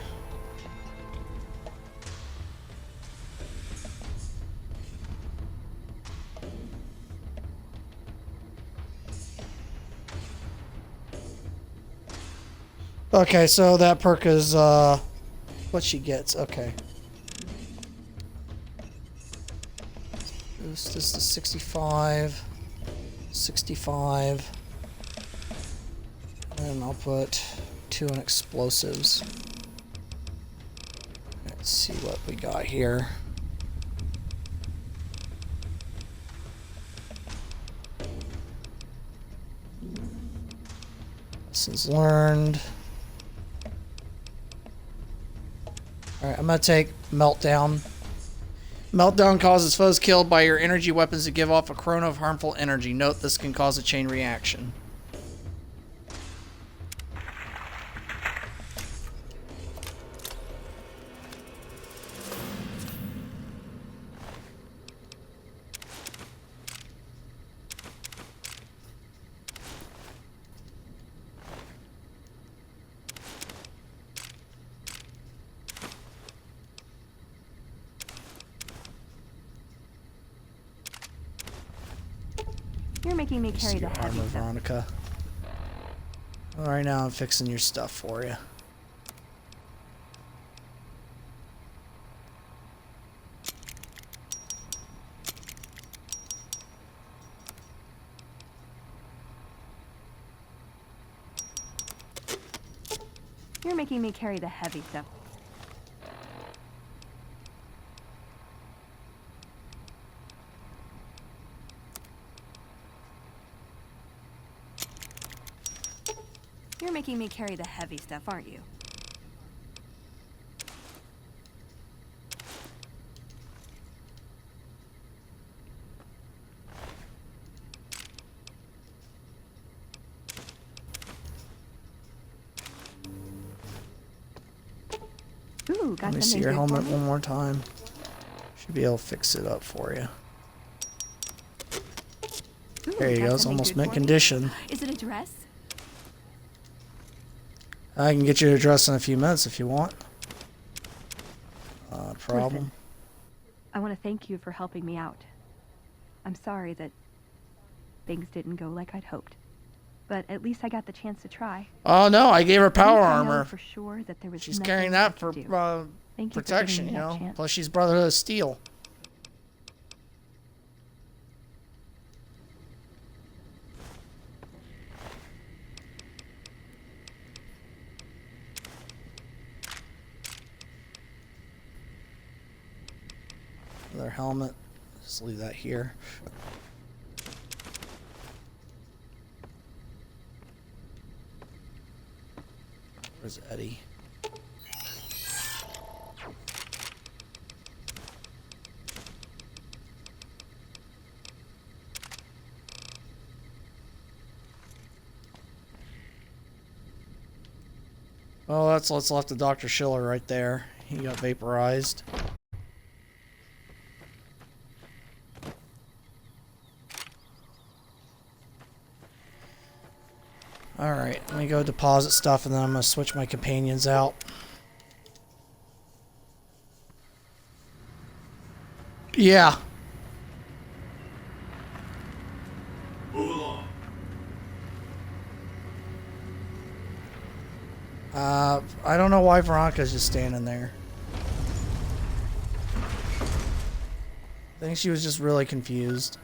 Okay, so that perk is what she gets. Okay. Boost this to 65. 65. And I'll put 2 in explosives. Let's see what we got here. Lessons learned. Alright, I'm gonna take Meltdown. Meltdown causes foes killed by your energy weapons to give off a corona of harmful energy. Note this can cause a chain reaction. You're making me carry the Your heavy armor, stuff. Veronica. Alright, now I'm fixing your stuff for you. You're making me carry the heavy stuff. You're making me carry the heavy stuff, aren't you? Ooh, got Let me something see your good for helmet me. one more time. Should be able to fix it up for you. Ooh, There you got go. It's something almost good mint for me. condition. Is it a dress? I can get you to dress in a few minutes if you want. Problem. Listen, I want to thank you for helping me out. I'm sorry that things didn't go like I'd hoped, but at least I got the chance to try. Oh no, I gave her At power least I know armor. for sure that there was She's nothing carrying I that could for do. Thank you for protection, giving you me that know. chance. Plus she's Brotherhood of Steel. Another helmet. Just leave that here. Where's Eddie? Oh, that's what's left of Dr. Schiller right there. He got vaporized. Alright, let me go deposit stuff and then I'm going to switch my companions out. Yeah. I don't know why Veronica's just standing there. I think she was just really confused.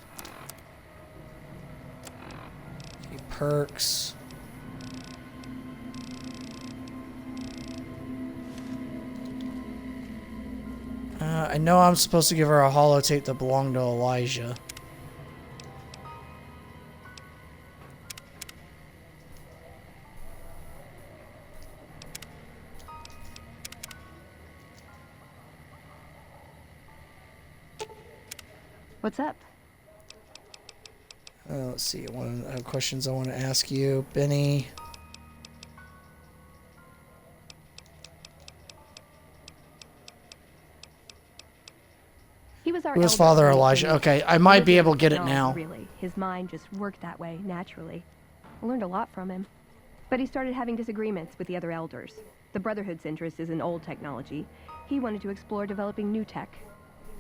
Okay, perks. I know I'm supposed to give her a holotape that belonged to Elijah. What's up? Let's see. I have questions I want to ask you, Benny. He was our Who was elder Father when he Elijah? came. Okay, I He might lived be in able to get it snow, now. Really, his mind just worked that way naturally. I learned a lot from him, but he started having disagreements with the other elders. The Brotherhood's interest is in old technology. He wanted to explore developing new tech,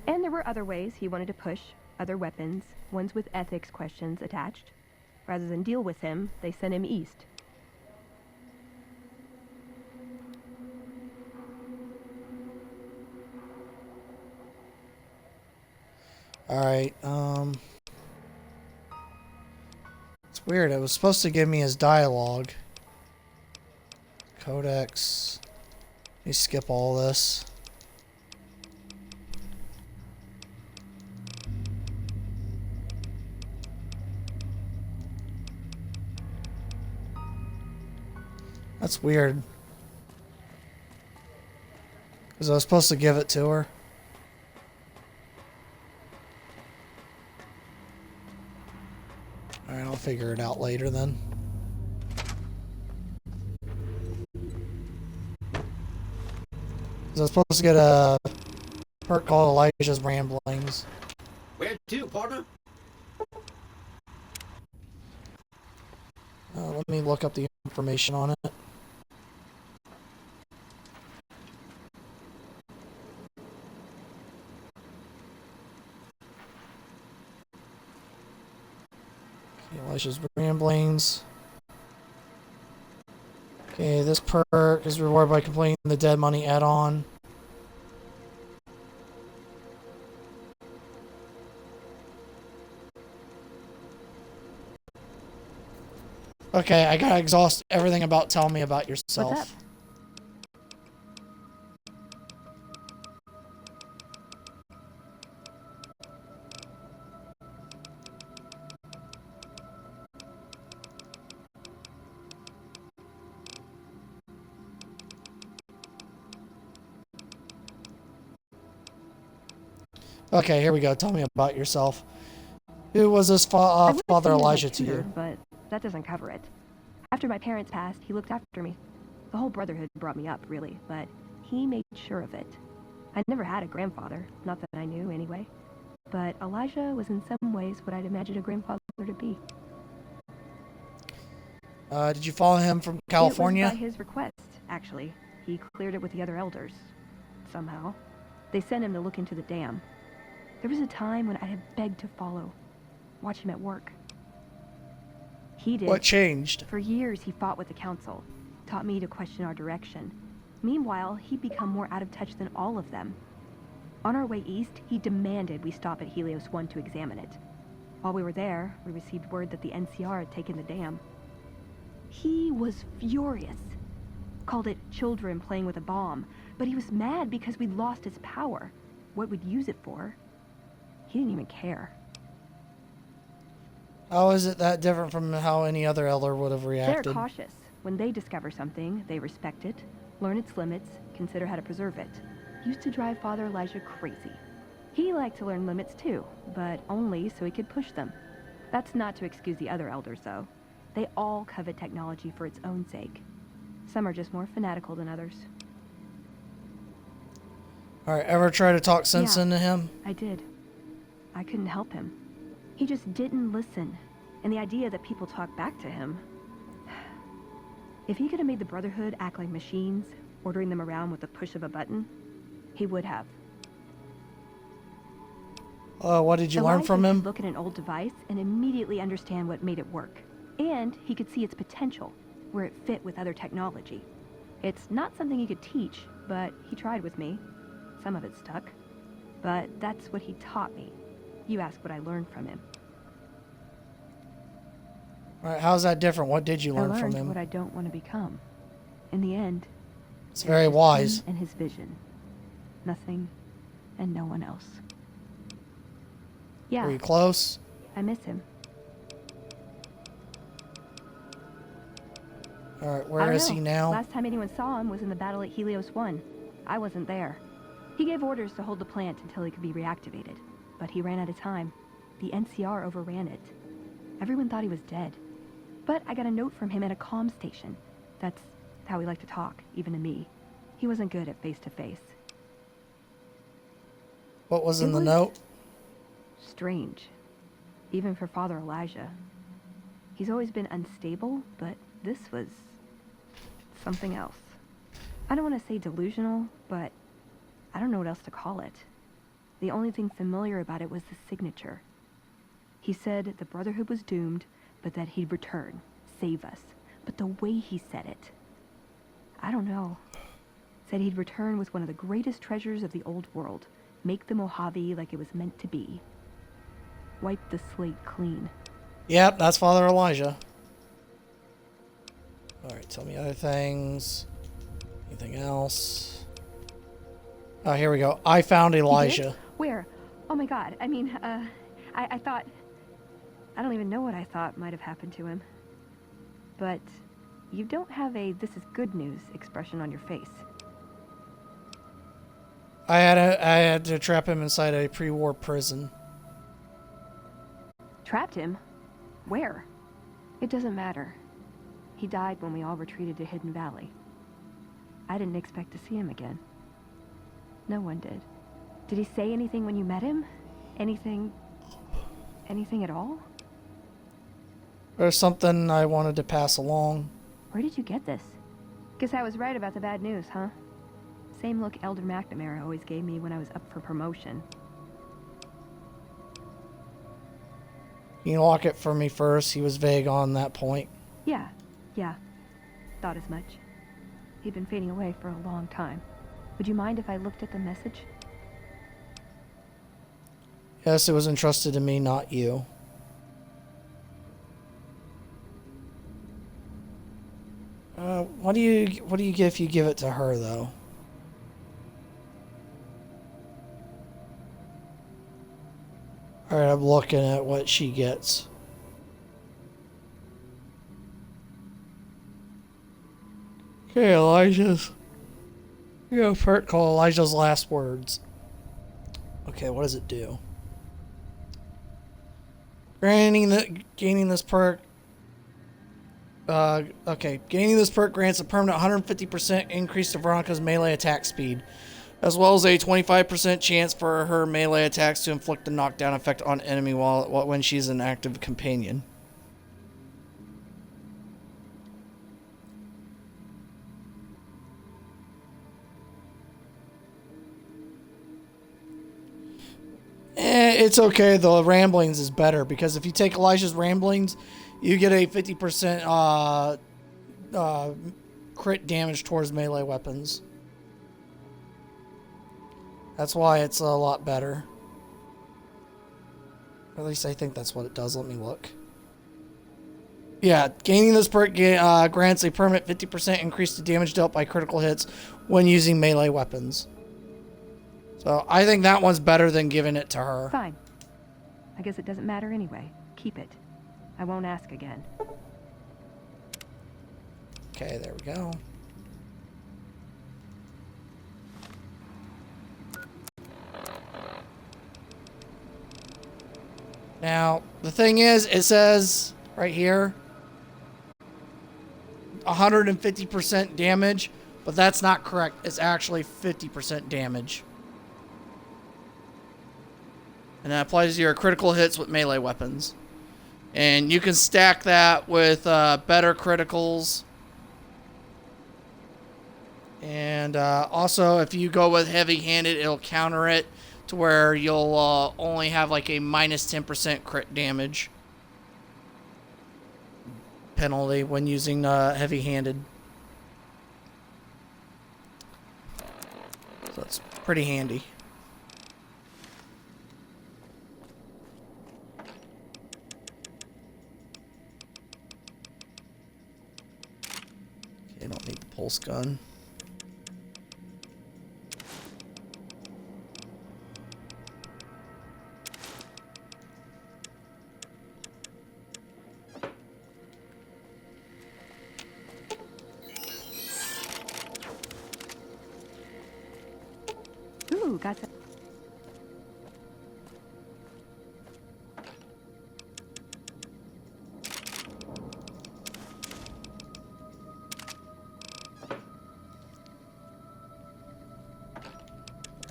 and there were other ways he wanted to push, other weapons, ones with ethics questions attached. Rather than deal with him, they sent him east. Alright, it's weird. It was supposed to give me his dialogue. Codex. Let me skip all this. That's weird. Because I was supposed to give it to her. Alright, I'll figure it out later then. I was supposed to get a perk called Elijah's Ramblings. Where to, partner? Let me look up the information on it. Elijah's Ramblings. Okay, this perk is rewarded by completing the Dead Money add-on. Okay, I gotta exhaust everything about Tell Me About Yourself. What's up? Okay, here we go. Tell me about yourself. Who was this I wouldn't Father say he was Elijah my to tutor, you? But that doesn't cover it. After my parents passed, he looked after me. The whole Brotherhood brought me up, really, but he made sure of it. I never had a grandfather, not that I knew anyway. But Elijah was in some ways what I'd imagined a grandfather to be. Did you follow him from California? It was by his request, actually. He cleared it with the other elders. Somehow. They sent him to look into the dam. There was a time when I had begged to follow. Watch him at work. He did. What changed? For years, he fought with the council. Taught me to question our direction. Meanwhile, he'd become more out of touch than all of them. On our way east, he demanded we stop at Helios 1 to examine it. While we were there, we received word that the NCR had taken the dam. He was furious. Called it children playing with a bomb. But he was mad because we'd lost his power. What we'd use it for. He didn't even care. How is it that different from how any other elder would have reacted? They're cautious. When they discover something, they respect it, learn its limits, consider how to preserve it. Used to drive Father Elijah crazy. He liked to learn limits too, but only so he could push them. That's not to excuse the other elders, though. They all covet technology for its own sake. Some are just more fanatical than others. Alright, ever try to talk sense into him? I did. I couldn't help him. He just didn't listen. And the idea that people talk back to him... If he could have made the Brotherhood act like machines, ordering them around with the push of a button, he would have. What did you learn from him? Could look at an old device and immediately understand what made it work. And he could see its potential, where it fit with other technology. It's not something he could teach, but he tried with me. Some of it stuck. But that's what he taught me. You ask what I learned from him. All right, how's that different? What did you learn I from learned him? what I don't want to become. In the end, It's very wise. him and his vision. Nothing and no one else. Yeah. Were you close? I miss him. All right, I where don't is know. he now? Last time anyone saw him was in the battle at Helios 1. I wasn't there. He gave orders to hold the plant until it could be reactivated, but he ran out of time. The NCR overran it. Everyone thought he was dead. But I got a note from him at a comm station. That's how he liked to talk, even to me. He wasn't good at face-to-face. What was in the note? Strange. Even for Father Elijah. He's always been unstable, but this was something else. I don't want to say delusional, but I don't know what else to call it. The only thing familiar about it was the signature. He said the Brotherhood was doomed, but that he'd return, save us. But the way he said it, I don't know. Said he'd return with one of the greatest treasures of the old world, make the Mojave like it was meant to be. Wipe the slate clean. Yep, that's Father Elijah. All right, tell me other things. Anything else? Oh, here we go. I found You did? Elijah. Where? Oh my god. I mean, I thought... I don't even know what I thought might have happened to him. But you don't have a "this is good news" expression on your face. I had to trap him inside a pre-war prison. Trapped him? Where? It doesn't matter. He died when we all retreated to Hidden Valley. I didn't expect to see him again. No one did. Did he say anything when you met him? Anything at all? There's something I wanted to pass along. Where did you get this? Guess I was right about the bad news, huh? Same look Elder McNamara always gave me when I was up for promotion. Can you lock it for me first? He was vague on that point. Yeah. Thought as much. He'd been fading away for a long time. Would you mind if I looked at the message? Yes, it was entrusted to me, not you. What do you get if you give it to her, though? All right, I'm looking at what she gets. Okay, Elijah's. You go perk called Elijah's Last Words. Okay, what does it do? Gaining this perk. Gaining this perk grants a permanent 150% increase to Veronica's melee attack speed, as well as a 25% chance for her melee attacks to inflict a knockdown effect on enemy when she's an active companion. It's okay. The Ramblings is better because if you take Elijah's Ramblings, you get a 50% crit damage towards melee weapons. That's why it's a lot better. At least I think that's what it does. Let me look. Yeah, gaining this perk grants a permanent 50% increase to damage dealt by critical hits when using melee weapons. So I think that one's better than giving it to her. Fine. I guess it doesn't matter anyway. Keep it. I won't ask again. Okay, there we go. Now, the thing is, it says right here 150% damage, but that's not correct. It's actually 50% damage. And that applies to your critical hits with melee weapons. And you can stack that with better criticals. And also, if you go with heavy-handed, it'll counter it to where you'll only have like a minus 10% crit damage penalty when using heavy-handed. Pretty handy. Okay, don't need the pulse gun. Ooh, got some.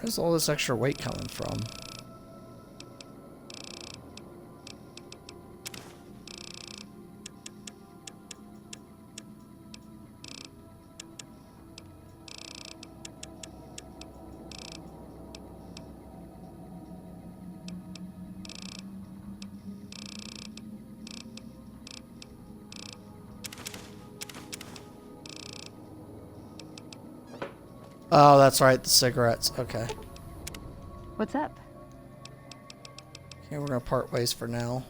Where's all this extra weight coming from? Oh, that's right, the cigarettes. Okay. What's up? Okay, we're gonna part ways for now.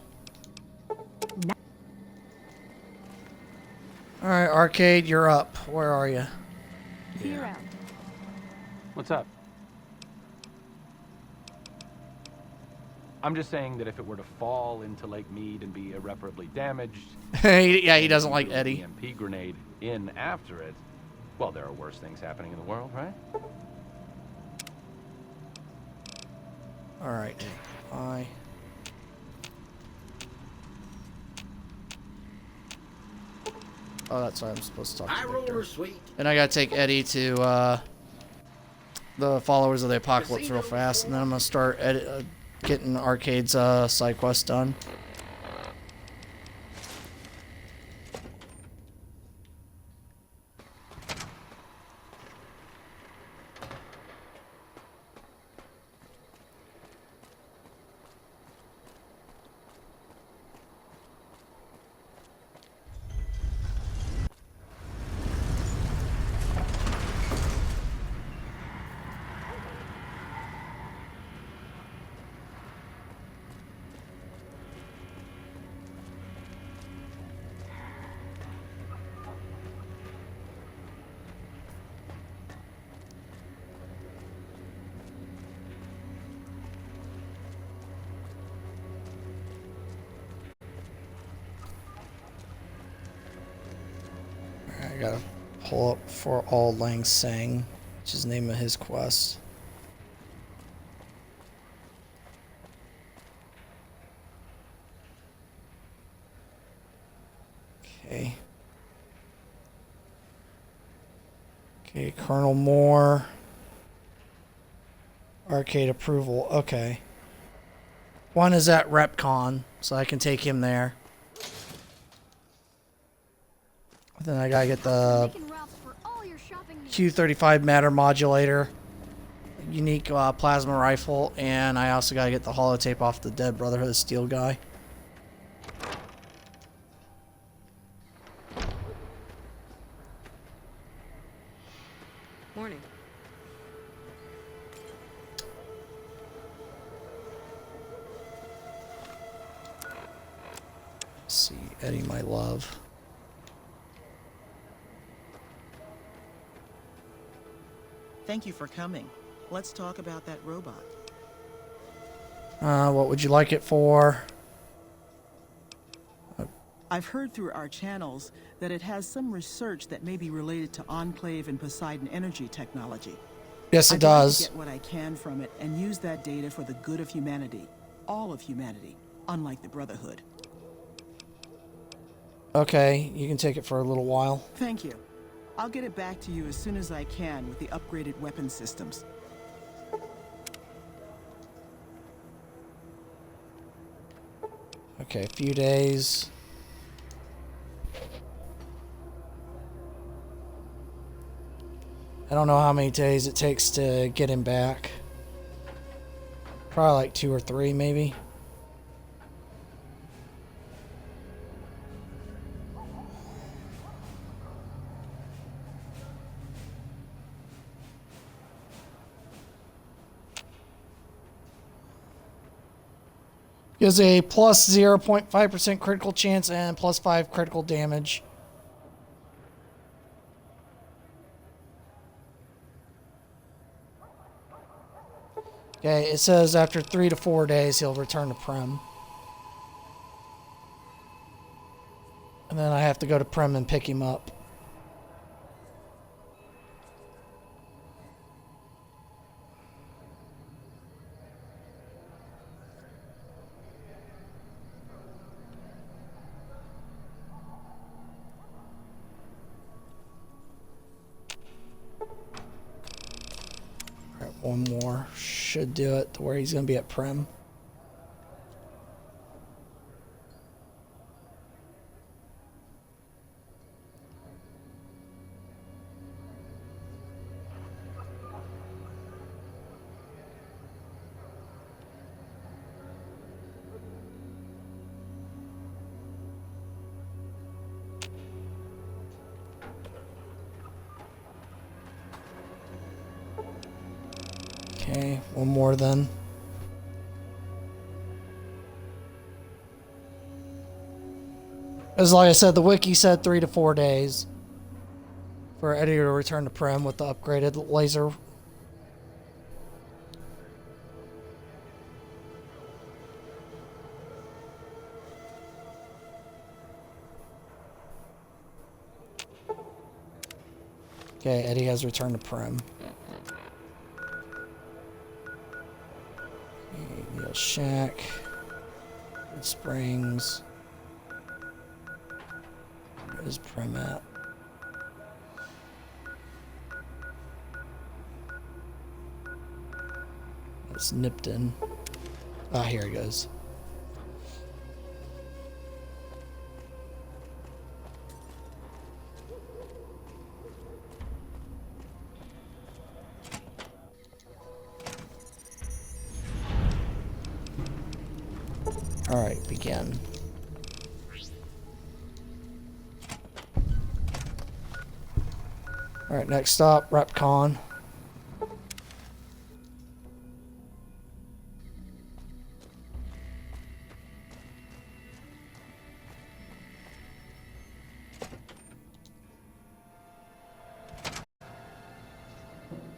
Alright, Arcade, you're up. Where are you? See you around. What's up? I'm just saying that if it were to fall into Lake Mead and be irreparably damaged... Yeah, he doesn't like Eddie. EMP grenade in after it, well, there are worse things happening in the world, right? Alright. Oh, that's why I'm supposed to talk to Victor. Sweet. And I gotta take Eddie to the Followers of the Apocalypse real fast, and then I'm gonna start getting Arcade's side quest done. I gotta pull up for Auld Lang Syne, which is the name of his quest. Okay. Okay, Colonel Moore. Arcade approval. Okay. One is at RepCon, so I can take him there. Then I gotta get the Q35 matter modulator, unique plasma rifle, and I also gotta get the holotape off the dead Brotherhood of Steel guy. Morning. Let's see, Eddie, my love. Thank you for coming. Let's talk about that robot. What would you like it for? I've heard through our channels that it has some research that may be related to Enclave and Poseidon energy technology. Yes, it I'd does. like to get what I can from it and use that data for the good of humanity. All of humanity, unlike the Brotherhood. Okay, you can take it for a little while. Thank you. I'll get it back to you as soon as I can with the upgraded weapon systems. Okay, a few days. I don't know how many days it takes to get him back. Probably like 2 or 3, maybe. Gives a plus 0.5% critical chance and plus 5 critical damage. Okay, it says after 3 to 4 days he'll return to Prem. And then I have to go to Prem and pick him up. Alright, one more. Should do it to where he's going to be at Prem. Okay, one more then. As like I said, the wiki said 3 to 4 days for Eddie to return to Prem with the upgraded laser. Okay, Eddie has returned to Prem. Neil Shack, Good Springs. Where's Prem at? It's Nipton. Ah, here it goes. Alright, begin. Alright, next stop, RepCon.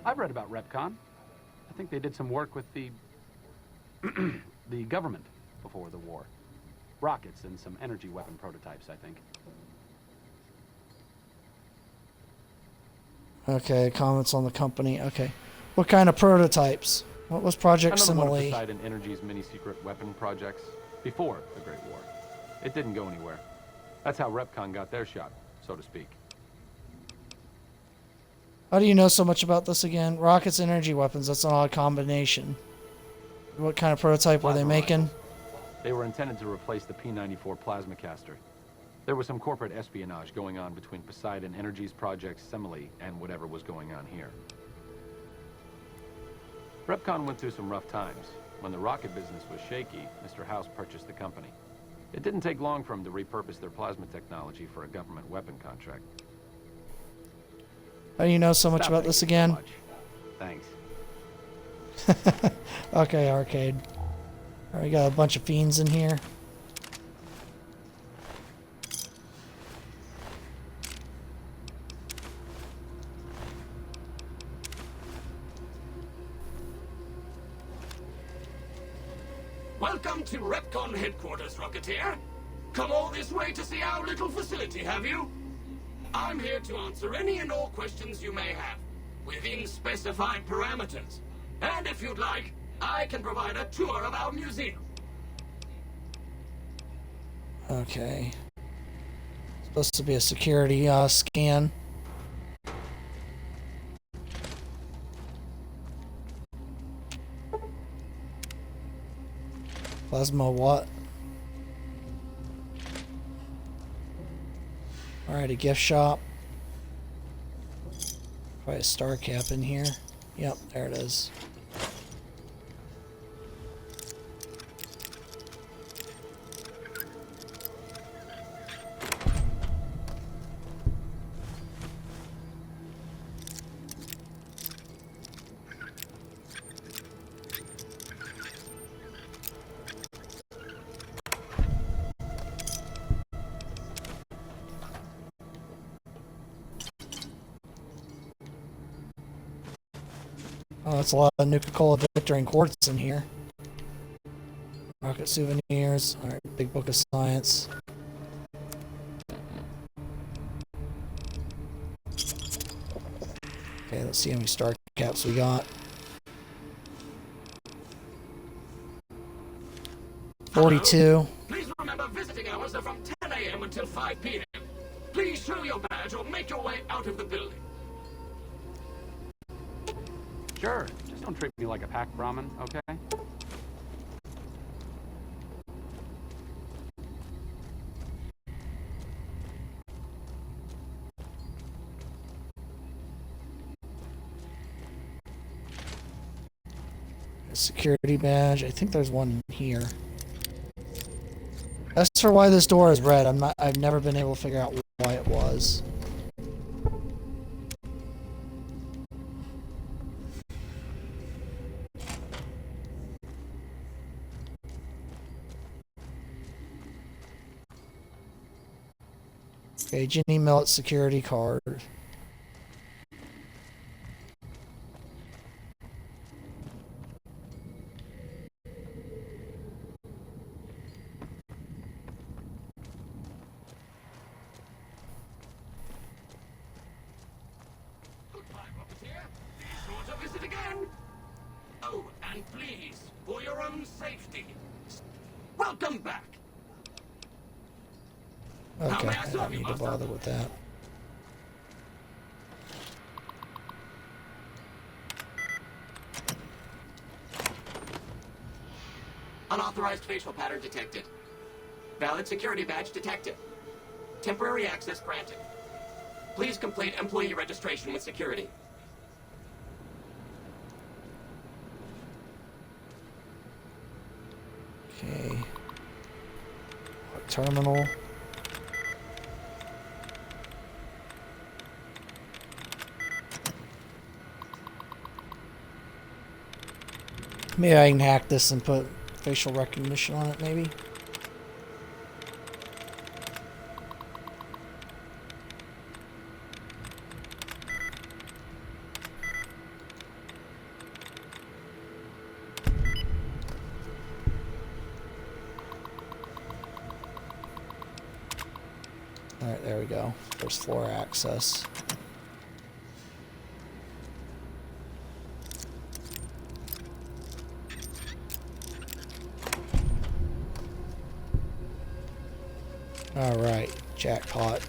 I've read about RepCon. I think they did some work with the the government before the war. Rockets and some energy weapon prototypes, I think. Okay, comments on the company. Okay. What kind of prototypes? What was Project Another one of Simile? Poseidon Energy's mini-secret weapon projects before the Great War. It didn't go anywhere. That's how RepCon got their shot, so to speak. How do you know so much about this again? Rockets, energy weapons. That's an odd combination. What kind of prototype were they Plasma making? rifles. They were intended to replace the P-94 plasma caster. There was some corporate espionage going on between Poseidon Energy's Project Simile and whatever was going on here. RepCon went through some rough times. When the rocket business was shaky, Mr. House purchased the company. It didn't take long for him to repurpose their plasma technology for a government weapon contract. How do you know so much Stop about this thinking so again? much. Thanks. Okay, arcade. Alright, we got a bunch of fiends in here. Welcome to RepCon headquarters, Rocketeer. Come all this way to see our little facility, have you? I'm here to answer any and all questions you may have, within specified parameters. And if you'd like, I can provide a tour of our museum. Okay. Supposed to be a security scan. Plasma what? Alright, a gift shop. Probably a star cap in here. Yep, there it is. Oh, that's a lot of Nuka-Cola Victor and quartz in here. Rocket souvenirs. Alright, big book of science. Okay, let's see how many star caps we got. 42. Please remember visiting hours are from 10 a.m. until 5 p.m. Please show your badge or make your way out of the building. Sure, just don't treat me like a pack Brahmin, okay? A security badge. I think there's one here. As for why this door is red, I've never been able to figure out why it was. Okay, Ginny Millet security card. Goodbye, Rocketeer. Be sure to visit again. Oh, and please, for your own safety, welcome back. Okay, I don't need to bother with that. Unauthorized facial pattern detected. Valid security badge detected. Temporary access granted. Please complete employee registration with security. Okay. Terminal. Maybe I can hack this and put facial recognition on it, maybe. Alright, there we go. First floor access. Alright, jackpot.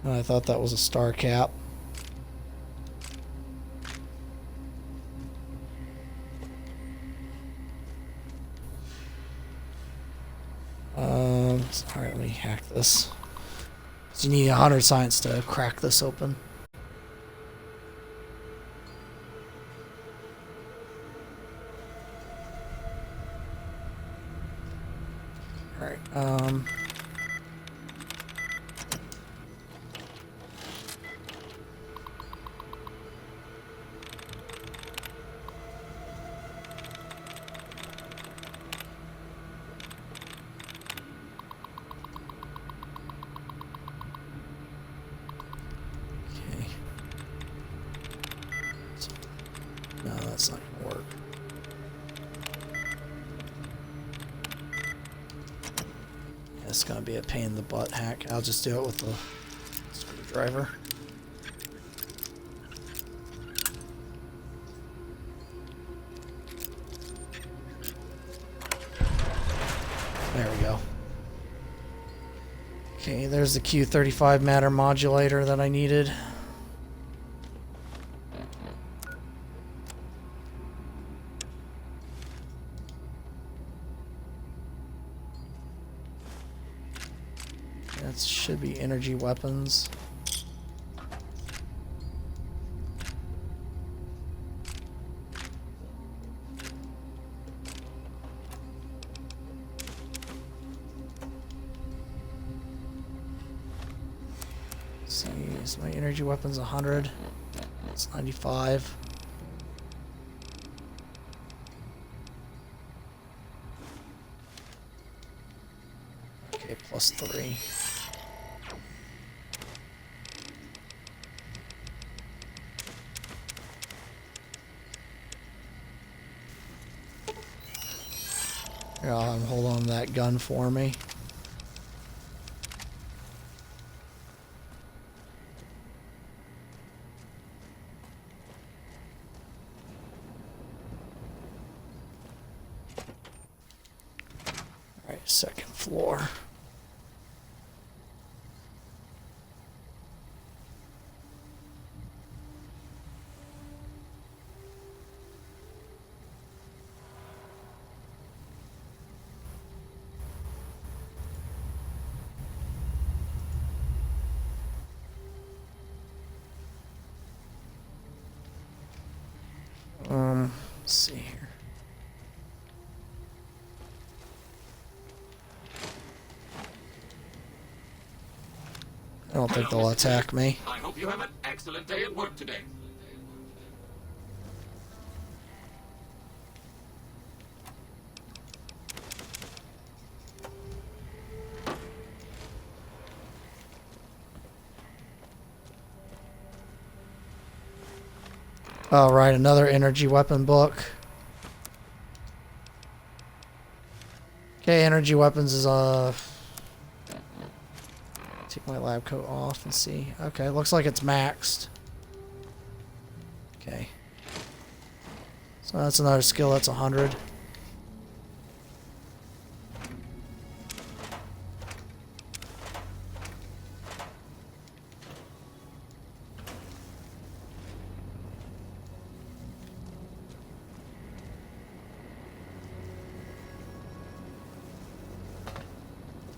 I thought that was a star cap. Alright, let me hack this. So you need 100 science to crack this open. Alright, no, that's not gonna work. Yeah, it's gonna be a pain in the butt hack. I'll just do it with the screwdriver. There we go. Okay, there's the Q35 matter modulator that I needed. That should be energy weapons. So my energy weapon's 100. It's 95. Okay, plus 3. Here, I'll have him hold on to that gun for me. Alright, second floor. Let's see here. I don't think they'll attack me. I hope you have an excellent day at work today. All right, another energy weapon book. Okay, energy weapons is take my lab coat off and see. Okay, looks like it's maxed. Okay. So that's another skill, that's 100.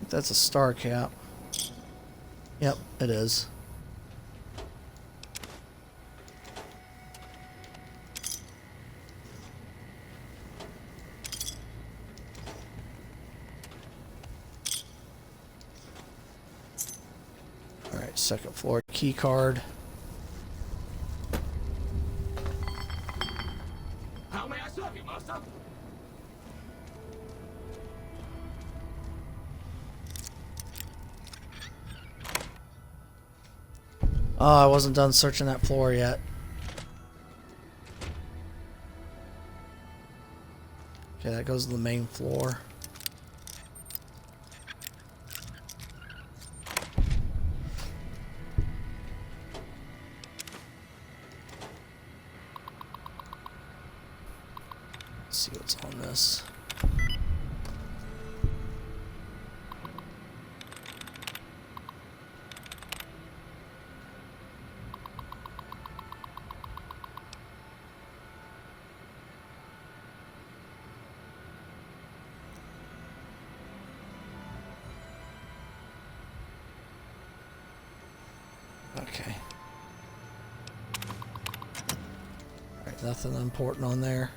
That's a star cap. Yep, it is. Alright, second floor key card. How may I serve you, Master? Oh, I wasn't done searching that floor yet. Okay, that goes to the main floor. Let's see what's on this. Okay. Alright, nothing important on there.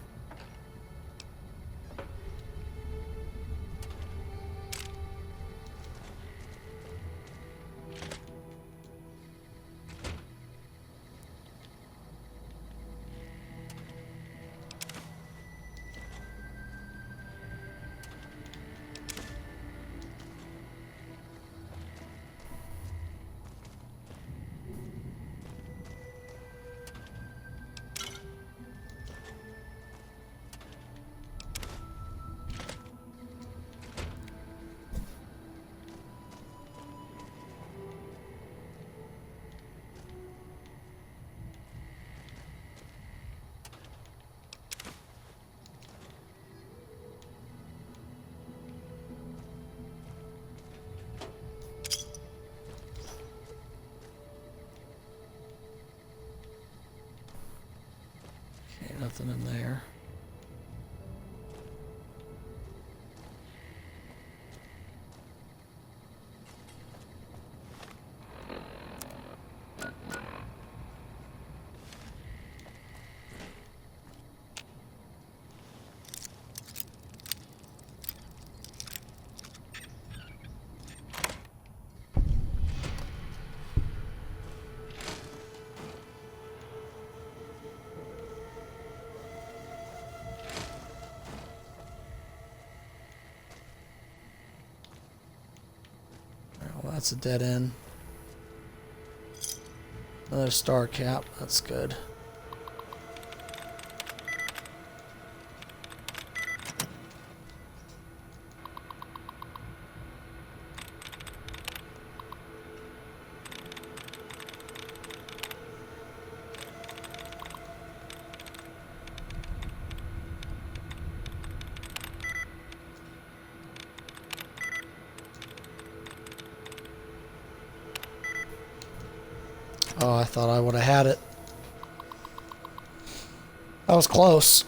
Okay, nothing in there. That's a dead end. Another star cap. That's good. Oh, I thought I would have had it. That was close.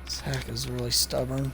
This hack is really stubborn.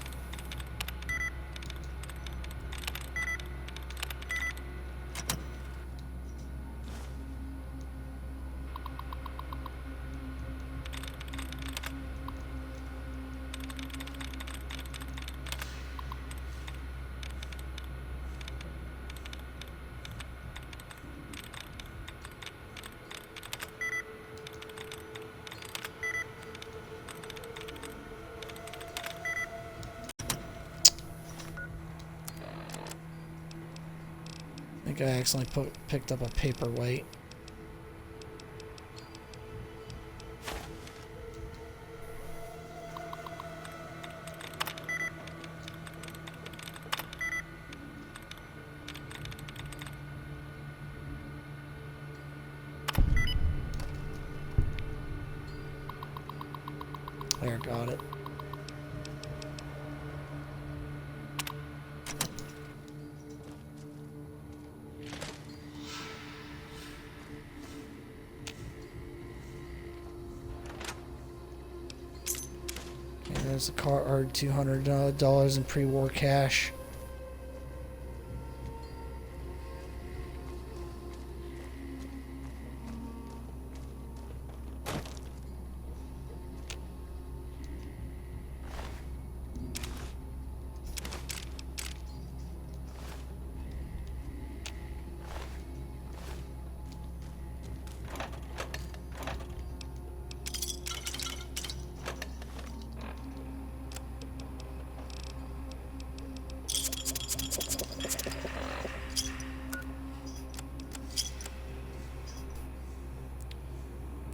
I think I accidentally picked up a paperweight. There, got it. There's a card, $200 in pre-war cash.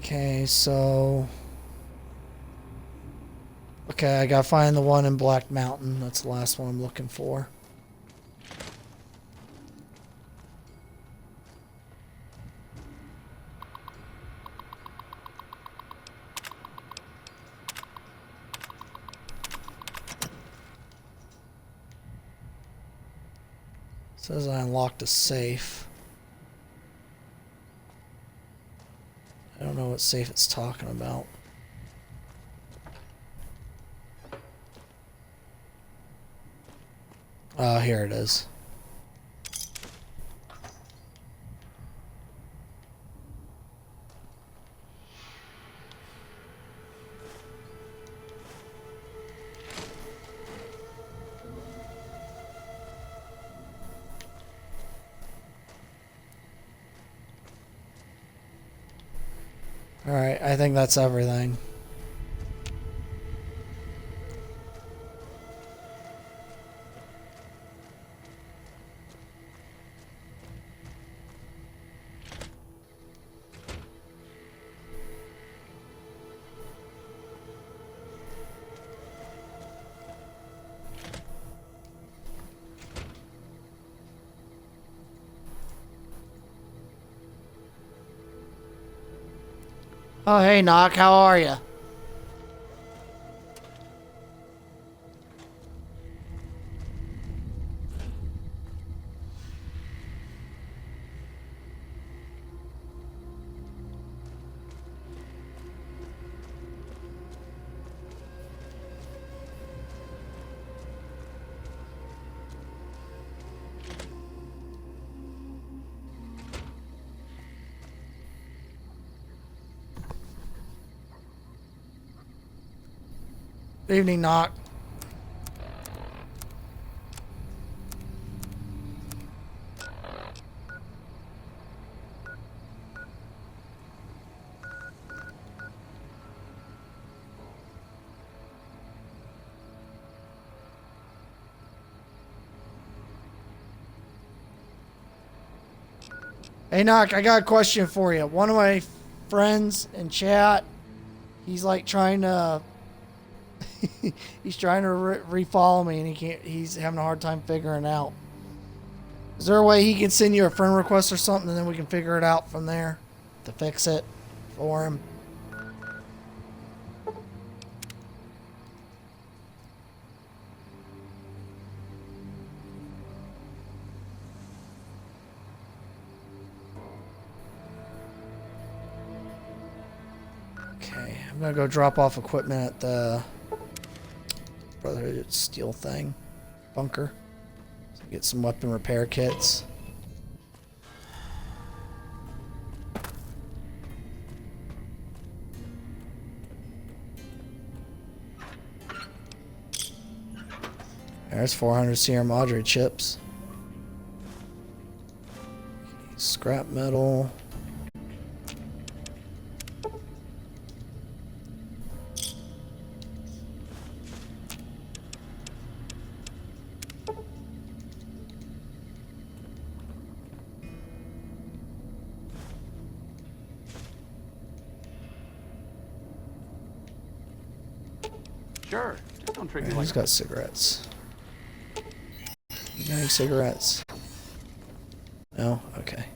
Okay, so... Okay, I gotta find the one in Black Mountain. That's the last one I'm looking for. It says I unlocked a safe. I don't know what safe it's talking about. Oh, here it is. Alright, I think that's everything. Oh, hey, Knock, how are you? Evening, Knock. Hey, Knock, I got a question for you. One of my friends in chat, he's like trying to, he's trying to re-follow me and he can't, he's having a hard time figuring out. Is there a way he can send you a friend request or something and then we can figure it out from there to fix it for him? Okay, I'm gonna go drop off equipment at the Brotherhood Steel thing, bunker. So get some weapon repair kits. There's 400 Sierra Madre chips. Scrap metal. Sure. Just don't treat me Yeah, like he's got cigarettes. You got any cigarettes? No? Okay.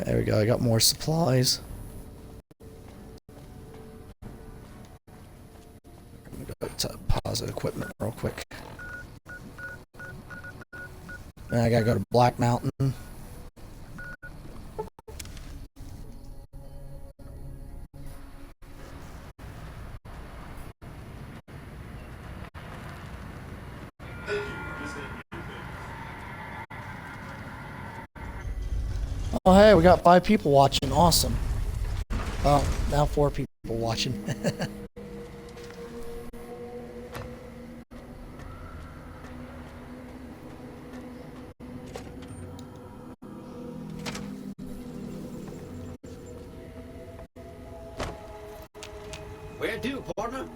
There we go, I got more supplies. I'm gonna go to pause the equipment real quick. Then I gotta go to Black Mountain. Oh hey, we got 5 people watching, awesome. Oh, now 4 people watching. Where to, partner?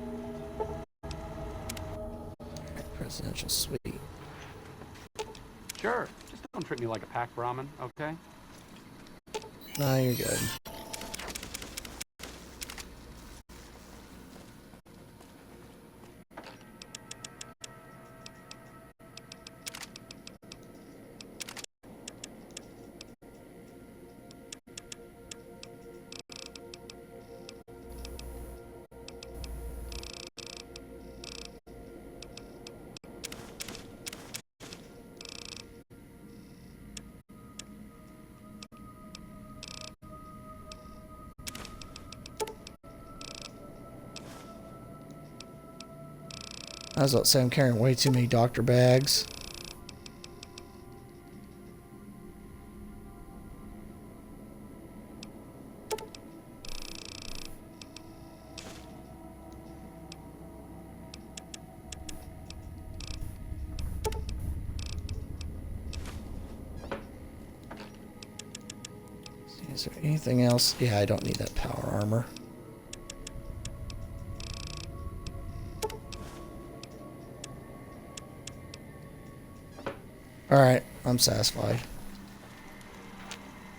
Presidential suite. Sure. Just don't treat me like a packed ramen, okay? No, you're good. I was about to say I'm carrying way too many doctor bags. Is there anything else? Yeah, I don't need that power armor. Alright, I'm satisfied.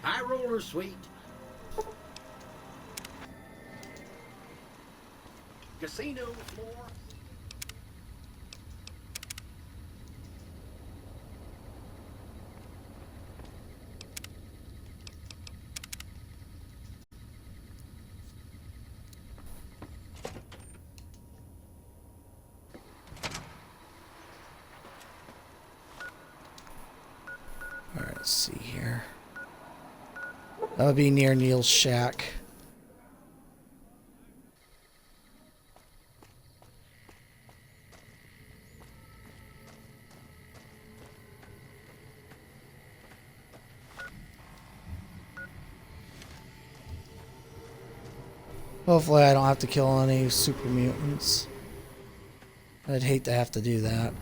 High roller suite. Casino floor. Let's see here. That would be near Neil's shack. Hopefully I don't have to kill any super mutants. I'd hate to have to do that.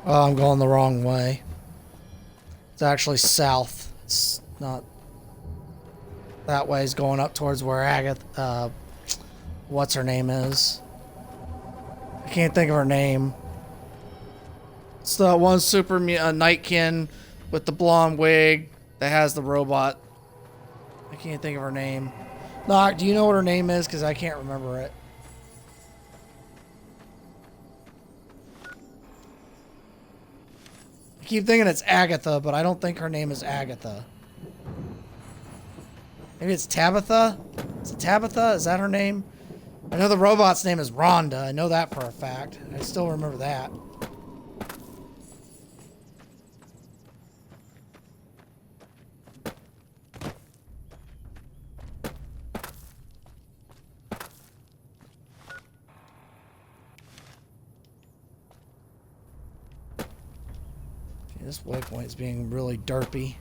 Oh, I'm going the wrong way. It's actually south. It's not... That way is going up towards where Agatha... what's her name is? I can't think of her name. It's the one super Nightkin with the blonde wig that has the robot. I can't think of her name. Nock, do you know what her name is? Because I can't remember it. I keep thinking it's Agatha, but I don't think her name is Agatha. Maybe it's Tabitha? Is it Tabitha? Is that her name? I know the robot's name is Rhonda. I know that for a fact. I still remember that. This waypoint is being really derpy.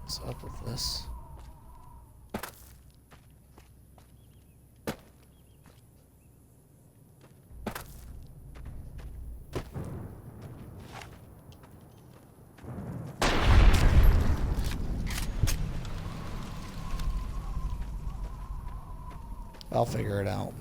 What's up with this? I'll figure it out.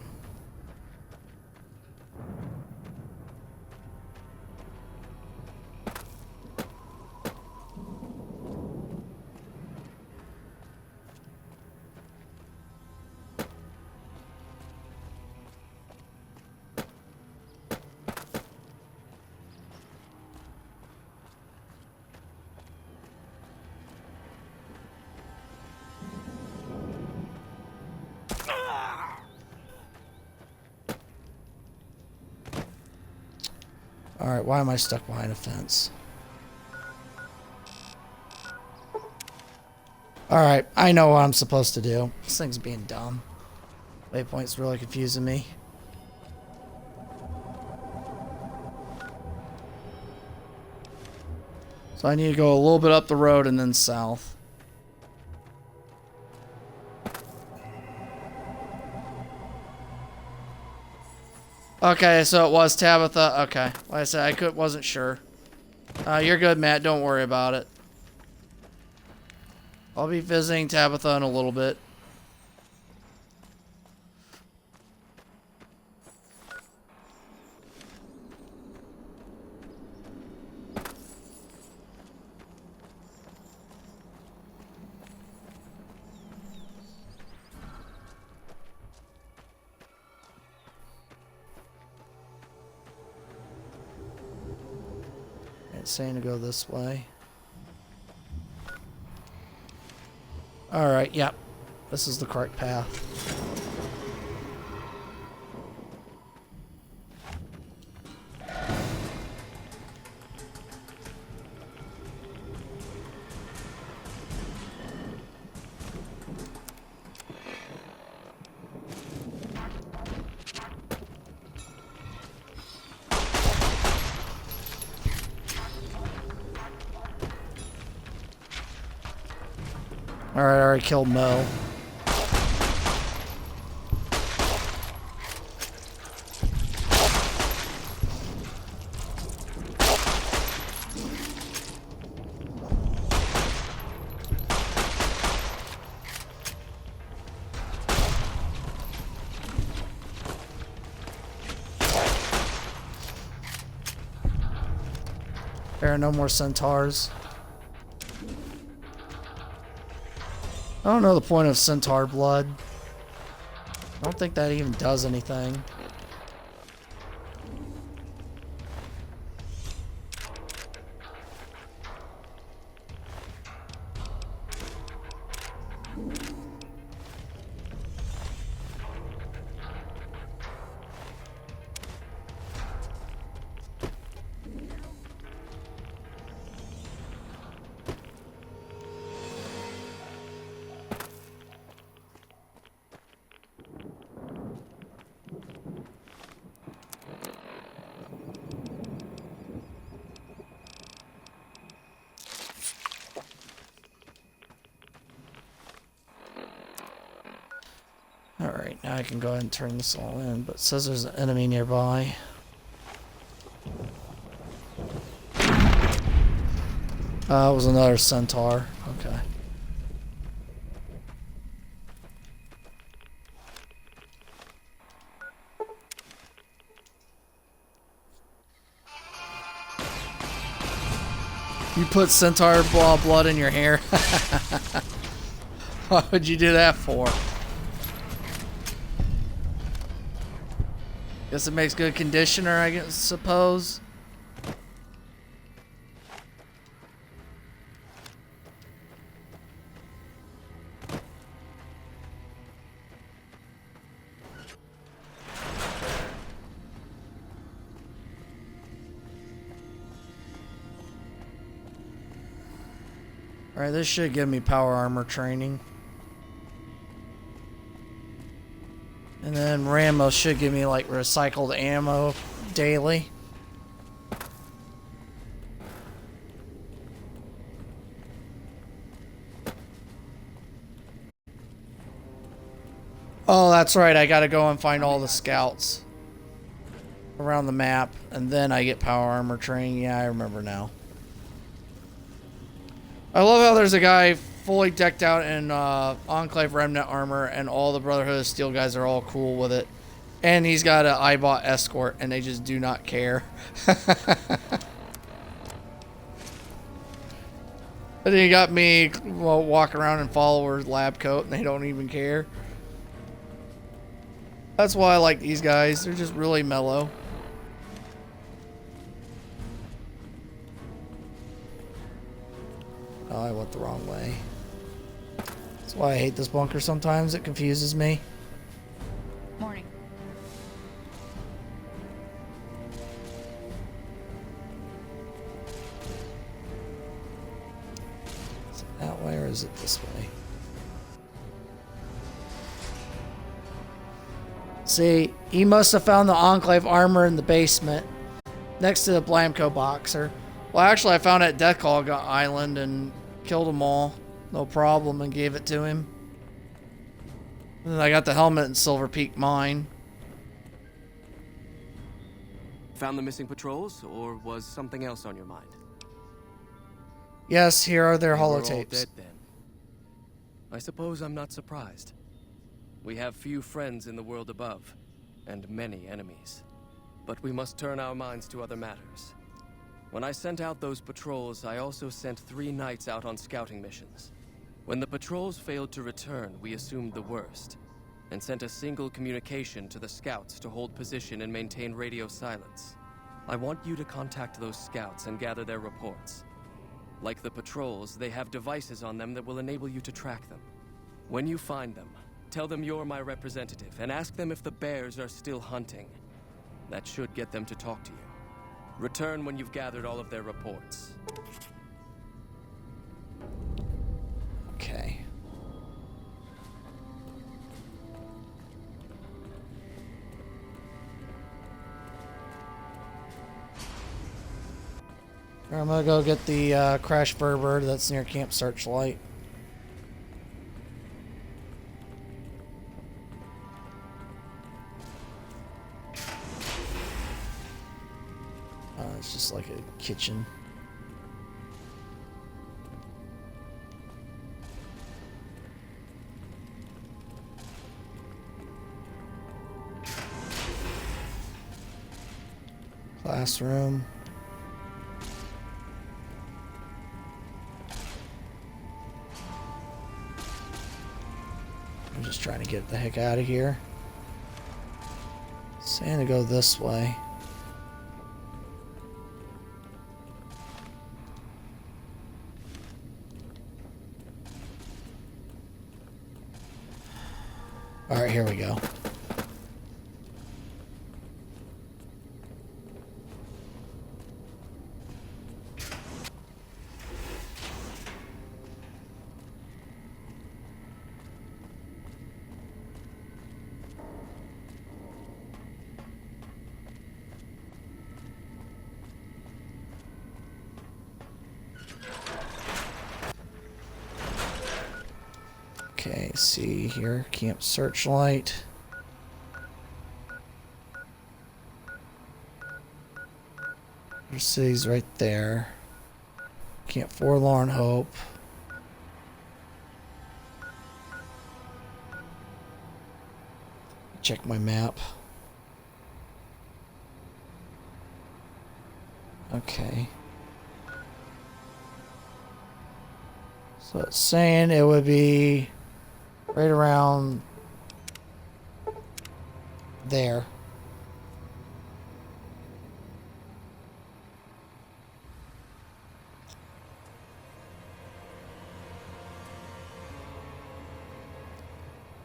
Alright, why am I stuck behind a fence? Alright, I know what I'm supposed to do. This thing's being dumb. Waypoint's really confusing me. So I need to go a little bit up the road and then south. Okay, so it was Tabitha. Okay, like I said, wasn't sure. You're good, Matt. Don't worry about it. I'll be visiting Tabitha in a little bit. It's saying to go this way. Alright, yep. This is the correct path. Alright, I already killed Mo. There are no more centaurs. don't know the point of centaur blood. I don't think that even does anything. Alright, now I can go ahead and turn this all in, but it says there's an enemy nearby. It was another centaur. Okay. You put centaur blood in your hair? Why would you do that for? Guess it makes good conditioner, I suppose. Alright, this should give me power armor training. And then Ramos should give me like recycled ammo daily. Oh, that's right. I gotta go and find all the scouts around the map, and then I get power armor training. Yeah, I remember now. I love how there's a guy fully decked out in Enclave Remnant armor, and all the Brotherhood of Steel guys are all cool with it. And he's got an Eyebot escort, and they just do not care. And then you got me, well, walk around in follower's lab coat, and they don't even care. That's why I like these guys. They're just really mellow. Oh, I went the wrong way. That's why I hate this bunker sometimes. It confuses me. Morning. Is it that way or is it this way? See, he must have found the Enclave armor in the basement next to the Blamco boxer. Well, actually, I found it at Deathclaw Island and killed them all. No problem, and gave it to him. And then I got the helmet in Silver Peak Mine. Found the missing patrols, or was something else on your mind? Yes, here are their They were all holotapes. dead then. I suppose I'm not surprised. We have few friends in the world above, and many enemies. But we must turn our minds to other matters. When I sent out those patrols, I also sent 3 knights out on scouting missions. When the patrols failed to return, we assumed the worst, and sent a single communication to the scouts to hold position and maintain radio silence. I want you to contact those scouts and gather their reports. Like the patrols, they have devices on them that will enable you to track them. When you find them, tell them you're my representative, and ask them if the bears are still hunting. That should get them to talk to you. Return when you've gathered all of their reports. Okay. I'm gonna go get the Crash Fur that's near Camp Searchlight. It's just like a kitchen. Classroom. get the heck out of here. Saying to go this way. Alright, here we go. Okay, see here, Camp Searchlight. Your city's right there. Camp Forlorn Hope. Check my map. Okay. So it's saying it would be right around there.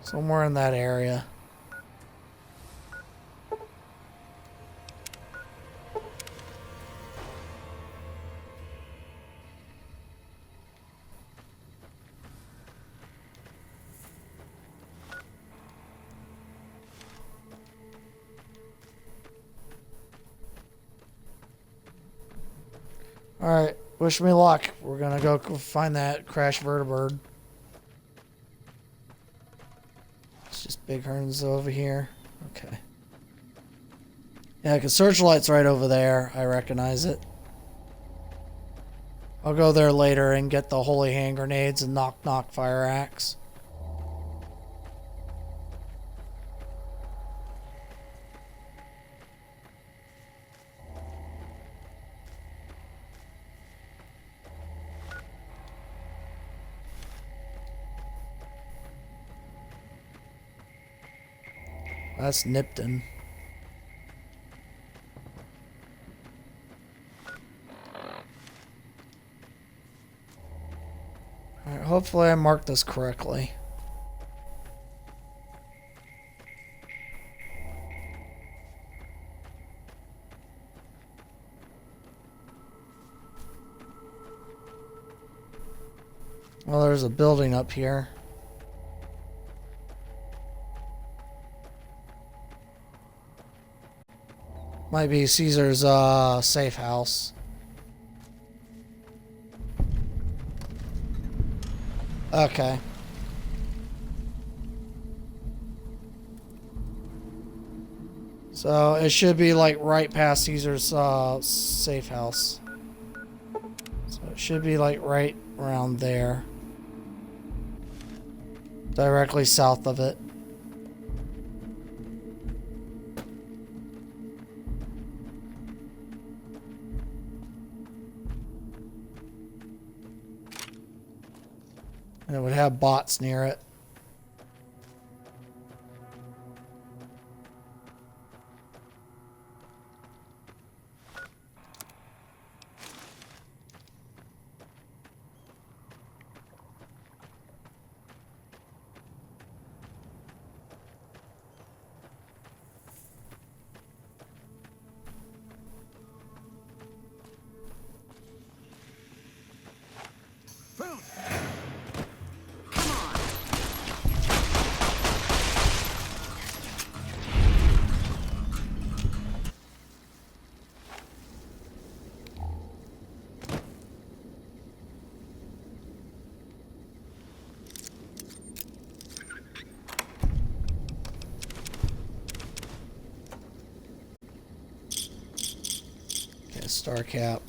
Somewhere in that area. Alright, wish me luck. We're gonna go find that crashed vertibird. It's just Big Horns over here. Okay. Yeah, because Searchlight's right over there. I recognize it. I'll go there later and get the holy hand grenades and knock fire axe. That's Nipton. Alright, hopefully I marked this correctly. Well, there's a building up here. Might be Caesar's safe house. Okay. So it should be like right past Caesar's safe house. So it should be like right around there. Directly south of it. And it would have bots near it. Star cap.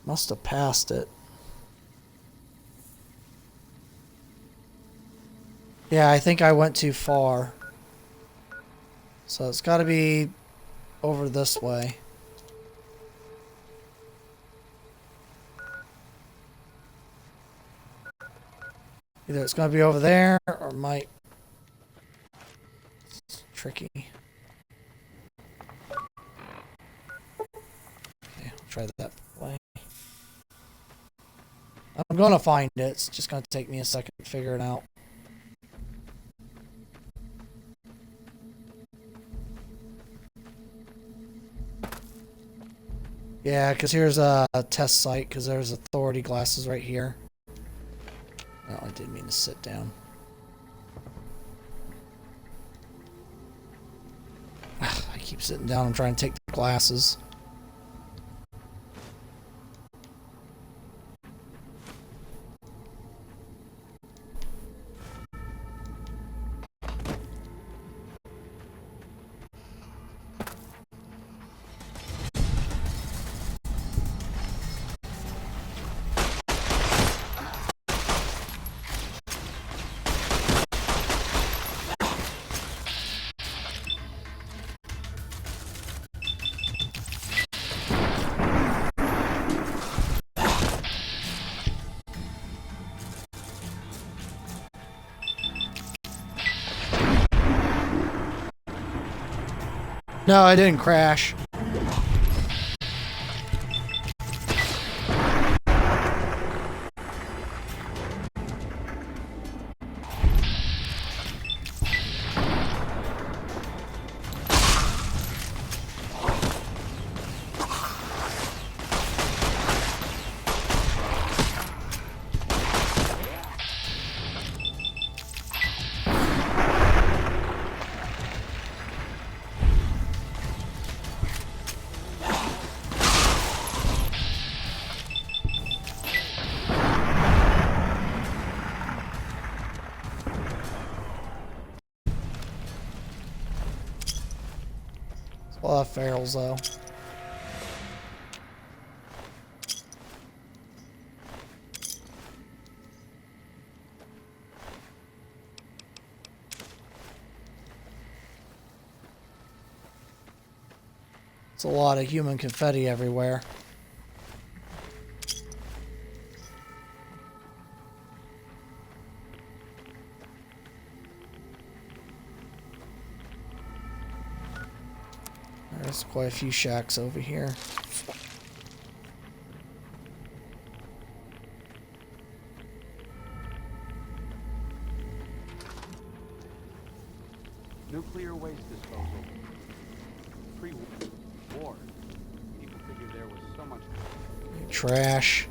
Must have passed it. Yeah, I think I went too far. So it's got to be over this way. Either it's going to be over there or it might... It's tricky. Okay, I'll try that way. I'm going to find it. It's just going to take me a second to figure it out. Yeah, because here's a test site, because there's authority glasses right here. Oh, I didn't mean to sit down. I keep sitting down and trying to take the glasses. No, I didn't crash. A lot of ferals, though. It's a lot of human confetti everywhere. There's quite a few shacks over here. Nuclear waste disposal. Pre-war, people figured there was so much trash.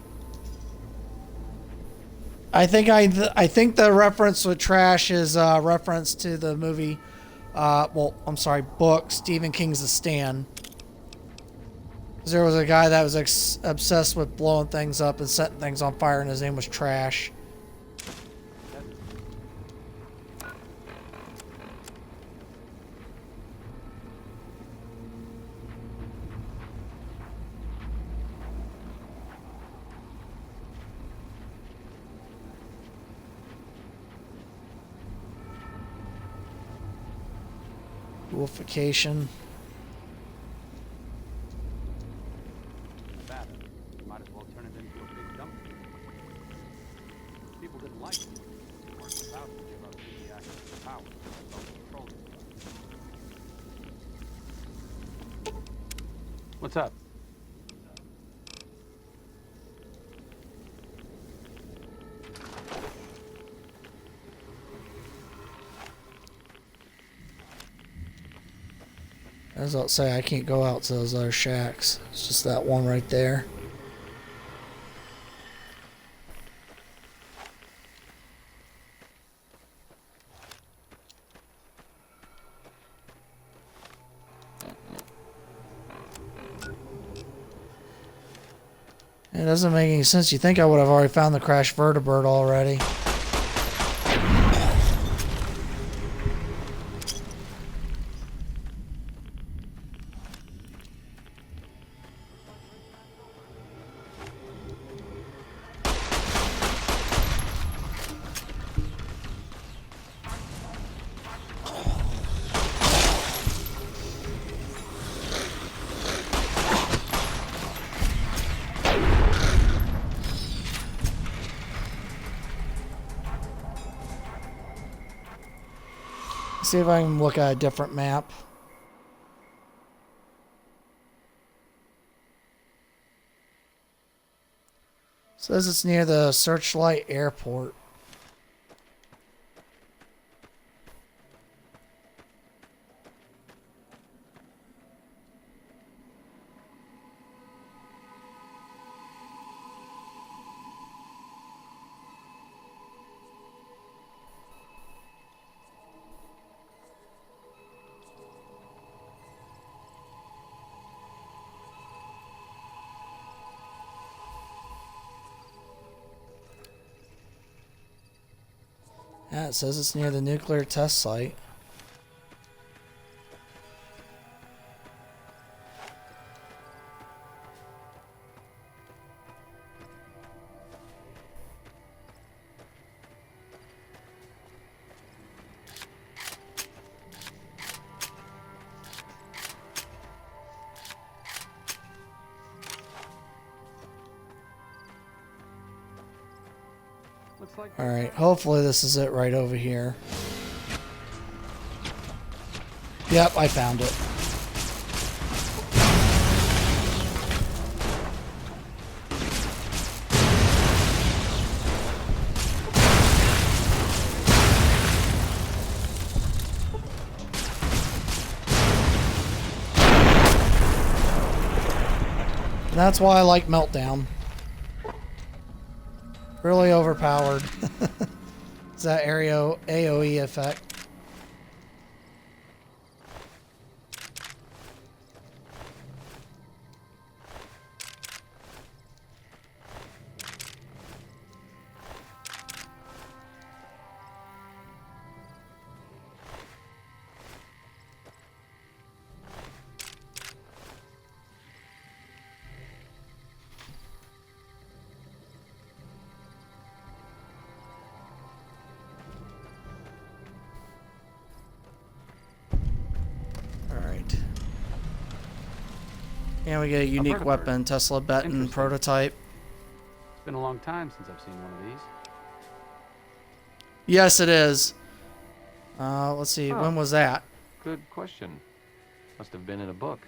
I think the reference with trash is reference to the movie. Well, I'm sorry, book, Stephen King's The Stand. There was a guy that was obsessed with blowing things up and setting things on fire, and his name was Trash. Wolfication. Might as well turn it into a big dumpster. People didn't like it. They weren't allowed to give up the access to power. Self-control. What's up? As I'll say, I can't go out to those other shacks. It's just that one right there. It doesn't make any sense. You think I would have already found the crashed vertibird already. See if I can look at a different map. Says it's near the Searchlight Airport. Yeah, it says it's near the nuclear test site. Alright, hopefully this is it right over here. Yep, I found it. And that's why I like Meltdown. Really overpowered. It's that AoE effect. Yeah, we get a unique weapon, Tesla Benton prototype. It's been a long time since I've seen one of these. Yes, it is. Let's see, when was that? Good question. Must have been in a book.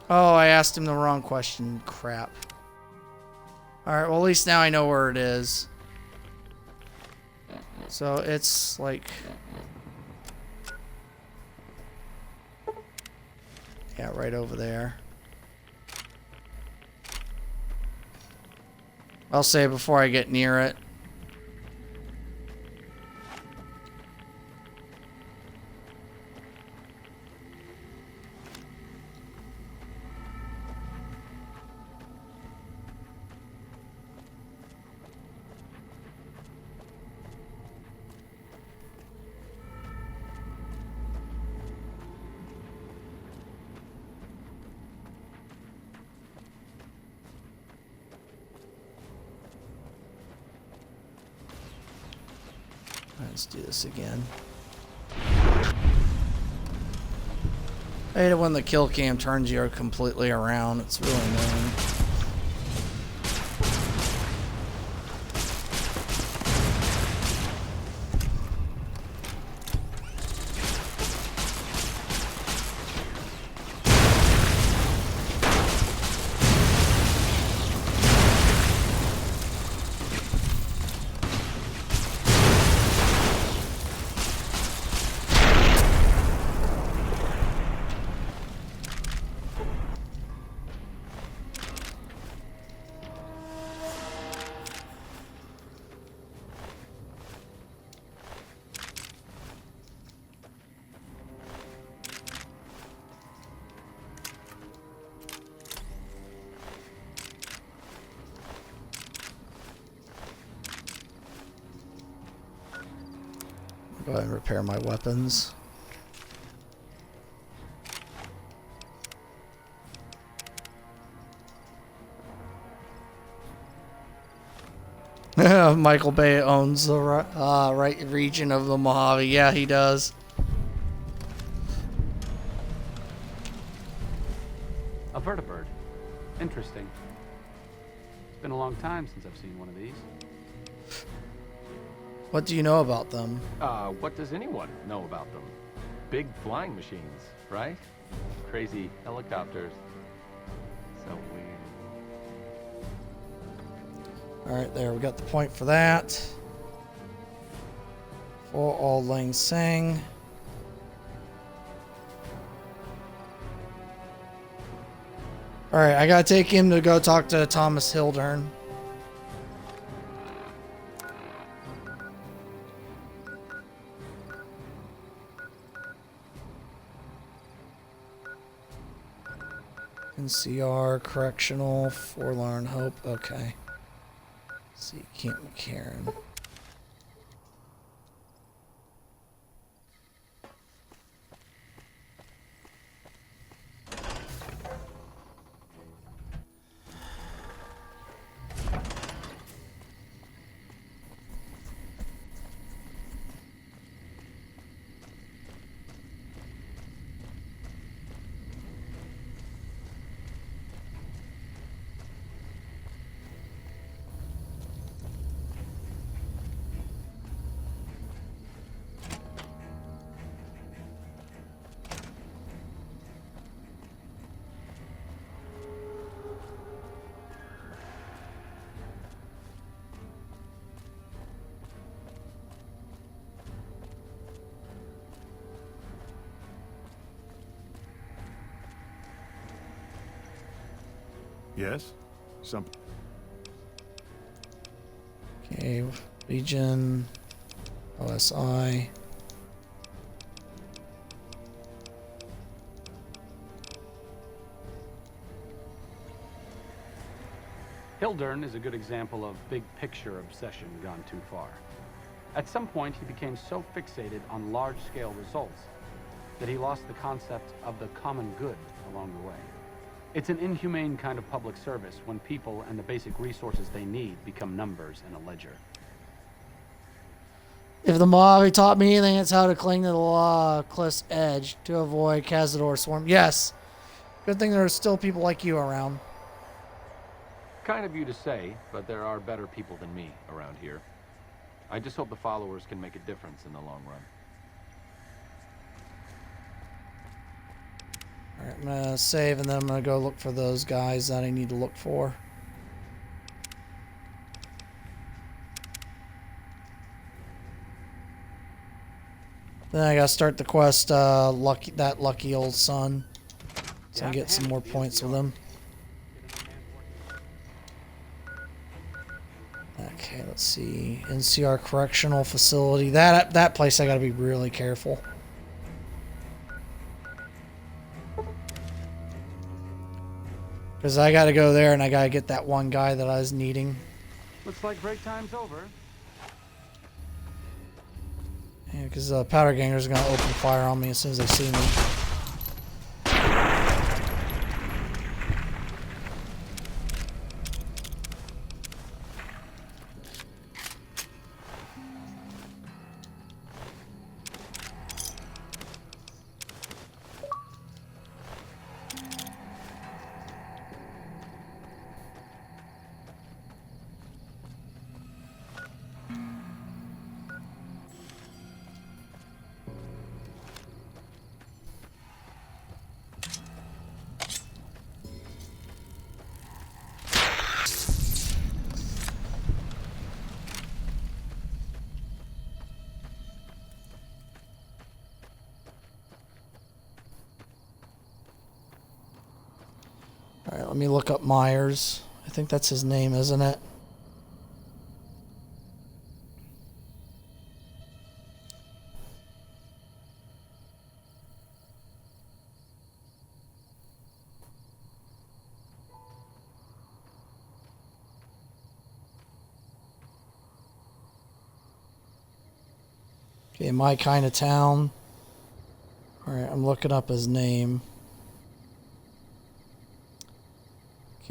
Oh, I asked him the wrong question. Crap. Alright, well at least now I know where it is. So it's like... yeah, right over there. I'll say before I get near it. Let's do this again. I hate it when the kill cam turns you completely around. It's really annoying. Go ahead and repair my weapons. Michael Bay owns the right region of the Mojave. Yeah, he does. A vertibird. Interesting. It's been a long time since I've seen one of these. What do you know about them? What does anyone know about them? Big flying machines, right? Crazy helicopters. So weird. Alright, there, we got the point for that. For Auld Lang Syne. Alright, I gotta take him to go talk to Thomas Hildern. NCR, Correctional, Forlorn Hope, okay. Let's see, Camp McCarran. Yes? Something. Okay, Legion, OSI. Hildern is a good example of big picture obsession gone too far. At some point, he became so fixated on large-scale results that he lost the concept of the common good along the way. It's an inhumane kind of public service when people and the basic resources they need become numbers in a ledger. If the Mojave taught me anything, it's how to cling to the law cliff's edge to avoid Cazador swarm. Yes. Good thing there are still people like you around. Kind of you to say, but there are better people than me around here. I just hope the followers can make a difference in the long run. Alright, I'm gonna save and then I'm gonna go look for those guys that I need to look for. Then I gotta start the quest, that lucky old son. So I get some more points with him. Okay, let's see. NCR Correctional Facility. That place I gotta be really careful. Because I gotta go there and I gotta get that one guy that I was needing. Looks like break time's over. Yeah, because Powder Gangers are gonna open fire on me as soon as they see me. Alright, let me look up Myers. I think that's his name, isn't it? Okay, my kind of town. Alright, I'm looking up his name.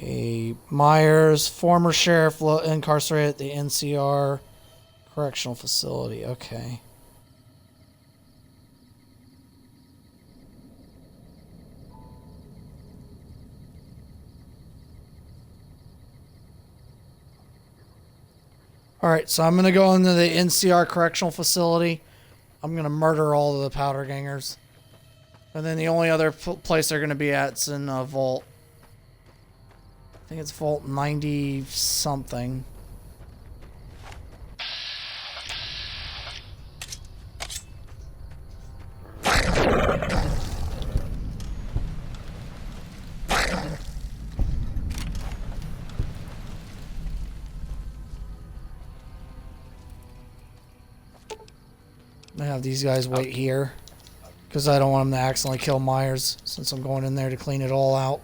Okay, Myers, former sheriff incarcerated at the NCR Correctional Facility. Okay. Alright, so I'm going to go into the NCR Correctional Facility. I'm going to murder all of the powder gangers. And then the only other place they're going to be at is in Vault. I think it's Vault 90 something. I have these guys wait here because I don't want them to accidentally kill Myers since I'm going in there to clean it all out.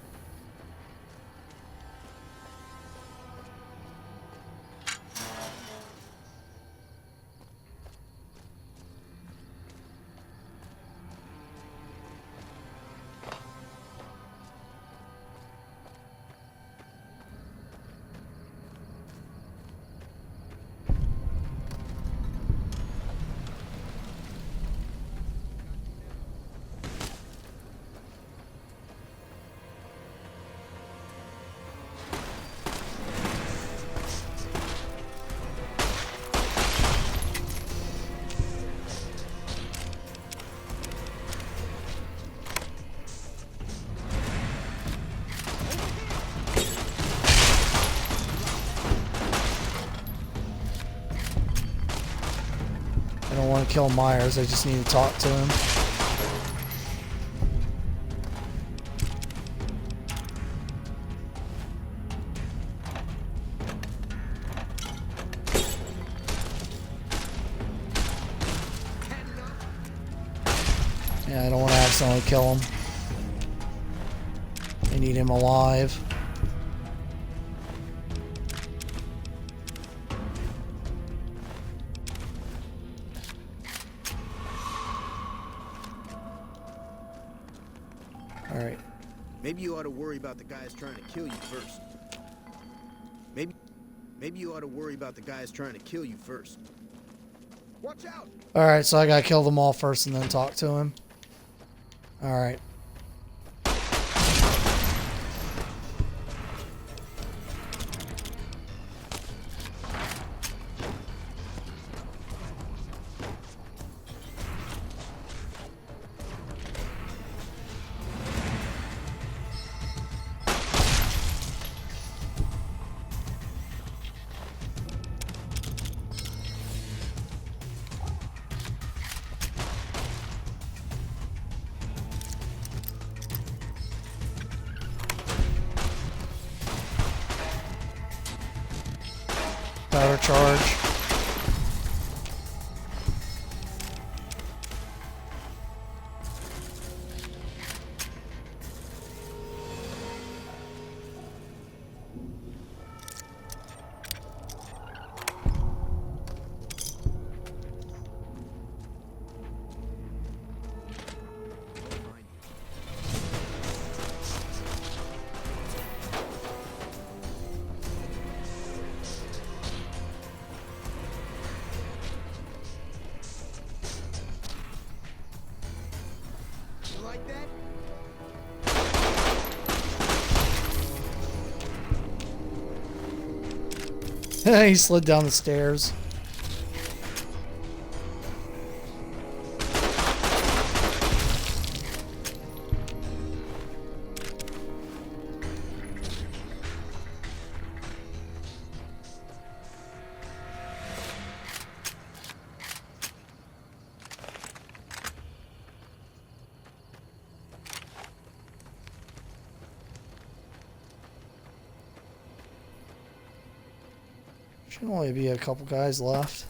I don't want to kill Myers, I just need to talk to him. Yeah, I don't want to accidentally kill him. I need him alive. Alright. Maybe you ought to worry about the guys trying to kill you first. Maybe you ought to worry about the guys trying to kill you first. Watch out! Alright, so I gotta kill them all first and then talk to him. Alright. Powder charge. He slid down the stairs. Should only be a couple guys left.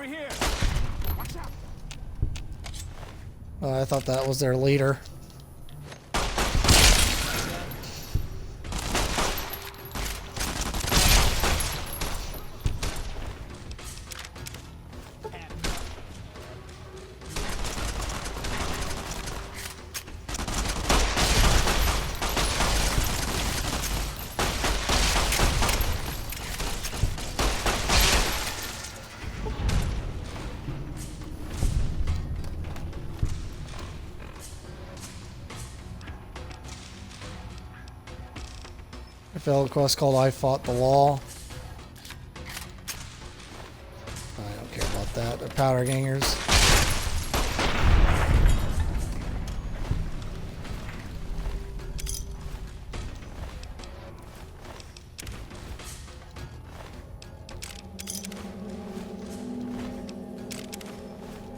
over here. Watch out. I thought that was their leader. I failed a quest called I Fought the Law. I don't care about that. They're powder gangers.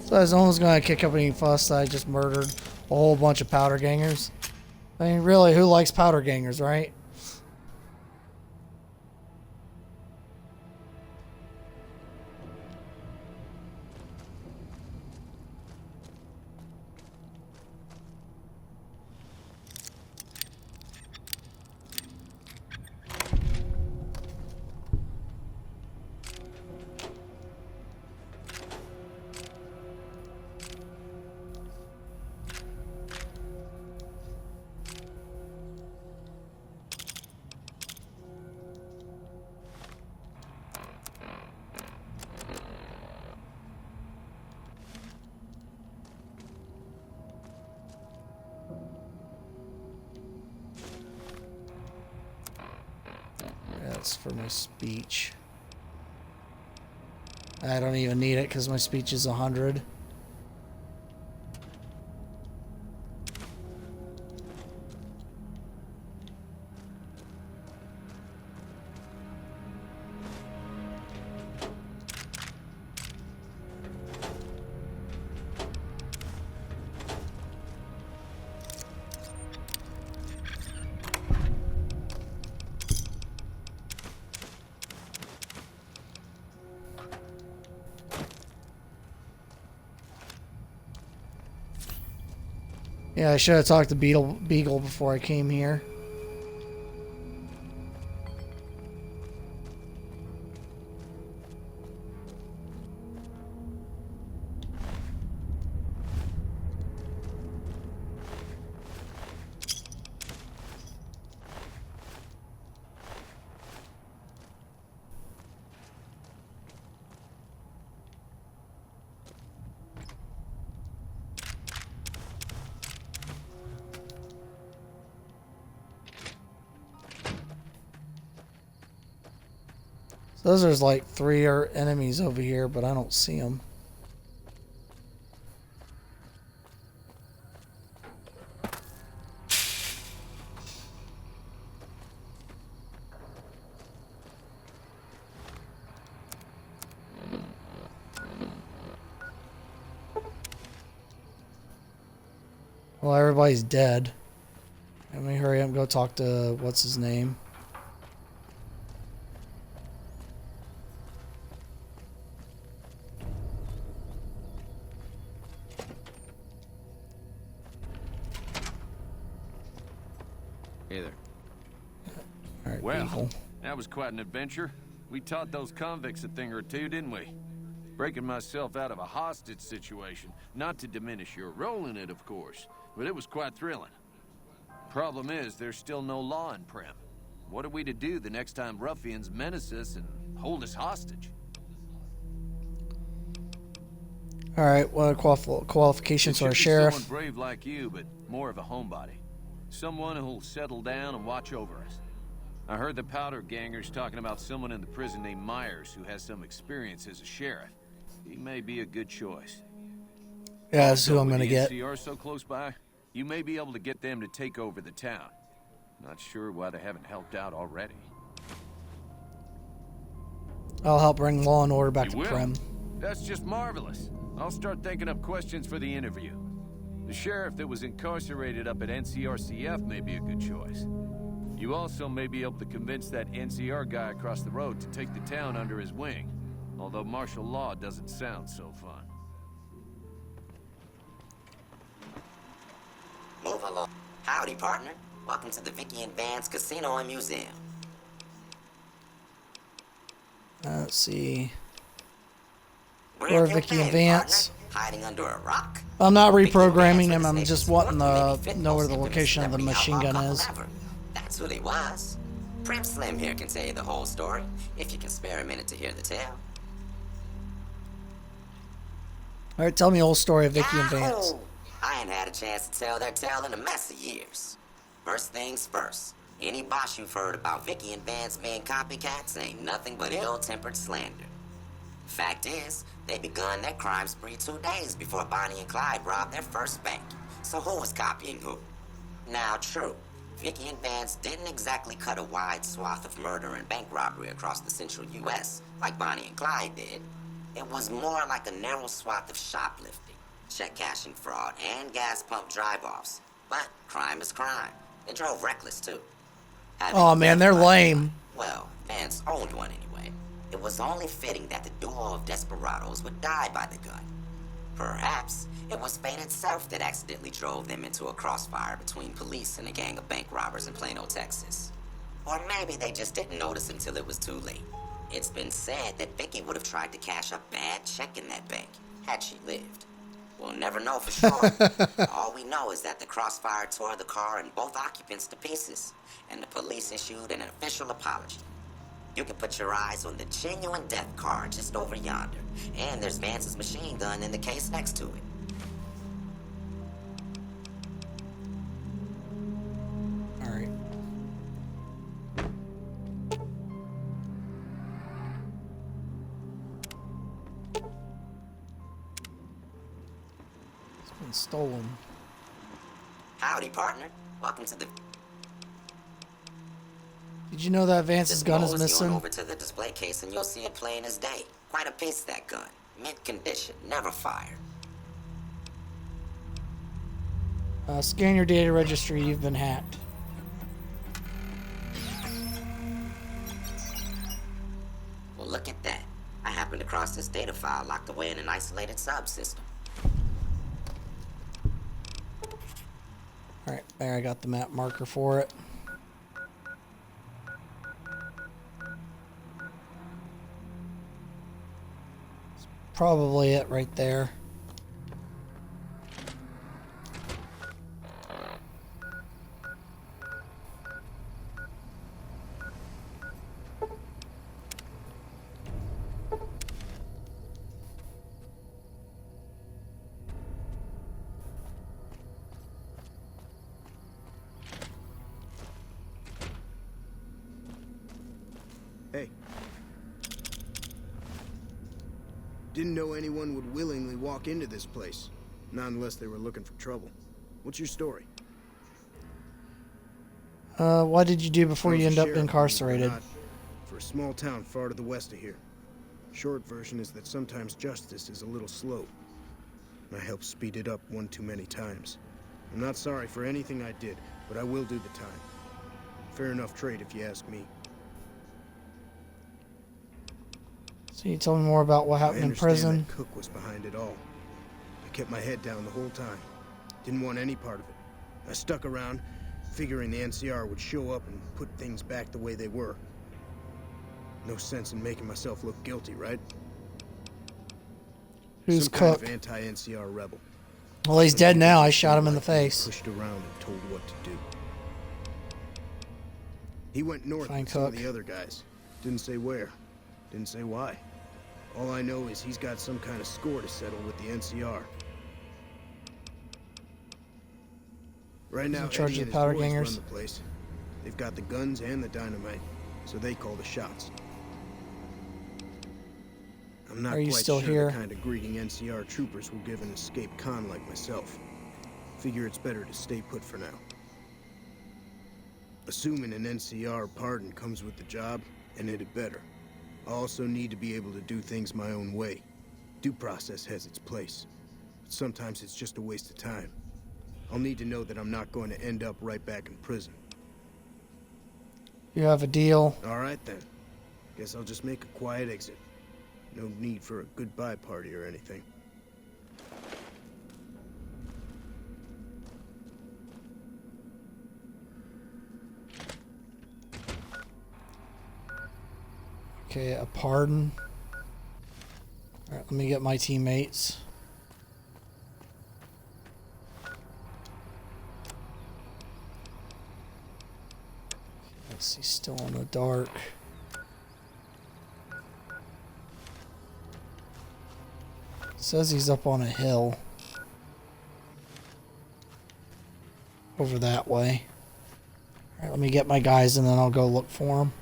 So as no one's going to kick up any fuss, I just murdered a whole bunch of powder gangers. I mean, really, who likes powder gangers, right? That's for my speech. I don't even need it because my speech is 100. Yeah, I should have talked to Beagle before I came here. So there's like 3 enemies over here, but I don't see them. Well, everybody's dead. Let me hurry up and go talk to what's his name. Hey there. All right, Well, Beagle. that was quite an adventure. We taught those convicts a thing or two, didn't we? Breaking myself out of a hostage situation. Not to diminish your role in it, of course, but it was quite thrilling. Problem is, there's still no law in Prem. What are we to do the next time ruffians menace us and hold us hostage? All right, what are qualifications for a sheriff? Someone brave like you, but more of a homebody. Someone who'll settle down and watch over us. I heard the powder gangers talking about someone in the prison named Myers who has some experience as a sheriff. He may be a good choice. Yeah, that's who I'm With gonna the get. NCR so close by, you may be able to get them to take over the town. Not sure why they haven't helped out already. I'll help bring law and order back to You will? Prem. That's just marvelous. I'll start thinking up questions for the interview. The sheriff that was incarcerated up at NCRCF may be a good choice. You also may be able to convince that NCR guy across the road to take the town under his wing. Although martial law doesn't sound so fun. Move along. Howdy, partner. Welcome to the Vicky and Vance Casino and Museum. Let's see. Where Or have you Vicky and been, Vance. partner? Hiding under a rock? I'm not reprogramming him. I'm just wanting to know where the location of the machine gun is. That's who they was. Prim Slim here can tell you the whole story, if you can spare a minute to hear the tale. All right, tell me the whole story of Vicky and Vance. Yahoo! I ain't had a chance to tell their tale in a mess of years. First things first, any boss you've heard about Vicky and Vance being copycats ain't nothing but ill-tempered slander. Fact is, they begun their crime spree 2 days before Bonnie and Clyde robbed their first bank. So who was copying who? Now, true, Vicky and Vance didn't exactly cut a wide swath of murder and bank robbery across the central U.S. like Bonnie and Clyde did. It was more like a narrow swath of shoplifting, check cashing fraud, and gas pump drive-offs. But crime is crime. They drove reckless, too. Oh man, they're lame. Well, Vance owned one anyway. It was only fitting that the duo of desperados would die by the gun. Perhaps it was fate itself that accidentally drove them into a crossfire between police and a gang of bank robbers in Plano, Texas. Or maybe they just didn't notice until it was too late. It's been said that Vicky would have tried to cash a bad check in that bank, had she lived. We'll never know for sure. All we know is that the crossfire tore the car and both occupants to pieces, and the police issued an official apology. You can put your eyes on the genuine death car just over yonder, and there's Vance's machine gun in the case next to it. All right. It's been stolen. Howdy, partner. Welcome to the... Did you know that Vance's gun is Just missing? over to the display case and you'll see it plain as day. Quite a piece, that gun. Mint condition, never fired. Scan your data registry. You've been hacked. Well, look at that. I happened across this data file locked away in an isolated subsystem. All right, there. I got the map marker for it. Probably it right there. Hey. Didn't know anyone would willingly walk into this place. Not unless they were looking for trouble. What's your story? What did you do before you I was end a up sheriff, incarcerated? believe it or not, for a small town far to the west of here. Short version is that sometimes justice is a little slow. And I helped speed it up one too many times. I'm not sorry for anything I did, but I will do the time. Fair enough trade if you ask me. So you tell me more about what happened I in prison. understand that Cook was behind it all. I kept my head down the whole time. Didn't want any part of it. I stuck around, figuring the NCR would show up and put things back the way they were. No sense in making myself look guilty, right? Who's Some kind Cook? of anti-NCR rebel. Well, he's dead now. I shot him in the face. Pushed around and told what to do. He went north Fine with some of Cook. the other guys. Didn't say where. Didn't say why. All I know is he's got some kind of score to settle with the NCR. Right He's now, in charge Eddie of and the powder his boys gangers. run the place. They've got the guns and the dynamite, so they call the shots. I'm not Are you quite still sure here? the kind of greeting NCR troopers will give an escaped con like myself. Figure it's better to stay put for now. Assuming an NCR pardon comes with the job, and it had better. I also need to be able to do things my own way. Due process has its place, but sometimes it's just a waste of time. I'll need to know that I'm not going to end up right back in prison. You have a deal. All right then. Guess I'll just make a quiet exit. No need for a goodbye party or anything. Okay, a pardon. Alright, let me get my teammates. Let's see, still in the dark. Says he's up on a hill. Over that way. Alright, let me get my guys and then I'll go look for him.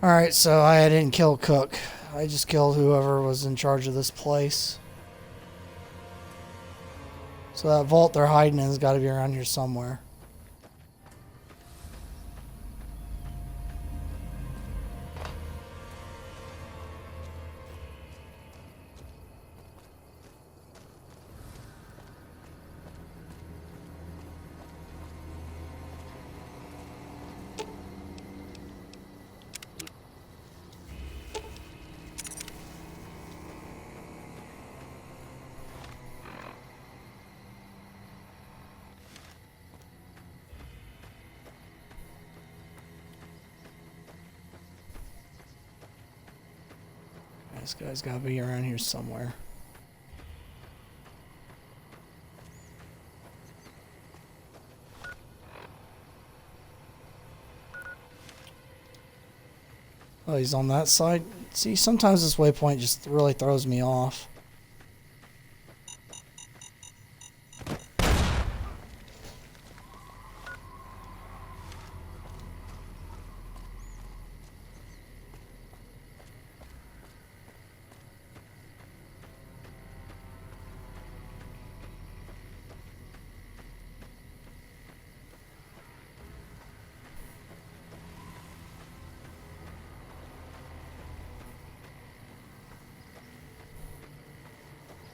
Alright, so I didn't kill Cook. I just killed whoever was in charge of this place. So that vault they're hiding in has got to be around here somewhere. This guy's got to be around here somewhere. Oh, he's on that side. See, sometimes this waypoint just really throws me off.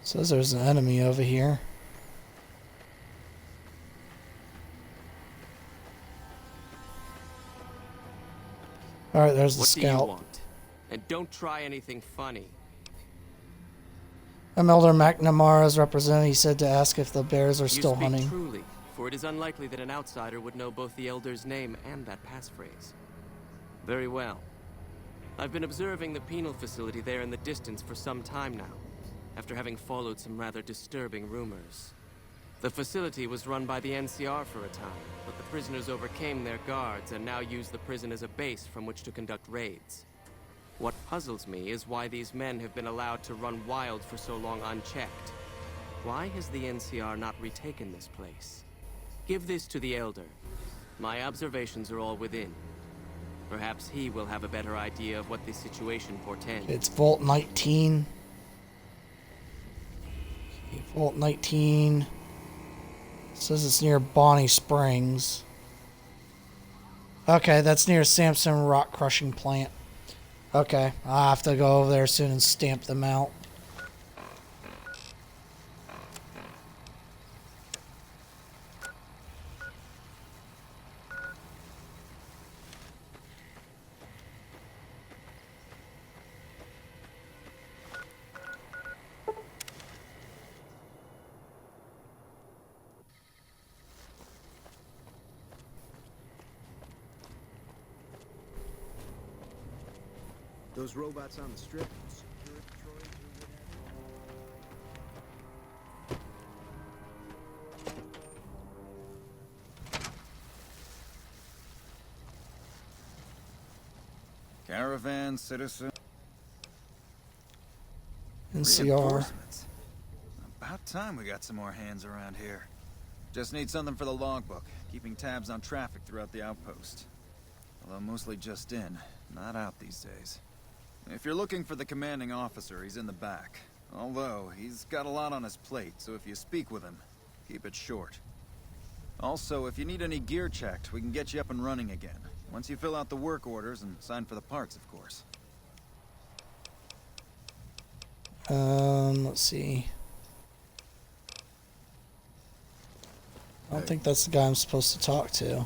Says there's an enemy over here. Alright, there's the scout. What do you want? And don't try anything funny. I'm Elder McNamara's representative. He said to ask if the bears are still hunting. You speak truly, for it is unlikely that an outsider would know both the Elder's name and that passphrase. Very well. I've been observing the penal facility there in the distance for some time now, after having followed some rather disturbing rumors. The facility was run by the NCR for a time, but the prisoners overcame their guards and now use the prison as a base from which to conduct raids. What puzzles me is why these men have been allowed to run wild for so long unchecked. Why has the NCR not retaken this place? Give this to the Elder. My observations are all within. Perhaps he will have a better idea of what this situation portends. It's Vault 19. Okay, Vault 19. Says it's near Bonnie Springs. Okay, that's near Samson Rock Crushing Plant. Okay, I'll have to go over there soon and stamp them out. Those robots on the strip. Caravan, citizen. NCR. Reinforcements. About time we got some more hands around here. Just need something for the logbook, keeping tabs on traffic throughout the outpost. Although mostly just in, not out these days. If you're looking for the commanding officer, he's in the back. Although, he's got a lot on his plate, so if you speak with him, keep it short. Also, if you need any gear checked, we can get you up and running again. Once you fill out the work orders and sign for the parts, of course. Let's see. I don't think that's the guy I'm supposed to talk to.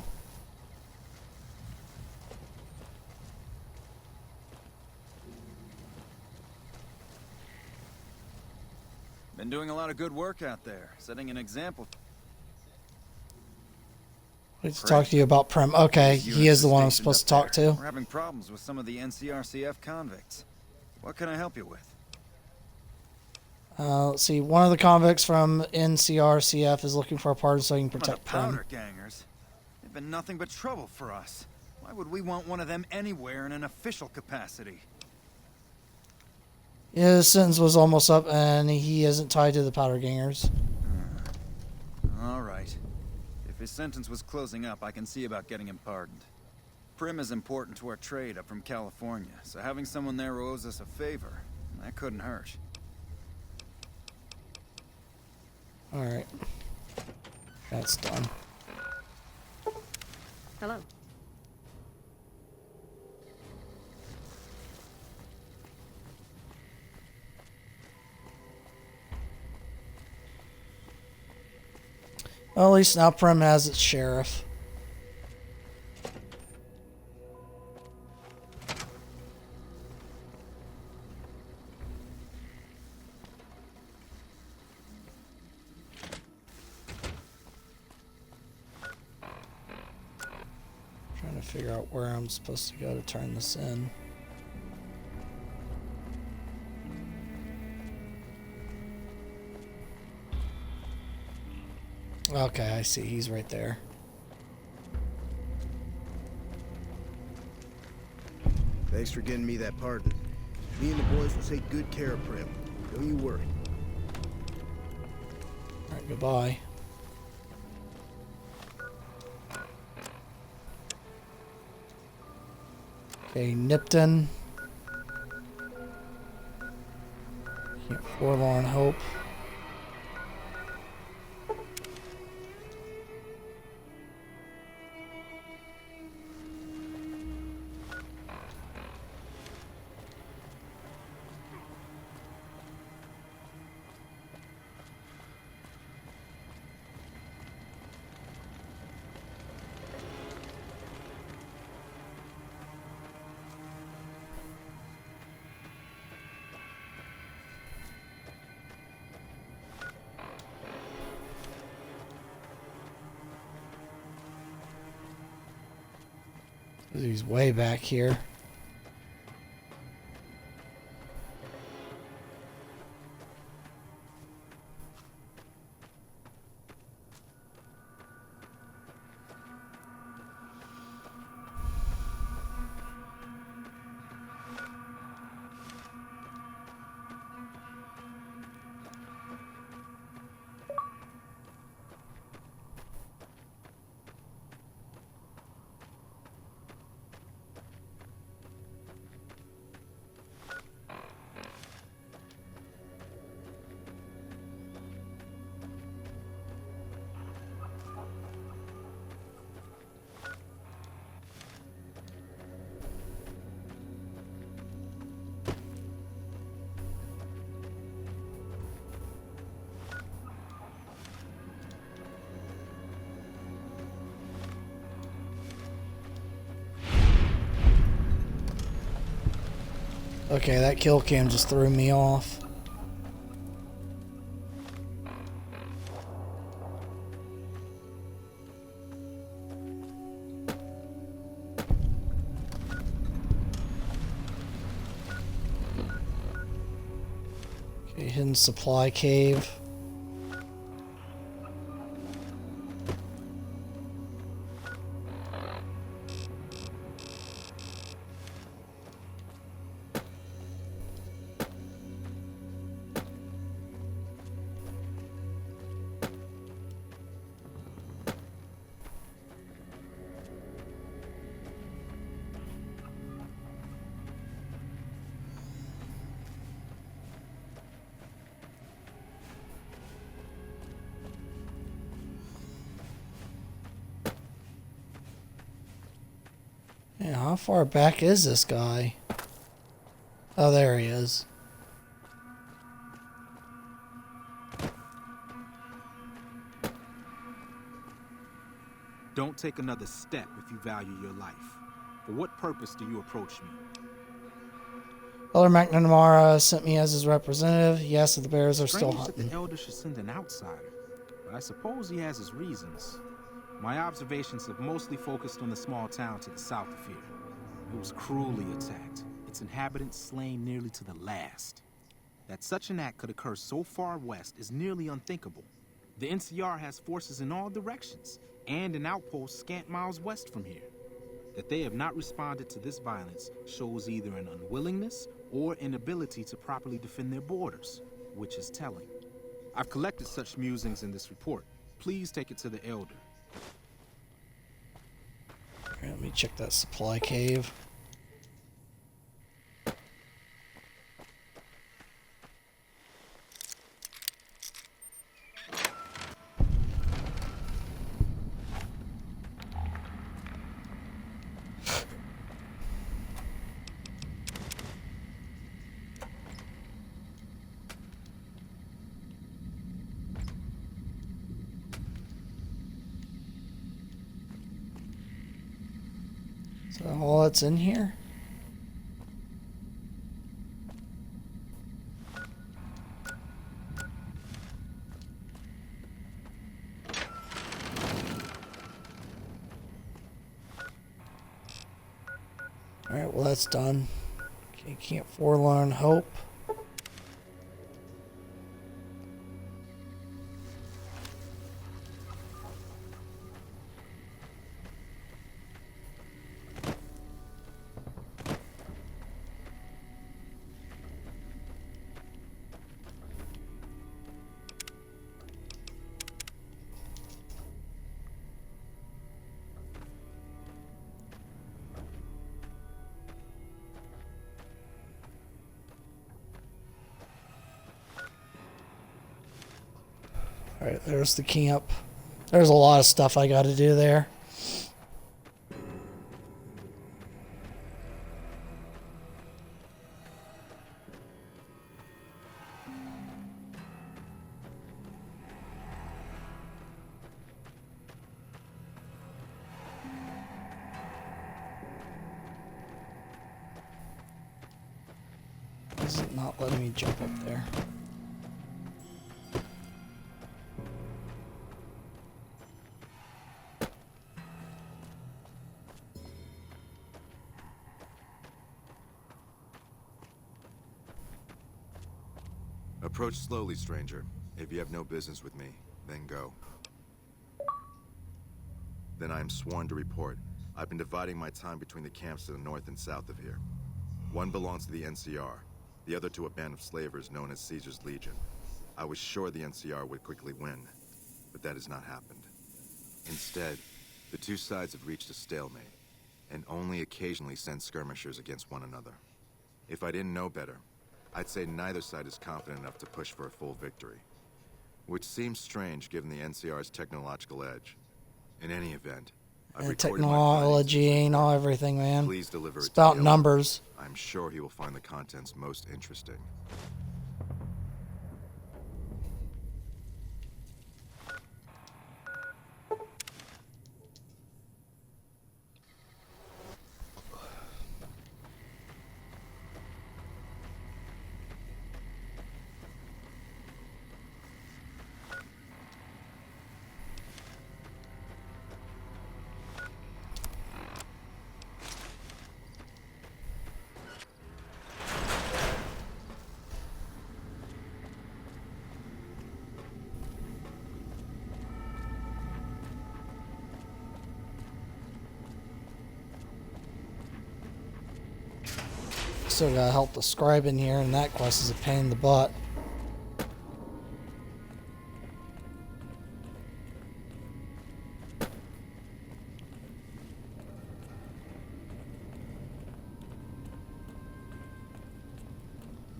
Been doing a lot of good work out there, setting an example. Let's talk to you about Prim. Okay, he is the one I'm supposed to talk to. We're having problems with some of the NCRCF convicts. What can I help you with? Let's see. One of the convicts from NCRCF is looking for a pardon so he can protect Some of the Prim. powder gangers. They've been nothing but trouble for us. Why would we want one of them anywhere in an official capacity? His sentence was almost up, and he isn't tied to the powder gangers. All right. If his sentence was closing up, I can see about getting him pardoned. Prim is important to our trade up from California, so having someone there who owes us a favor, that couldn't hurt. Alright. That's done. Hello. Well, at least now Prim has its sheriff. Trying to figure out where I'm supposed to go to turn this in. Okay, I see. He's right there. Thanks for getting me that pardon. Me and the boys will take good care of Prim. Don't you worry. Alright, goodbye. Okay, Nipton. Forlorn Hope. He's way back here. Okay, that kill cam just threw me off. Okay, hidden supply cave. Yeah, how far back is this guy? Oh, there he is. Don't take another step if you value your life. For what purpose do you approach me? Elder McNamara sent me as his representative. He asked if the bears are still Strange that hunting. the Elder should send an outsider, but I suppose he has his reasons. My observations have mostly focused on the small town to the south of here. It was cruelly attacked, its inhabitants slain nearly to the last. That such an act could occur so far west is nearly unthinkable. The NCR has forces in all directions, and an outpost scant miles west from here. That they have not responded to this violence shows either an unwillingness or inability to properly defend their borders, which is telling. I've collected such musings in this report. Please take it to the Elder. Alright, let me check that supply cave. Is that all that's in here? Alright, well that's done. Okay, can't forlorn hope. Alright, there's the camp. There's a lot of stuff I gotta do there. Is it not letting me jump up there? Approach slowly, stranger. If you have no business with me, then go. Then I am sworn to report. I've been dividing my time between the camps to the north and south of here. One belongs to the NCR, the other to a band of slavers known as Caesar's Legion. I was sure the NCR would quickly win, but that has not happened. Instead, the two sides have reached a stalemate, and only occasionally send skirmishers against one another. If I didn't know better, I'd say neither side is confident enough to push for a full victory. Which seems strange given the NCR's technological edge. In any event, I've recorded my Technology ain't all everything, man. Please deliver It's it to about the numbers. Elder. I'm sure he will find the contents most interesting. Still gotta help the scribe in here, and that quest is a pain in the butt.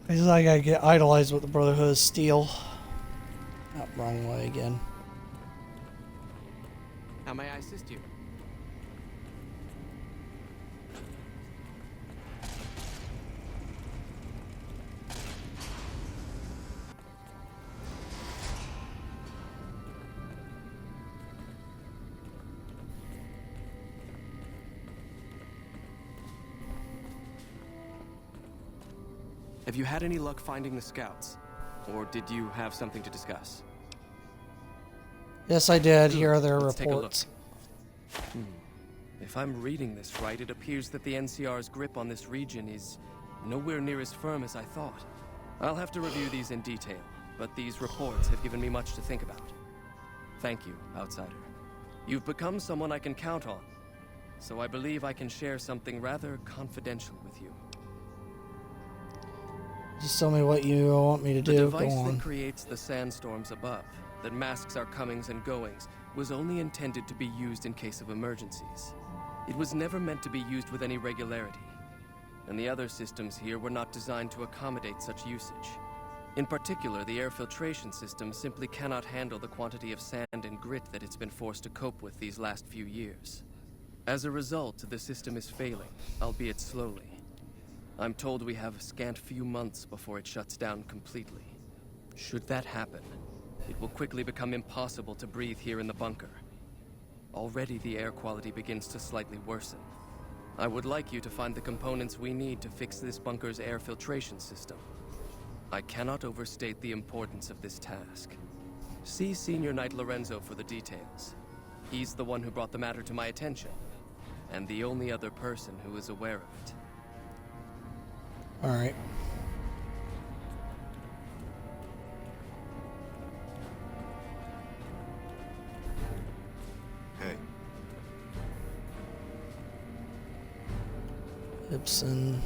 He's like, I gotta get idolized with the Brotherhood of Steel. Oh, wrong way again. How may I assist you? Have you had any luck finding the scouts? Or did you have something to discuss? Yes, I did. Here are their Let's take a look. reports. If I'm reading this right, it appears that the NCR's grip on this region is nowhere near as firm as I thought. I'll have to review these in detail, but these reports have given me much to think about. Thank you, Outsider. You've become someone I can count on, so I believe I can share something rather confidential with you. Just tell me what you want me to do. The Go device on. that creates the sandstorms above, that masks our comings and goings, was only intended to be used in case of emergencies. It was never meant to be used with any regularity, and the other systems here were not designed to accommodate such usage. In particular, the air filtration system simply cannot handle the quantity of sand and grit that it's been forced to cope with these last few years. As a result, the system is failing, albeit slowly. I'm told we have a scant few months before it shuts down completely. Should that happen, it will quickly become impossible to breathe here in the bunker. Already the air quality begins to slightly worsen. I would like you to find the components we need to fix this bunker's air filtration system. I cannot overstate the importance of this task. See Senior Knight Lorenzo for the details. He's the one who brought the matter to my attention, and the only other person who is aware of it. All right. Hey. Ibsen.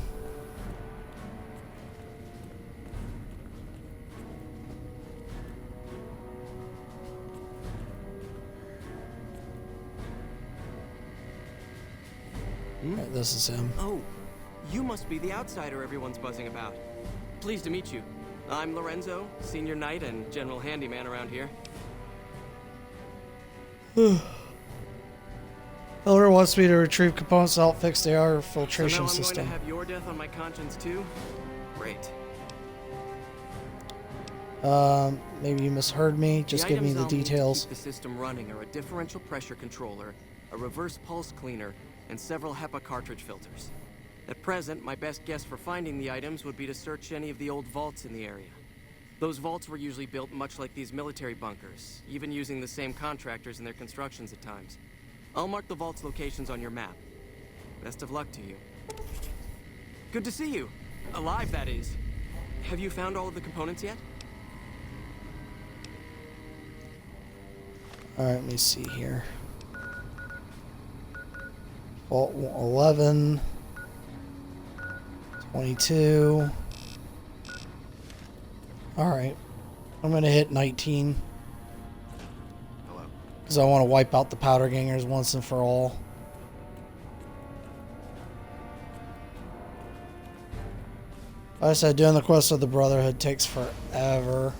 Right, this is him. Oh, you must be the outsider everyone's buzzing about. Pleased to meet you. I'm Lorenzo, Senior Knight and General Handyman around here. Elder wants me to retrieve components to help fix the air So filtration now I'm system. going to have your death on my conscience too? Great. Maybe you misheard me. Just give me items the I'll need to details. keep the system running are a differential pressure controller, a reverse pulse cleaner, and several HEPA cartridge filters. At present, my best guess for finding the items would be to search any of the old vaults in the area. Those vaults were usually built much like these military bunkers, even using the same contractors in their constructions at times. I'll mark the vault's locations on your map. Best of luck to you. Good to see you. Alive, that is. Have you found all of the components yet? Alright, let me see here. Vault 11. 22. Alright. I'm gonna hit 19. Because I want to wipe out the powder gangers once and for all. Like I said, doing the quest of the Brotherhood takes forever.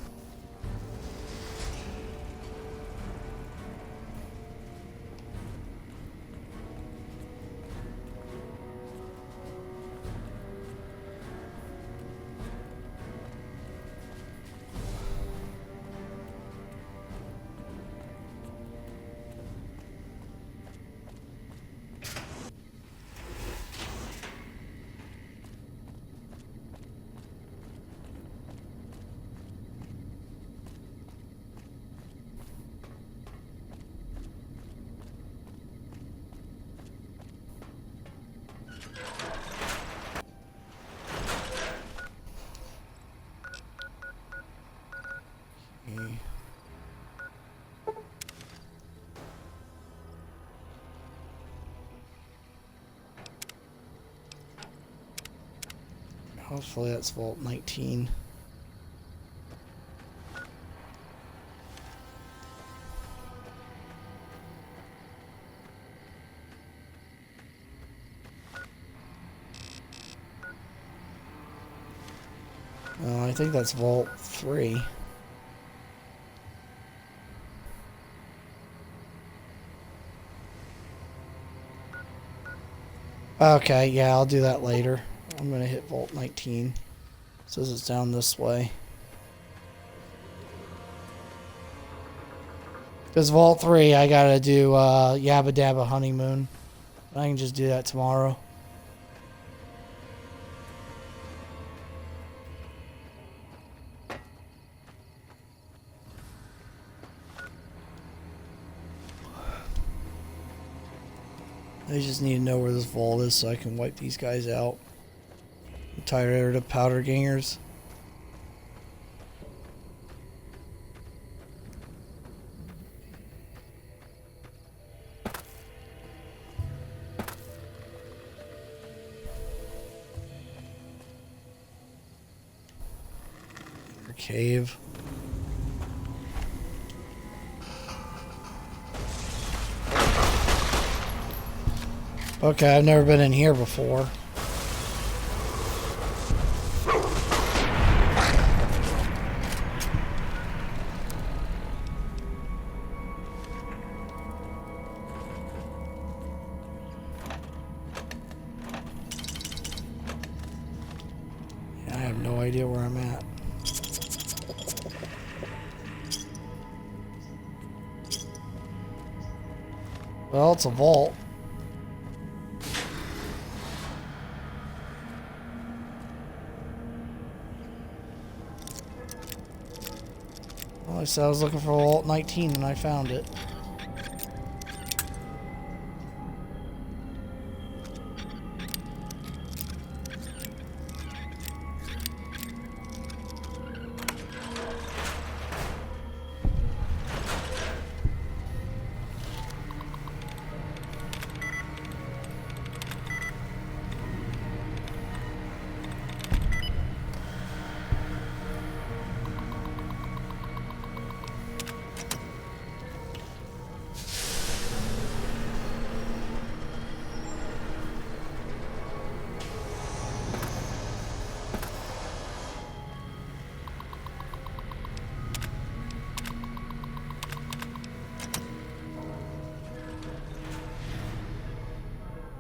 Hopefully that's Vault 19. I think that's Vault 3. Okay, yeah, I'll do that later. I'm gonna hit Vault 19. Says it's down this way. Because Vault 3, I gotta do Yabba Dabba Honeymoon. I can just do that tomorrow. I just need to know where this vault is so I can wipe these guys out. I'm tired of the powder gangers. Cave. Okay, I've never been in here before. I have no idea where I'm at. Well, it's a vault. Well, I said I was looking for Vault 19 and I found it.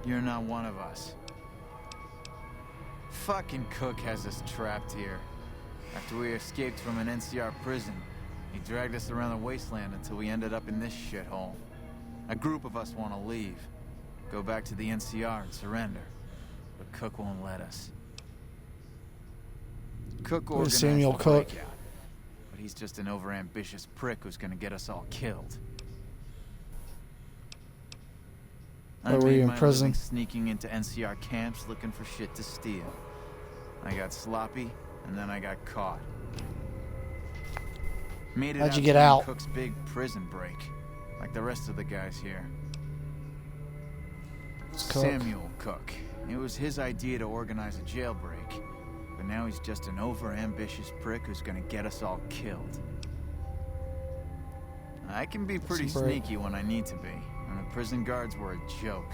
You're not one of us. Fucking Cook has us trapped here. After we escaped from an NCR prison, he dragged us around the wasteland until we ended up in this shithole. A group of us want to leave. Go back to the NCR and surrender. But Cook won't let us. Cook organized Samuel the Cook. breakout, but he's just an overambitious prick who's gonna get us all killed. Why were you in prison? Living sneaking into NCR camps looking for shit to steal. I got sloppy, and then I got caught. Made it How'd you out get during out? Cook's big prison break, like the rest of the guys here. Cook. Samuel Cook. It was his idea to organize a jailbreak, but now he's just an over-ambitious prick who's gonna get us all killed. I can be pretty sneaky when I need to be, and the prison guards were a joke.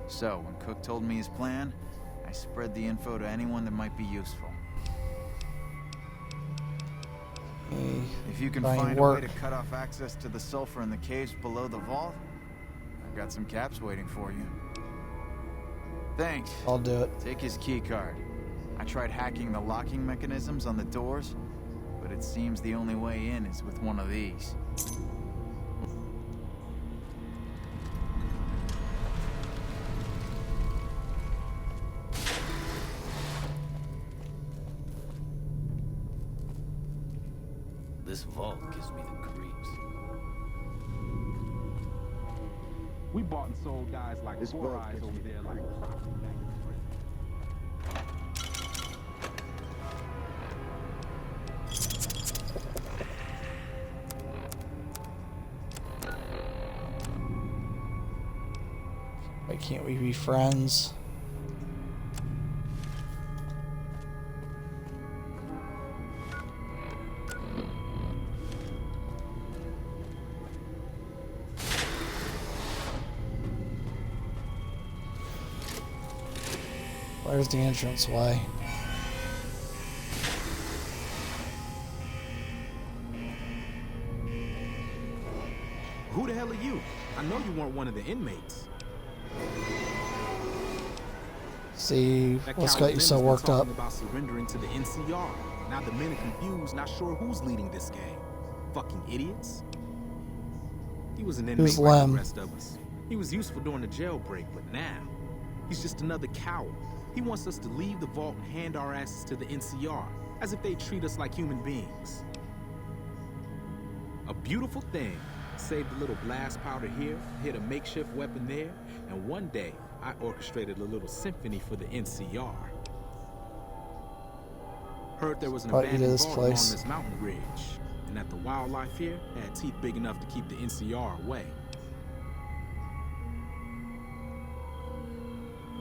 So, when Cook told me his plan, I spread the info to anyone that might be useful. If you can find a way to cut off access to the sulfur in the caves below the vault, I've got some caps waiting for you. Thanks. I'll do it. Take his key card. I tried hacking the locking mechanisms on the doors, but it seems the only way in is with one of these. This vault gives me the creeps. We bought and sold guys like Four Eyes over there like Why can't we be friends? Where's the entrance way? Who the hell are you? I know you weren't one of the inmates. See, That what's coward got you so Lem has worked been up? talking about surrendering to the NCR. Now the men are confused, not sure who's leading this game. Fucking idiots. He was an inmate Who's like Lem? the rest of us. He was useful during the jailbreak, but now he's just another coward. He wants us to leave the vault and hand our asses to the NCR, as if they treat us like human beings. A beautiful thing, Saved a little blast powder here, hit a makeshift weapon there, and one day I orchestrated a little symphony for the NCR. Heard there was an Brought you to abandoned this vault along place. this mountain ridge, and that the wildlife here had teeth big enough to keep the NCR away.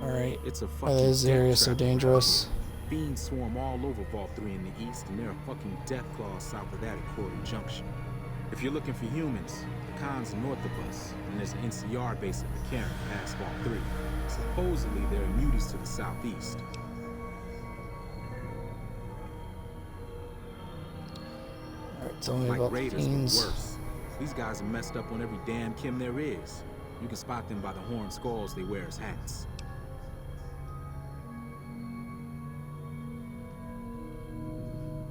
Alright. It's a Why fucking is the death area so trap. dangerous? Fiends swarm all over Vault 3 in the east, and there are fucking death claws south of that at Quarry Junction. If you're looking for humans, the Khan's north of us, and there's an NCR base at McCarran past Vault 3. Supposedly, there are muties to the southeast. Alright, tell me Like about the raiders, but fiends. worse. These guys are messed up on every damn chem there is. You can spot them by the horn skulls they wear as hats.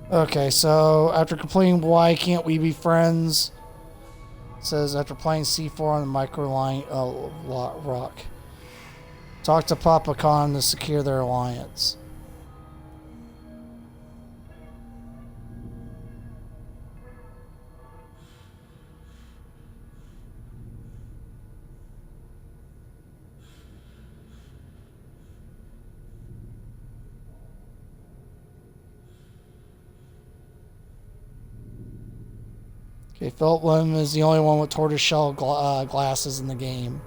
Okay, so after completing Why Can't We Be Friends, it says after playing C4 on the microline rock, talk to Papa Khan to secure their alliance. Okay, Philip Lim is the only one with tortoiseshell glasses in the game.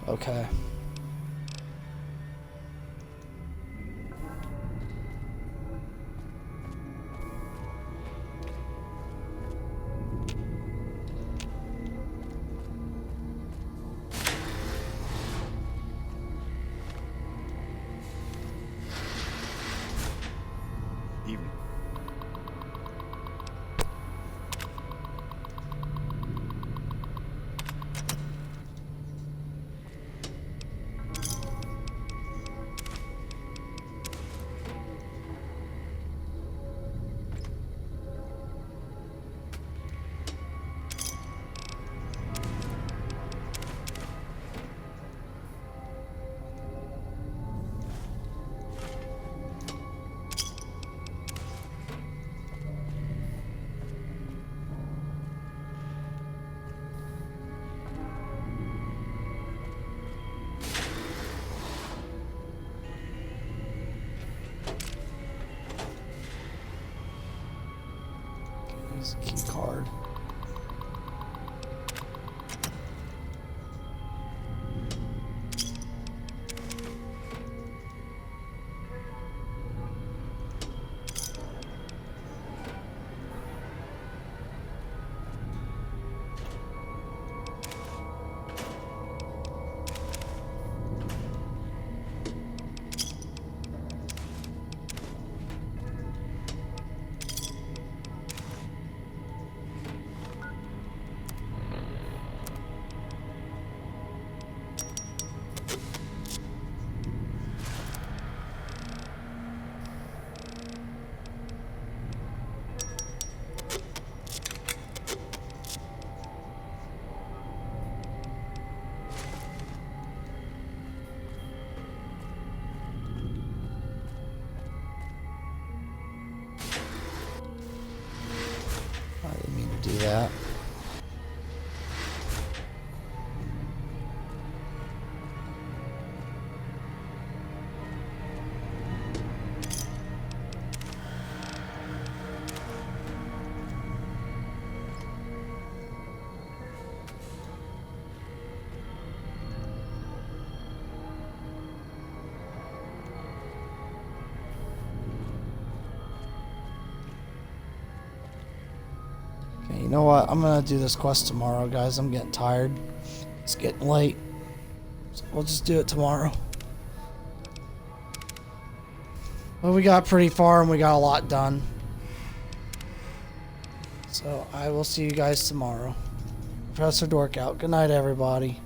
Okay. Evening. Here's a key card. I didn't mean to do that. Okay, you know what? I'm gonna do this quest tomorrow, guys. I'm getting tired. It's getting late. So we'll just do it tomorrow. Well, we got pretty far and we got a lot done. So I will see you guys tomorrow. Professor Dork out. Good night, everybody.